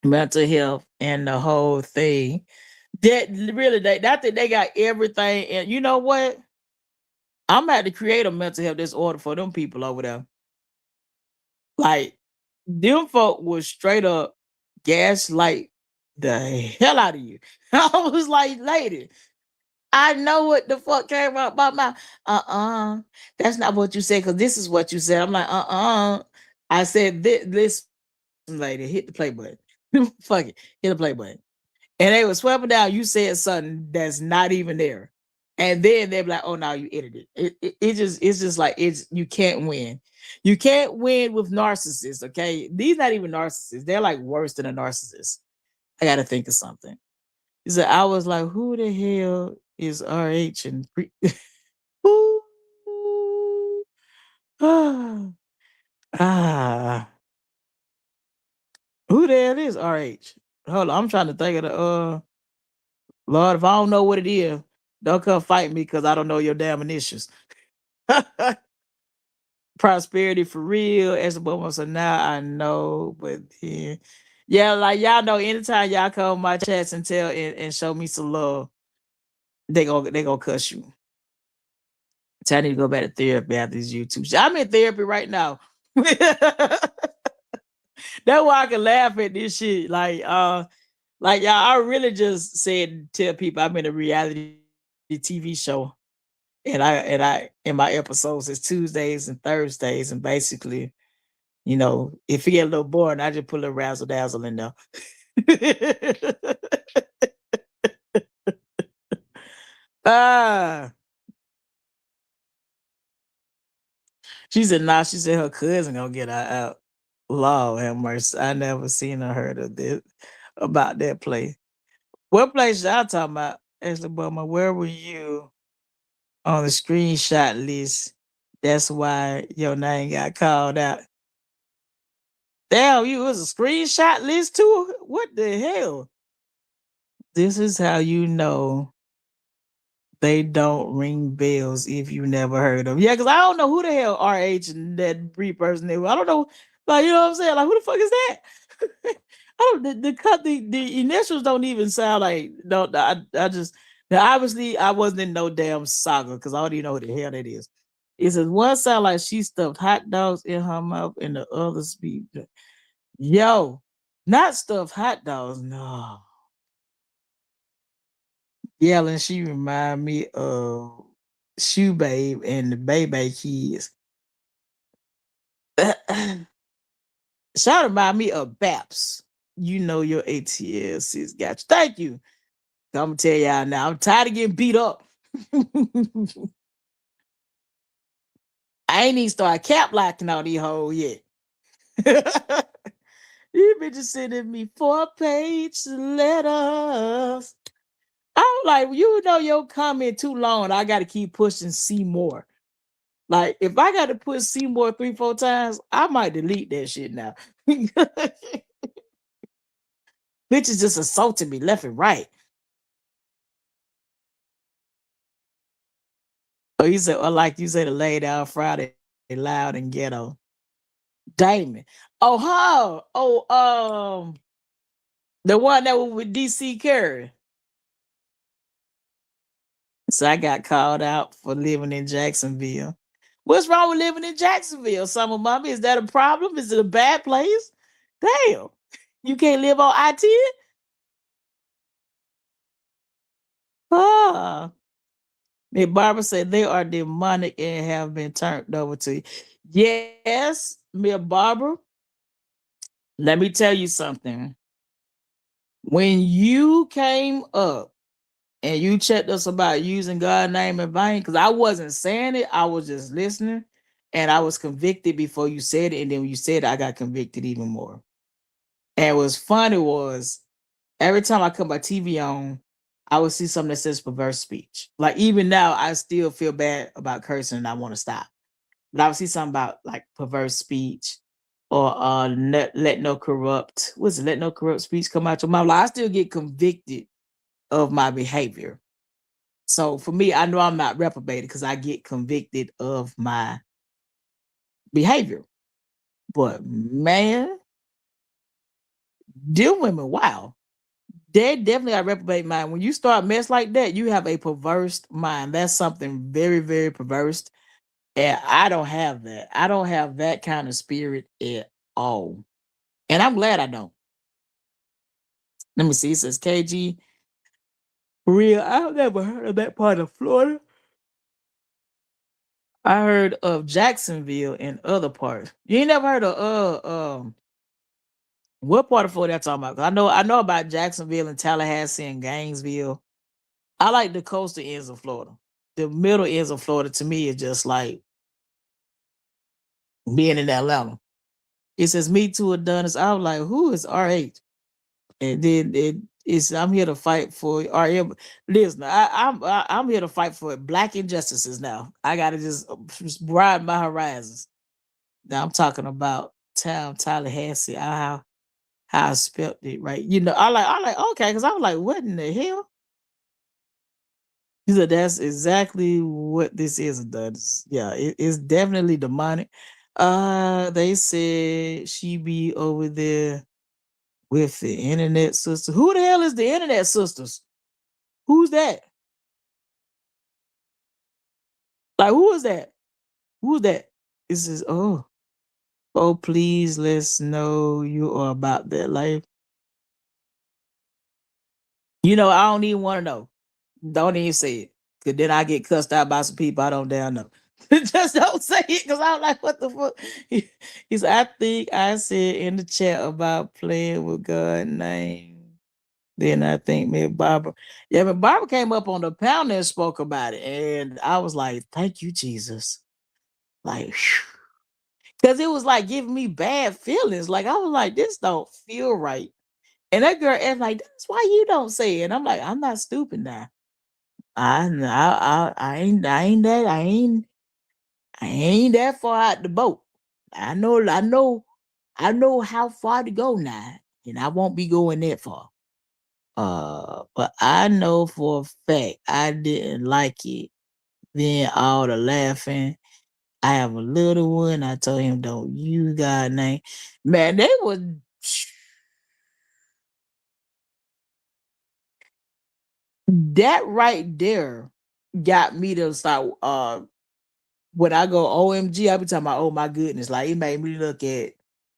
Speaker 3: Mental health and the whole thing. That really I think they got everything. And you know what? I'm about to create a mental health disorder for them people over there. Like them folk was straight up gaslight the hell out of you. I was like, lady, I know what the fuck came out my mouth. That's not what you said, because this is what you said. I'm like, I said this lady, hit the play button. Fuck it, hit the play button. And they were swept down. You said something that's not even there. And then they're like, oh, now you edited it's just like you can't win. You can't win with narcissists, okay? These not even narcissists, they're like worse than a narcissist. I gotta think of something. So I was like, who the hell is RH and Ooh. ah, who the hell is RH? Hold on, I'm trying to think of the Lord, if I don't know what it is, don't come fight me because I don't know your damn initials. Prosperity for real. As the moment, so now I know, but then, yeah, like y'all know, anytime y'all come on my chats and tell and show me some love, they gonna cuss you. So I need to go back to therapy after these YouTube. I'm in therapy right now. That's why I can laugh at this shit. Like y'all, I really just said tell people I'm in a reality TV show. And I in my episodes it's Tuesdays and Thursdays, and basically, if you get a little boring, I just put a little razzle dazzle in there. ah, she said, nah, she said her cousin gonna get her out. Lord have mercy. I never seen or heard of this about that play. What place y'all talking about? Ashley Bowman, where were you on the screenshot list? That's why your name got called out. Damn, you was a screenshot list too? What the hell? This is how you know they don't ring bells if you never heard them. Yeah, because I don't know who the hell RH and that Bree person is. I don't know, like, you know what I'm saying? Like, who the fuck is that? I don't the initials don't even sound like no. I just now obviously I wasn't in no damn saga because I don't even know who the hell that is. It says one sound like she stuffed hot dogs in her mouth and the other speak. Yo, not stuffed hot dogs, no. Yelling, she remind me of Shoe Babe and the Baby Kids. Shout remind me of Baps. You know your ATS is got you. Thank you. I'm gonna tell y'all now. I'm tired of getting beat up. I ain't even started cap locking on these hoes yet. You bitches sending me 4-page letters. I'm like, you know your comment too long. I gotta keep pushing see more. Like, if I gotta put see more 3-4 times, I might delete that shit now. Bitches just assaulting me left and right. Oh, you said, or like you said, the lay down Friday, loud and ghetto. Damon. Oh, huh. Oh, the one that was with DC Curry. So I got called out for living in Jacksonville. What's wrong with living in Jacksonville? Summer mommy, is that a problem? Is it a bad place? Damn. You can't live on I-10? Ah. Miss Barbara said they are demonic and have been turned over to you. Yes, Miss Barbara. Let me tell you something. When you came up and you checked us about using God's name in vain, because I wasn't saying it, I was just listening, and I was convicted before you said it, and then when you said it, I got convicted even more. And what's funny was every time I cut my TV on, I would see something that says perverse speech. Like even now, I still feel bad about cursing and I want to stop. But I would see something about like perverse speech or let no corrupt, what's it, let no corrupt speech come out your mouth. Like, I still get convicted of my behavior. So for me, I know I'm not reprobated because I get convicted of my behavior. But man, dear women, wow. They definitely got reprobate mind. When you start mess like that, you have a perverse mind. That's something very, very perverse. And I don't have that. I don't have that kind of spirit at all. And I'm glad I don't. Let me see. It says KG. Real. I've never heard of that part of Florida. I heard of Jacksonville and other parts. You ain't never heard of what part of Florida that's talking about? 'Cause I know about Jacksonville and Tallahassee and Gainesville. I like the coastal ends of Florida. The middle ends of Florida to me is just like being in Atlanta. It says me too Adonis. I was like, who is RH? And then it's I'm here to fight for RM. Listen, I'm here to fight for black injustices now. I gotta just widen my horizons. Now I'm talking about town Tallahassee. How I spelt it right. You know, I like okay, because I was like, what in the hell? He said that's exactly what this is. Does yeah, it's definitely demonic. They said she be over there with the internet sister. Who the hell is the internet sisters? Who's that? Like who is that? Who's that? It says, oh, please let's know you are about that life. You know, I don't even want to know. Don't even say it. Cause then I get cussed out by some people I don't damn know. Just don't say it because I'm like, what the fuck? He said, I think I said in the chat about playing with God's name. Then I think me and Barbara. Yeah, but Barbara came up on the panel and spoke about it. And I was like, thank you, Jesus. Like, because it was like giving me bad feelings. Like, I was like, this don't feel right. And that girl asked like, that's why you don't say it. And I'm like, I'm not stupid now. I ain't that far out the boat. I know how far to go now, and I won't be going that far. But I know for a fact I didn't like it. Then all the laughing. I have a little one. I told him, "Don't use God name." Man, they was that right there got me to start. When I go OMG, I be talking about, oh my goodness. Like it made me look at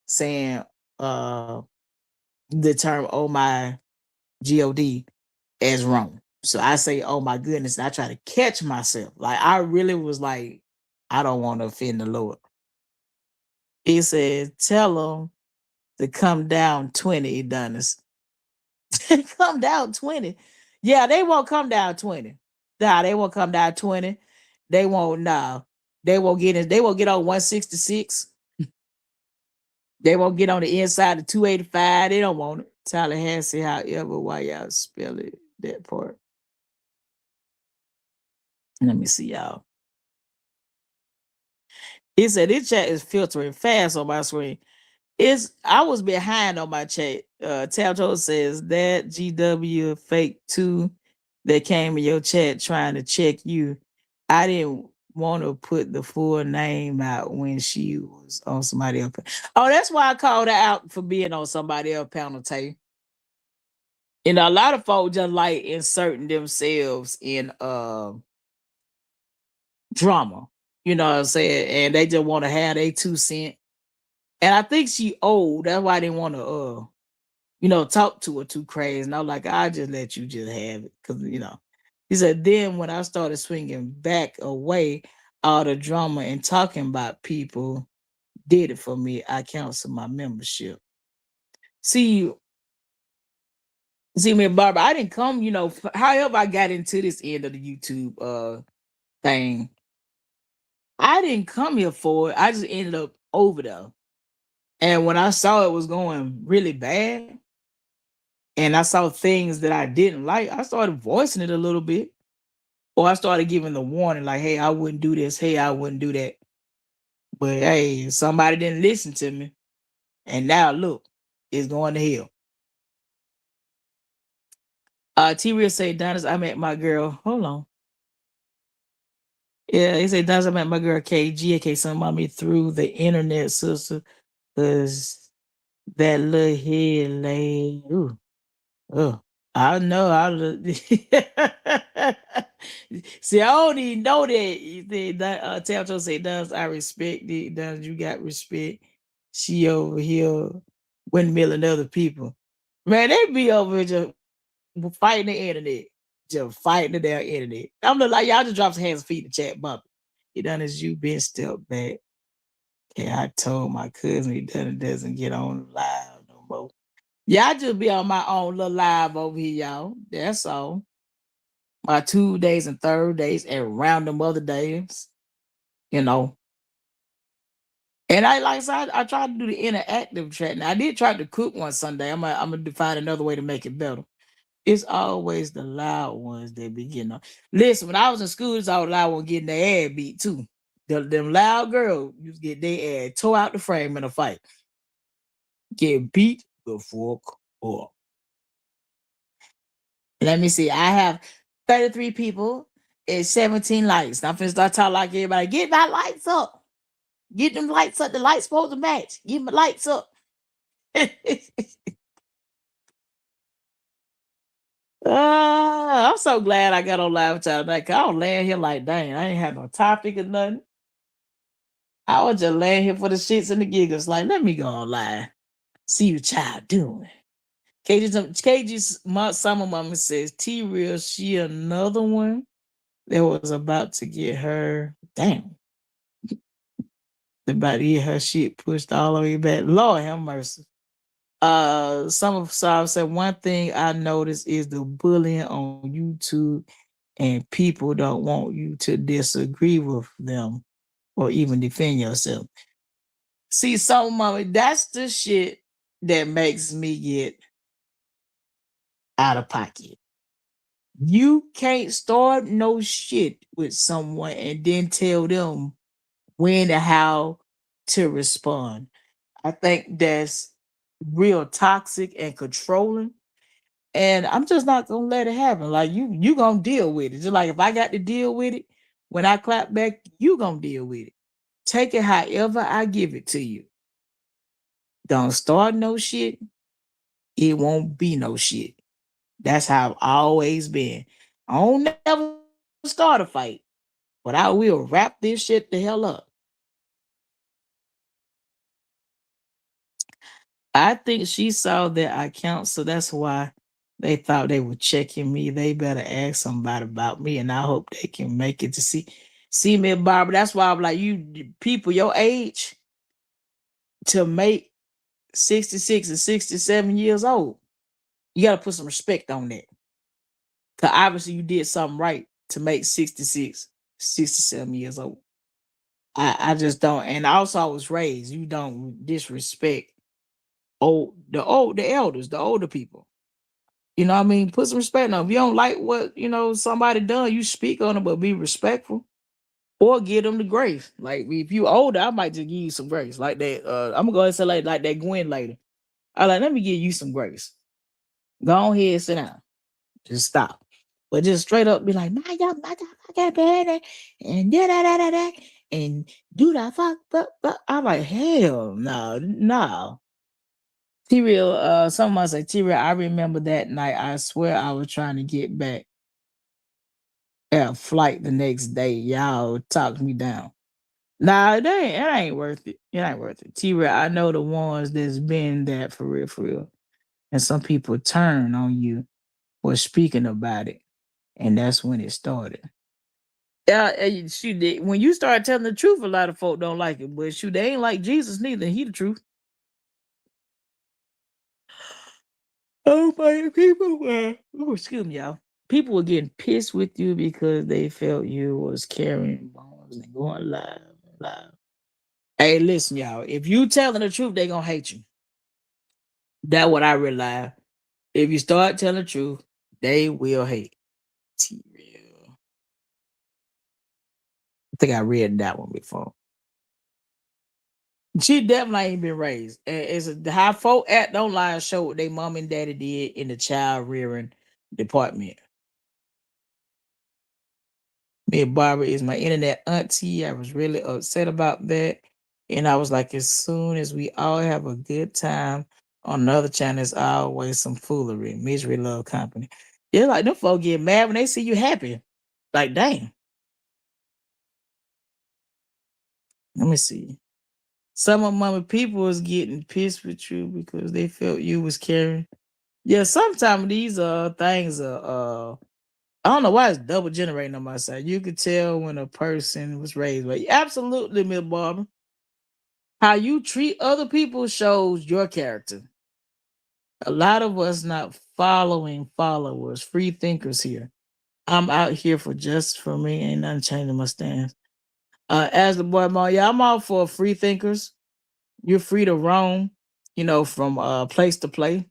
Speaker 3: saying uh the term oh my God as wrong. So I say, oh my goodness, and I try to catch myself. Like I really was like, I don't want to offend the Lord. He said, tell them to come down 20, Adonis. Come down 20. Yeah, they won't come down 20. Nah, they won't come down 20. They won't, nah. They won't get in, they won't get on 166. They won't get on the inside of 285. They don't want it. Tallahassee, however, why y'all spell it that part. Let me see y'all. It said this chat is filtering fast on my screen. I was behind on my chat. Tabjo says that GW fake too that came in your chat trying to check you. I didn't want to put the full name out when she was on somebody else. Oh, that's why I called her out for being on somebody else panel, Tay. And a lot of folks just like inserting themselves in drama. You know what I'm saying? And they just want to have their 2 cents. And I think she old. That's why I didn't want to talk to her too crazy. And I was like, I'll just let you just have it. Cause he said, then when I started swinging back away, all the drama and talking about people did it for me. I canceled my membership. See, See me, Barbara, I didn't come, however I got into this end of the YouTube thing. I didn't come here for it. I just ended up over there. And when I saw it was going really bad, and I saw things that I didn't like, I started voicing it a little bit. Or I started giving the warning, like, hey, I wouldn't do this, hey, I wouldn't do that. But hey, somebody didn't listen to me. And now look, it's going to hell. T Real say, Donis, I met my girl. Hold on. Yeah, he said, Donis, I met my girl KG, aka some mommy through the internet, sister. Cause that little head lay. Ooh. Oh, I know. See, I don't even know that. You said that Tacho said, Donis, I respect it. Donis, you got respect. She over here windmilling other people. Man, they be over here just fighting the internet. Just fighting the damn internet. I'm like, y'all just drop some hands and feet in the chat bump. He done as you been stepped back. Okay, I told my cousin he doesn't get on live no more. Yeah, I just be on my own little live over here, y'all. That's all. My Tuesdays and Thursdays and random other days, you know. And I like I said, I tried to do the interactive chat. Now I did try to cook one Sunday. I'm gonna find another way to make it better. It's always the loud ones that be getting on. Listen, when I was in school, it's all loud ones getting their ass beat too. Them loud girls used to get their ass tore out the frame in a fight. Get beat the fuck up. Let me see. I have 33 people and 17 likes. I'm finna start talking like everybody. Get my lights up. Get them lights up. The lights supposed to match. Get my lights up. I'm so glad I got on live with y'all tonight. 'Cause I was laying here like, dang, I ain't had no topic or nothing. I was just laying here for the shits and the giggles. Like, let me go on live. See what y'all doing. KG's summer mama says, T Real, she another one that was about to get her. Damn. About to get her shit pushed all the way back. Lord have mercy. Some of Saab said one thing I noticed is the bullying on YouTube, and people don't want you to disagree with them or even defend yourself. See, some of it, that's the shit that makes me get out of pocket. You can't start no shit with someone and then tell them when and how to respond. I think that's real toxic and controlling. And I'm just not gonna let it happen. Like you gonna deal with it. Just like if I got to deal with it, when I clap back, you gonna deal with it. Take it however I give it to you. Don't start no shit. It won't be no shit. That's how I've always been. I don't never start a fight, but I will wrap this shit the hell up. I think she saw that account, so that's why they thought they were checking me. They better ask somebody about me, and I hope they can make it to see me, Barbara. That's why I'm like, you people your age to make 66 and 67 years old, you got to put some respect on that. Because obviously you did something right to make 66, 67 years old. I just don't. And also I was raised, you don't disrespect the elders, the older people. You know what I mean? Put some respect on them. If you don't like what, somebody done, you speak on it, but be respectful. Or give them the grace. Like if you older, I might just give you some grace. Like that. I'm gonna go ahead and say like that Gwen lady. I like, let me give you some grace. Go ahead and sit down. Just stop. But just straight up be like, my God, I got bad and da and do that fuck. I'm like, hell no. T-Real, someone say, T-Real, I remember that night. I swear I was trying to get back at a flight the next day. Y'all talked me down. Nah, it ain't worth it. It ain't worth it. T-Real, I know the ones that's been that for real. And some people turn on you for speaking about it. And that's when it started. Shoot, when you start telling the truth, a lot of folk don't like it. But shoot, they ain't like Jesus neither. He the truth. Oh my people were excuse me, y'all. People were getting pissed with you because they felt you was carrying bombs and going live. Hey, listen, y'all. If you telling the truth, they gonna hate you. That's what I realized. If you start telling the truth, they will hate. T-Real. I think I read that one before. She definitely ain't been raised. It's how folk act online show what they mom and daddy did in the child rearing department. Me and Barbara is my internet auntie. I was really upset about that. And I was like, as soon as we all have a good time on another channel, there's always some foolery. Misery love company. Yeah, like them folk get mad when they see you happy. Like, dang. Let me see. Some of my people was getting pissed with you because they felt you was carrying. Yeah, sometimes these things are I don't know why it's double generating on my side. You could tell when a person was raised right. Absolutely, Miss Barbara. How you treat other people shows your character. A lot of us not following followers, free thinkers here. I'm out here for just for me, ain't nothing changing my stance. As the boy Mom, yeah, I'm all for free thinkers. You're free to roam, from place to place.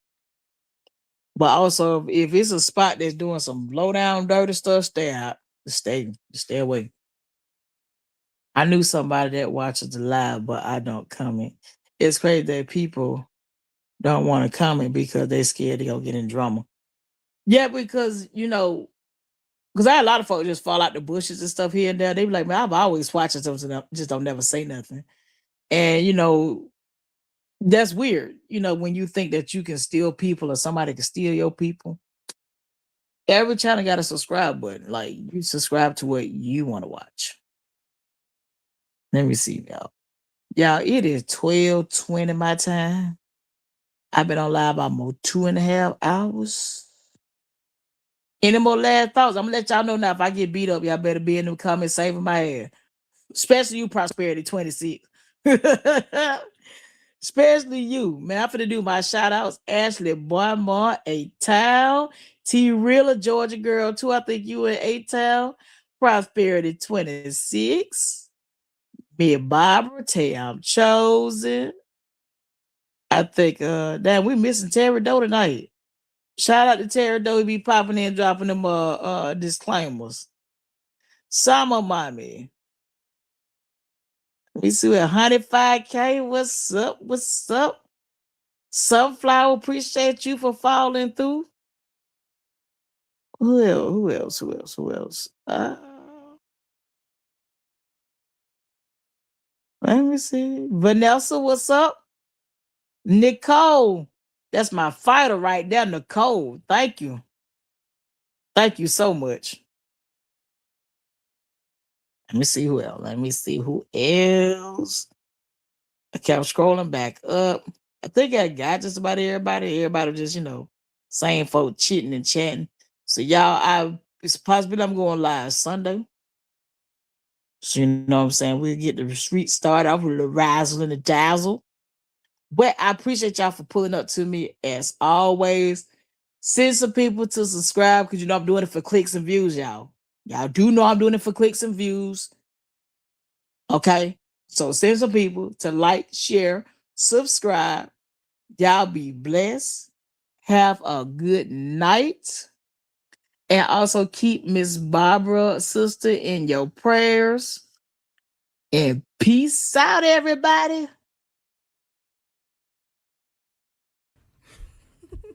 Speaker 3: But also, if it's a spot that's doing some low down dirty stuff, stay out. Stay away. I knew somebody that watches the live, but I don't comment. It's crazy that people don't want to comment because they're scared they're gonna get in drama. Yeah, because because I had a lot of folks just fall out the bushes and stuff here and there. They be like, man, I've always watching something, just don't never say nothing. And that's weird. When you think that you can steal people or somebody can steal your people. Every channel got a subscribe button. Like you subscribe to what you want to watch. Let me see, y'all. Y'all, it is 12:20 my time. I've been on live almost 2.5 hours. Any more last thoughts? I'm gonna let y'all know now. If I get beat up, y'all better be in the comments saving my ass. Especially you, Prosperity 26. Especially you, man. I'm finna do my shout outs. Ashley Boymar, A-Town. T-Rilla, Georgia Girl 2. I think you in A-Town. Prosperity 26. Me and Barbara, Tay, I'm chosen. I think, damn, we missing Terry Doe tonight. Shout out to Terry Doe. He be popping in, dropping them disclaimers. Summer Mommy. We see what 105K. What's up? What's up? Sunflower, appreciate you for falling through. Who else? Let me see. Vanessa, what's up? Nicole. That's my fighter right there, Nicole. Thank you. Thank you so much. Let me see who else. I kept scrolling back up. I think I got just about everybody. Everybody just, same folk cheating and chatting. So y'all, it's possible I'm going live Sunday. So you know what I'm saying? We'll get the street started off with the razzle and the dazzle. But I appreciate y'all for pulling up to me as always. Send some people to subscribe because I'm doing it for clicks and views, y'all. Y'all do know I'm doing it for clicks and views. Okay? So send some people to like, share, subscribe. Y'all be blessed. Have a good night. And also keep Miss Barbara, sister, in your prayers. And peace out, everybody.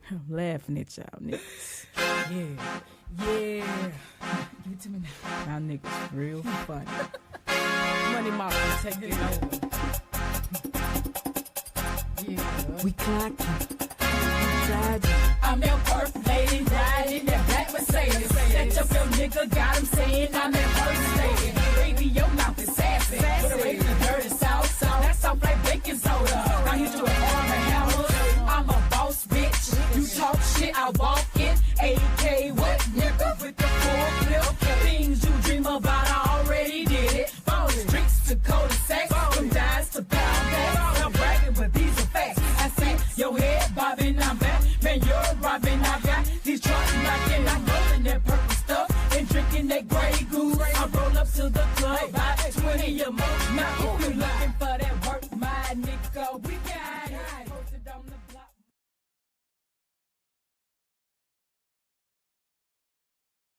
Speaker 1: I'm laughing at y'all niggas. Yeah. Give it to me now. Y'all niggas real funny. Money Mafia taking over. Yeah. We clocking.
Speaker 2: I'm your first lady, riding in that black Mercedes. That your nigga got him saying I'm that first lady. Baby, your mouth is sassy. With a raising the dirty south. That soft like baking soda. I hit you with arm and hammer. I'm a boss, bitch. You talk shit, I walk it. AK, what nigga with the full clip? Things you dream about, I already did it. From the streets to cul-de-sacs, from dimes to pound bags. I'm bragging, but these are facts. I see your head bobbing, I'm back. Man, you're robbing. that Grey Goose. I roll up to the club, buy 20 or more. Now if you looking for that work, my nigga, we got